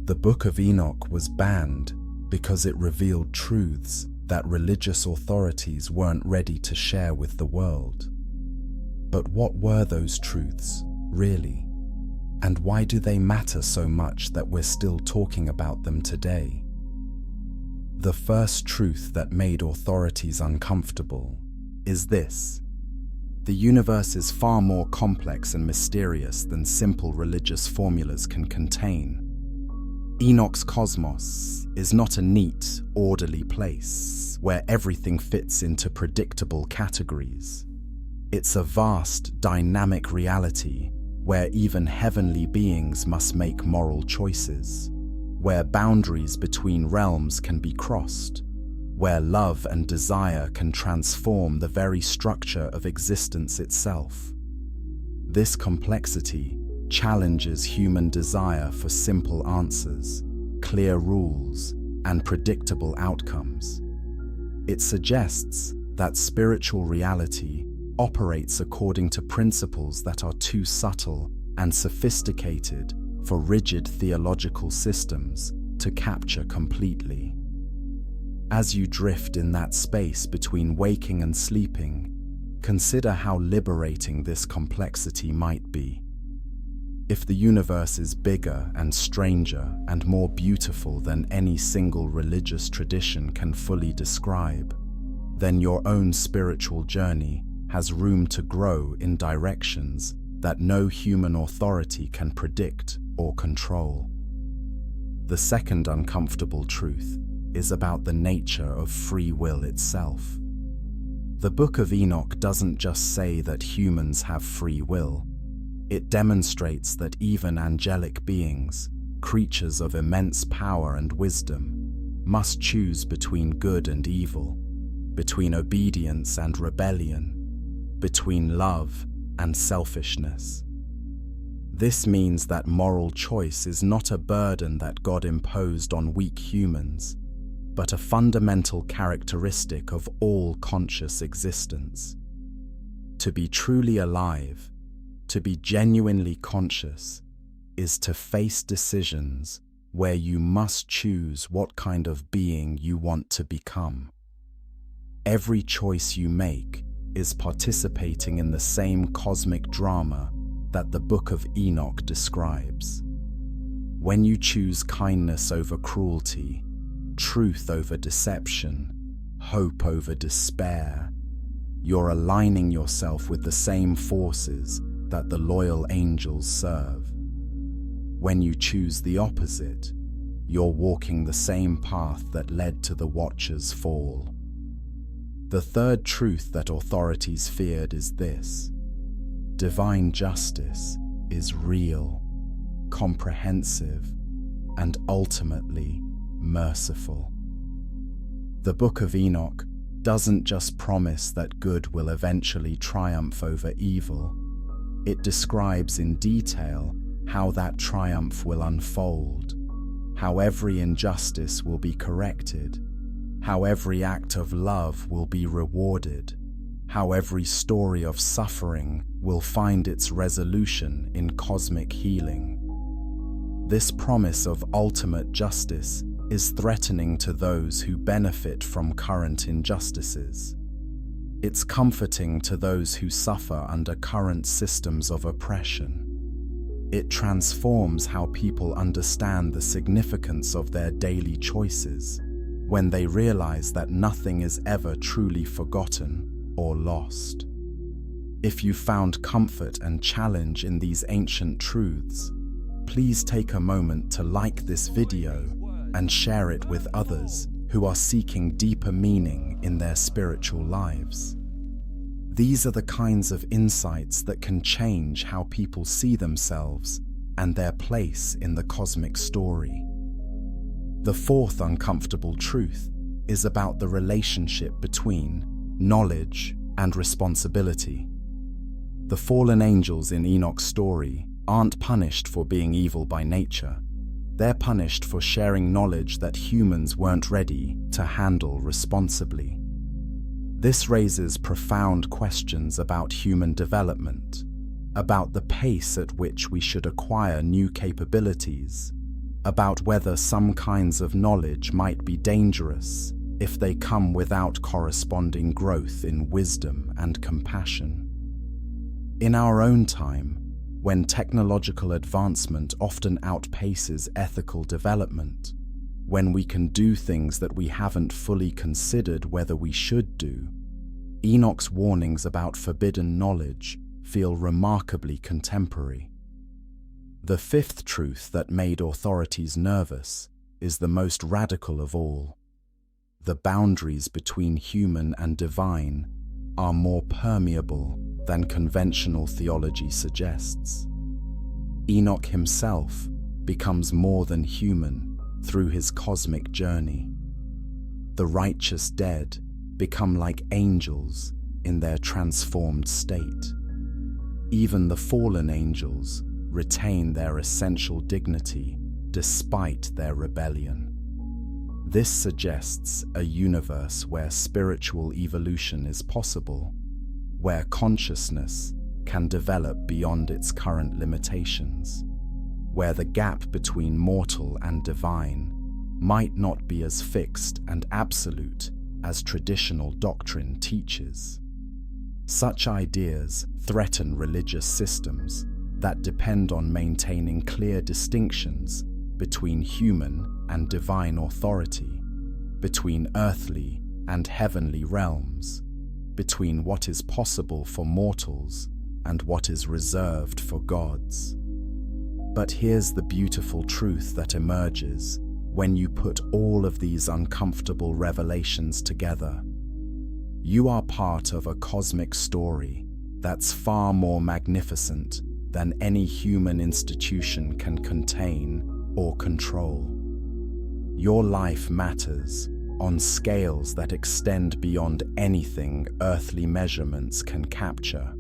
The Book of Enoch was banned because it revealed truths that religious authorities weren't ready to share with the world. But what were those truths, really? And why do they matter so much that we're still talking about them today? The first truth that made authorities uncomfortable is this: the universe is far more complex and mysterious than simple religious formulas can contain. Enoch's cosmos is not a neat, orderly place where everything fits into predictable categories. It's a vast, dynamic reality where even heavenly beings must make moral choices, where boundaries between realms can be crossed, where love and desire can transform the very structure of existence itself. This complexity challenges human desire for simple answers, clear rules, and predictable outcomes. It suggests that spiritual reality operates according to principles that are too subtle and sophisticated for rigid theological systems to capture completely. As you drift in that space between waking and sleeping, consider how liberating this complexity might be. If the universe is bigger and stranger and more beautiful than any single religious tradition can fully describe, then your own spiritual journey has room to grow in directions that no human authority can predict or control. The second uncomfortable truth is about the nature of free will itself. The Book of Enoch doesn't just say that humans have free will. It demonstrates that even angelic beings, creatures of immense power and wisdom, must choose between good and evil, between obedience and rebellion, between love and selfishness. This means that moral choice is not a burden that God imposed on weak humans, but a fundamental characteristic of all conscious existence. To be truly alive, to be genuinely conscious, is to face decisions where you must choose what kind of being you want to become. Every choice you make is participating in the same cosmic drama that the Book of Enoch describes. When you choose kindness over cruelty, truth over deception, hope over despair, you're aligning yourself with the same forces that the loyal angels serve. When you choose the opposite, you're walking the same path that led to the Watcher's fall. The third truth that authorities feared is this: divine justice is real, comprehensive, and ultimately merciful. The Book of Enoch doesn't just promise that good will eventually triumph over evil. It describes in detail how that triumph will unfold, how every injustice will be corrected, how every act of love will be rewarded, how every story of suffering will find its resolution in cosmic healing. This promise of ultimate justice is threatening to those who benefit from current injustices. It's comforting to those who suffer under current systems of oppression. It transforms how people understand the significance of their daily choices when they realize that nothing is ever truly forgotten or lost. If you found comfort and challenge in these ancient truths, please take a moment to like this video and share it with others who are seeking deeper meaning in their spiritual lives. These are the kinds of insights that can change how people see themselves and their place in the cosmic story. The fourth uncomfortable truth is about the relationship between knowledge and responsibility. The fallen angels in Enoch's story aren't punished for being evil by nature. They're punished for sharing knowledge that humans weren't ready to handle responsibly. This raises profound questions about human development, about the pace at which we should acquire new capabilities, about whether some kinds of knowledge might be dangerous if they come without corresponding growth in wisdom and compassion. In our own time, when technological advancement often outpaces ethical development, when we can do things that we haven't fully considered whether we should do, Enoch's warnings about forbidden knowledge feel remarkably contemporary. The fifth truth that made authorities nervous is the most radical of all. The boundaries between human and divine are more permeable than conventional theology suggests. Enoch himself becomes more than human through his cosmic journey. The righteous dead become like angels in their transformed state. Even the fallen angels retain their essential dignity despite their rebellion. This suggests a universe where spiritual evolution is possible, where consciousness can develop beyond its current limitations, where the gap between mortal and divine might not be as fixed and absolute as traditional doctrine teaches. Such ideas threaten religious systems that depend on maintaining clear distinctions between human and divine authority, between earthly and heavenly realms, between what is possible for mortals and what is reserved for gods. But here's the beautiful truth that emerges when you put all of these uncomfortable revelations together. You are part of a cosmic story that's far more magnificent than any human institution can contain or control. Your life matters on scales that extend beyond anything earthly measurements can capture.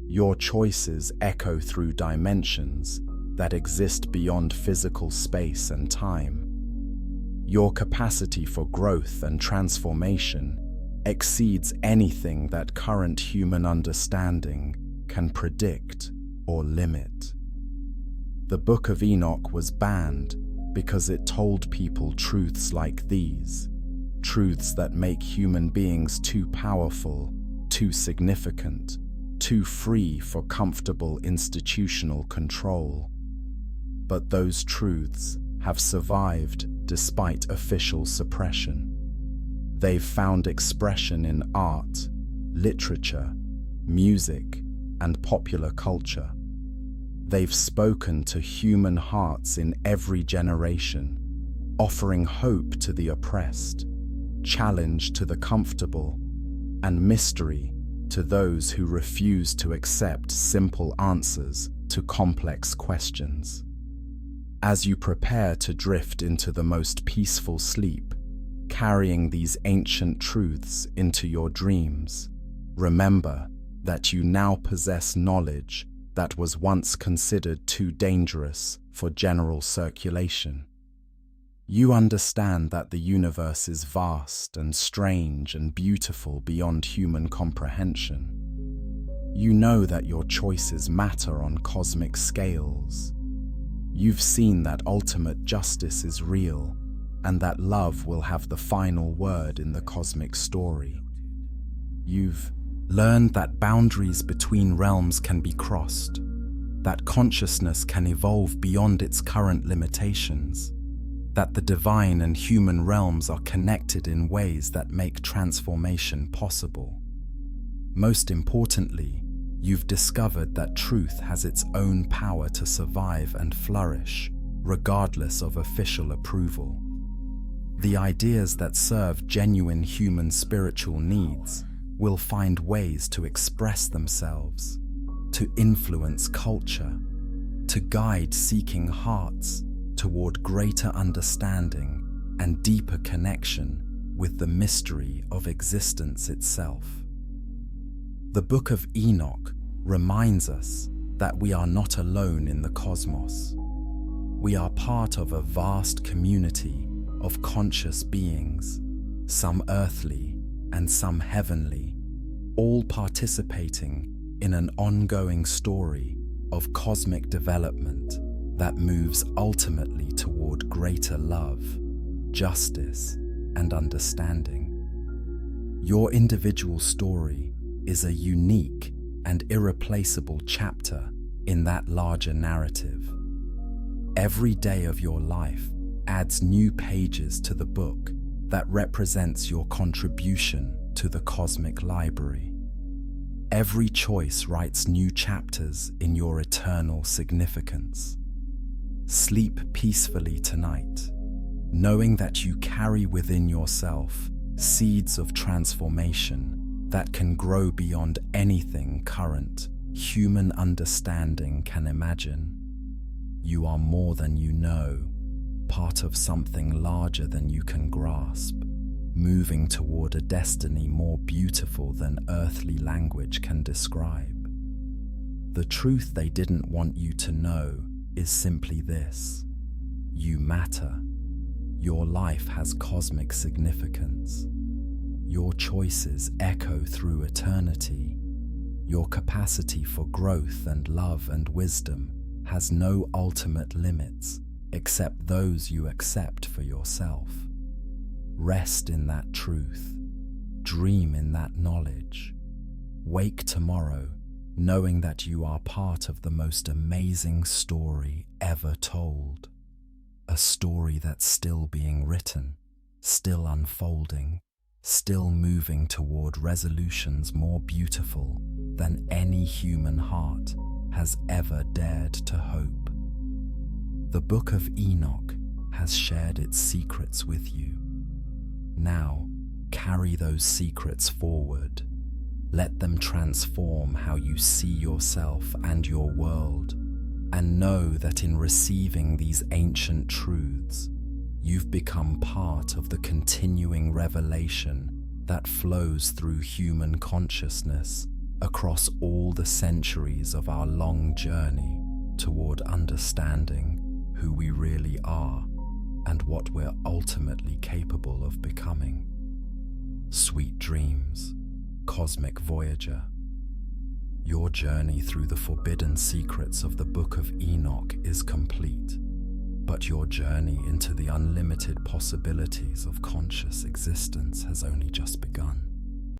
Your choices echo through dimensions that exist beyond physical space and time. Your capacity for growth and transformation exceeds anything that current human understanding can predict or limit. The Book of Enoch was banned because it told people truths like these: truths that make human beings too powerful, too significant, too free for comfortable institutional control. But those truths have survived despite official suppression. They've found expression in art, literature, music, and popular culture. They've spoken to human hearts in every generation, offering hope to the oppressed, challenge to the comfortable, and mystery to those who refuse to accept simple answers to complex questions. As you prepare to drift into the most peaceful sleep, carrying these ancient truths into your dreams, remember that you now possess knowledge that was once considered too dangerous for general circulation. You understand that the universe is vast and strange and beautiful beyond human comprehension. You know that your choices matter on cosmic scales. You've seen that ultimate justice is real and that love will have the final word in the cosmic story. You've learned that boundaries between realms can be crossed, that consciousness can evolve beyond its current limitations, that the divine and human realms are connected in ways that make transformation possible. Most importantly, you've discovered that truth has its own power to survive and flourish, regardless of official approval. The ideas that serve genuine human spiritual needs will find ways to express themselves, to influence culture, to guide seeking hearts toward greater understanding and deeper connection with the mystery of existence itself. The Book of Enoch reminds us that we are not alone in the cosmos. We are part of a vast community of conscious beings, some earthly and some heavenly, all participating in an ongoing story of cosmic development that moves ultimately toward greater love, justice, and understanding. Your individual story is a unique and irreplaceable chapter in that larger narrative. Every day of your life adds new pages to the book that represents your contribution to the cosmic library. Every choice writes new chapters in your eternal significance. Sleep peacefully tonight, knowing that you carry within yourself seeds of transformation that can grow beyond anything current human understanding can imagine. You are more than you know, part of something larger than you can grasp, moving toward a destiny more beautiful than earthly language can describe. The truth they didn't want you to know is simply this: you matter. Your life has cosmic significance. Your choices echo through eternity. Your capacity for growth and love and wisdom has no ultimate limits except those you accept for yourself. Rest in that truth. Dream in that knowledge. Wake tomorrow knowing that you are part of the most amazing story ever told. A story that's still being written, still unfolding, still moving toward resolutions more beautiful than any human heart has ever dared to hope. The Book of Enoch has shared its secrets with you. Now, carry those secrets forward. Let them transform how you see yourself and your world, and know that in receiving these ancient truths, you've become part of the continuing revelation that flows through human consciousness across all the centuries of our long journey toward understanding who we really are and what we're ultimately capable of becoming. Sweet dreams, Cosmic Voyager. Your journey through the forbidden secrets of the Book of Enoch is complete. But your journey into the unlimited possibilities of conscious existence has only just begun.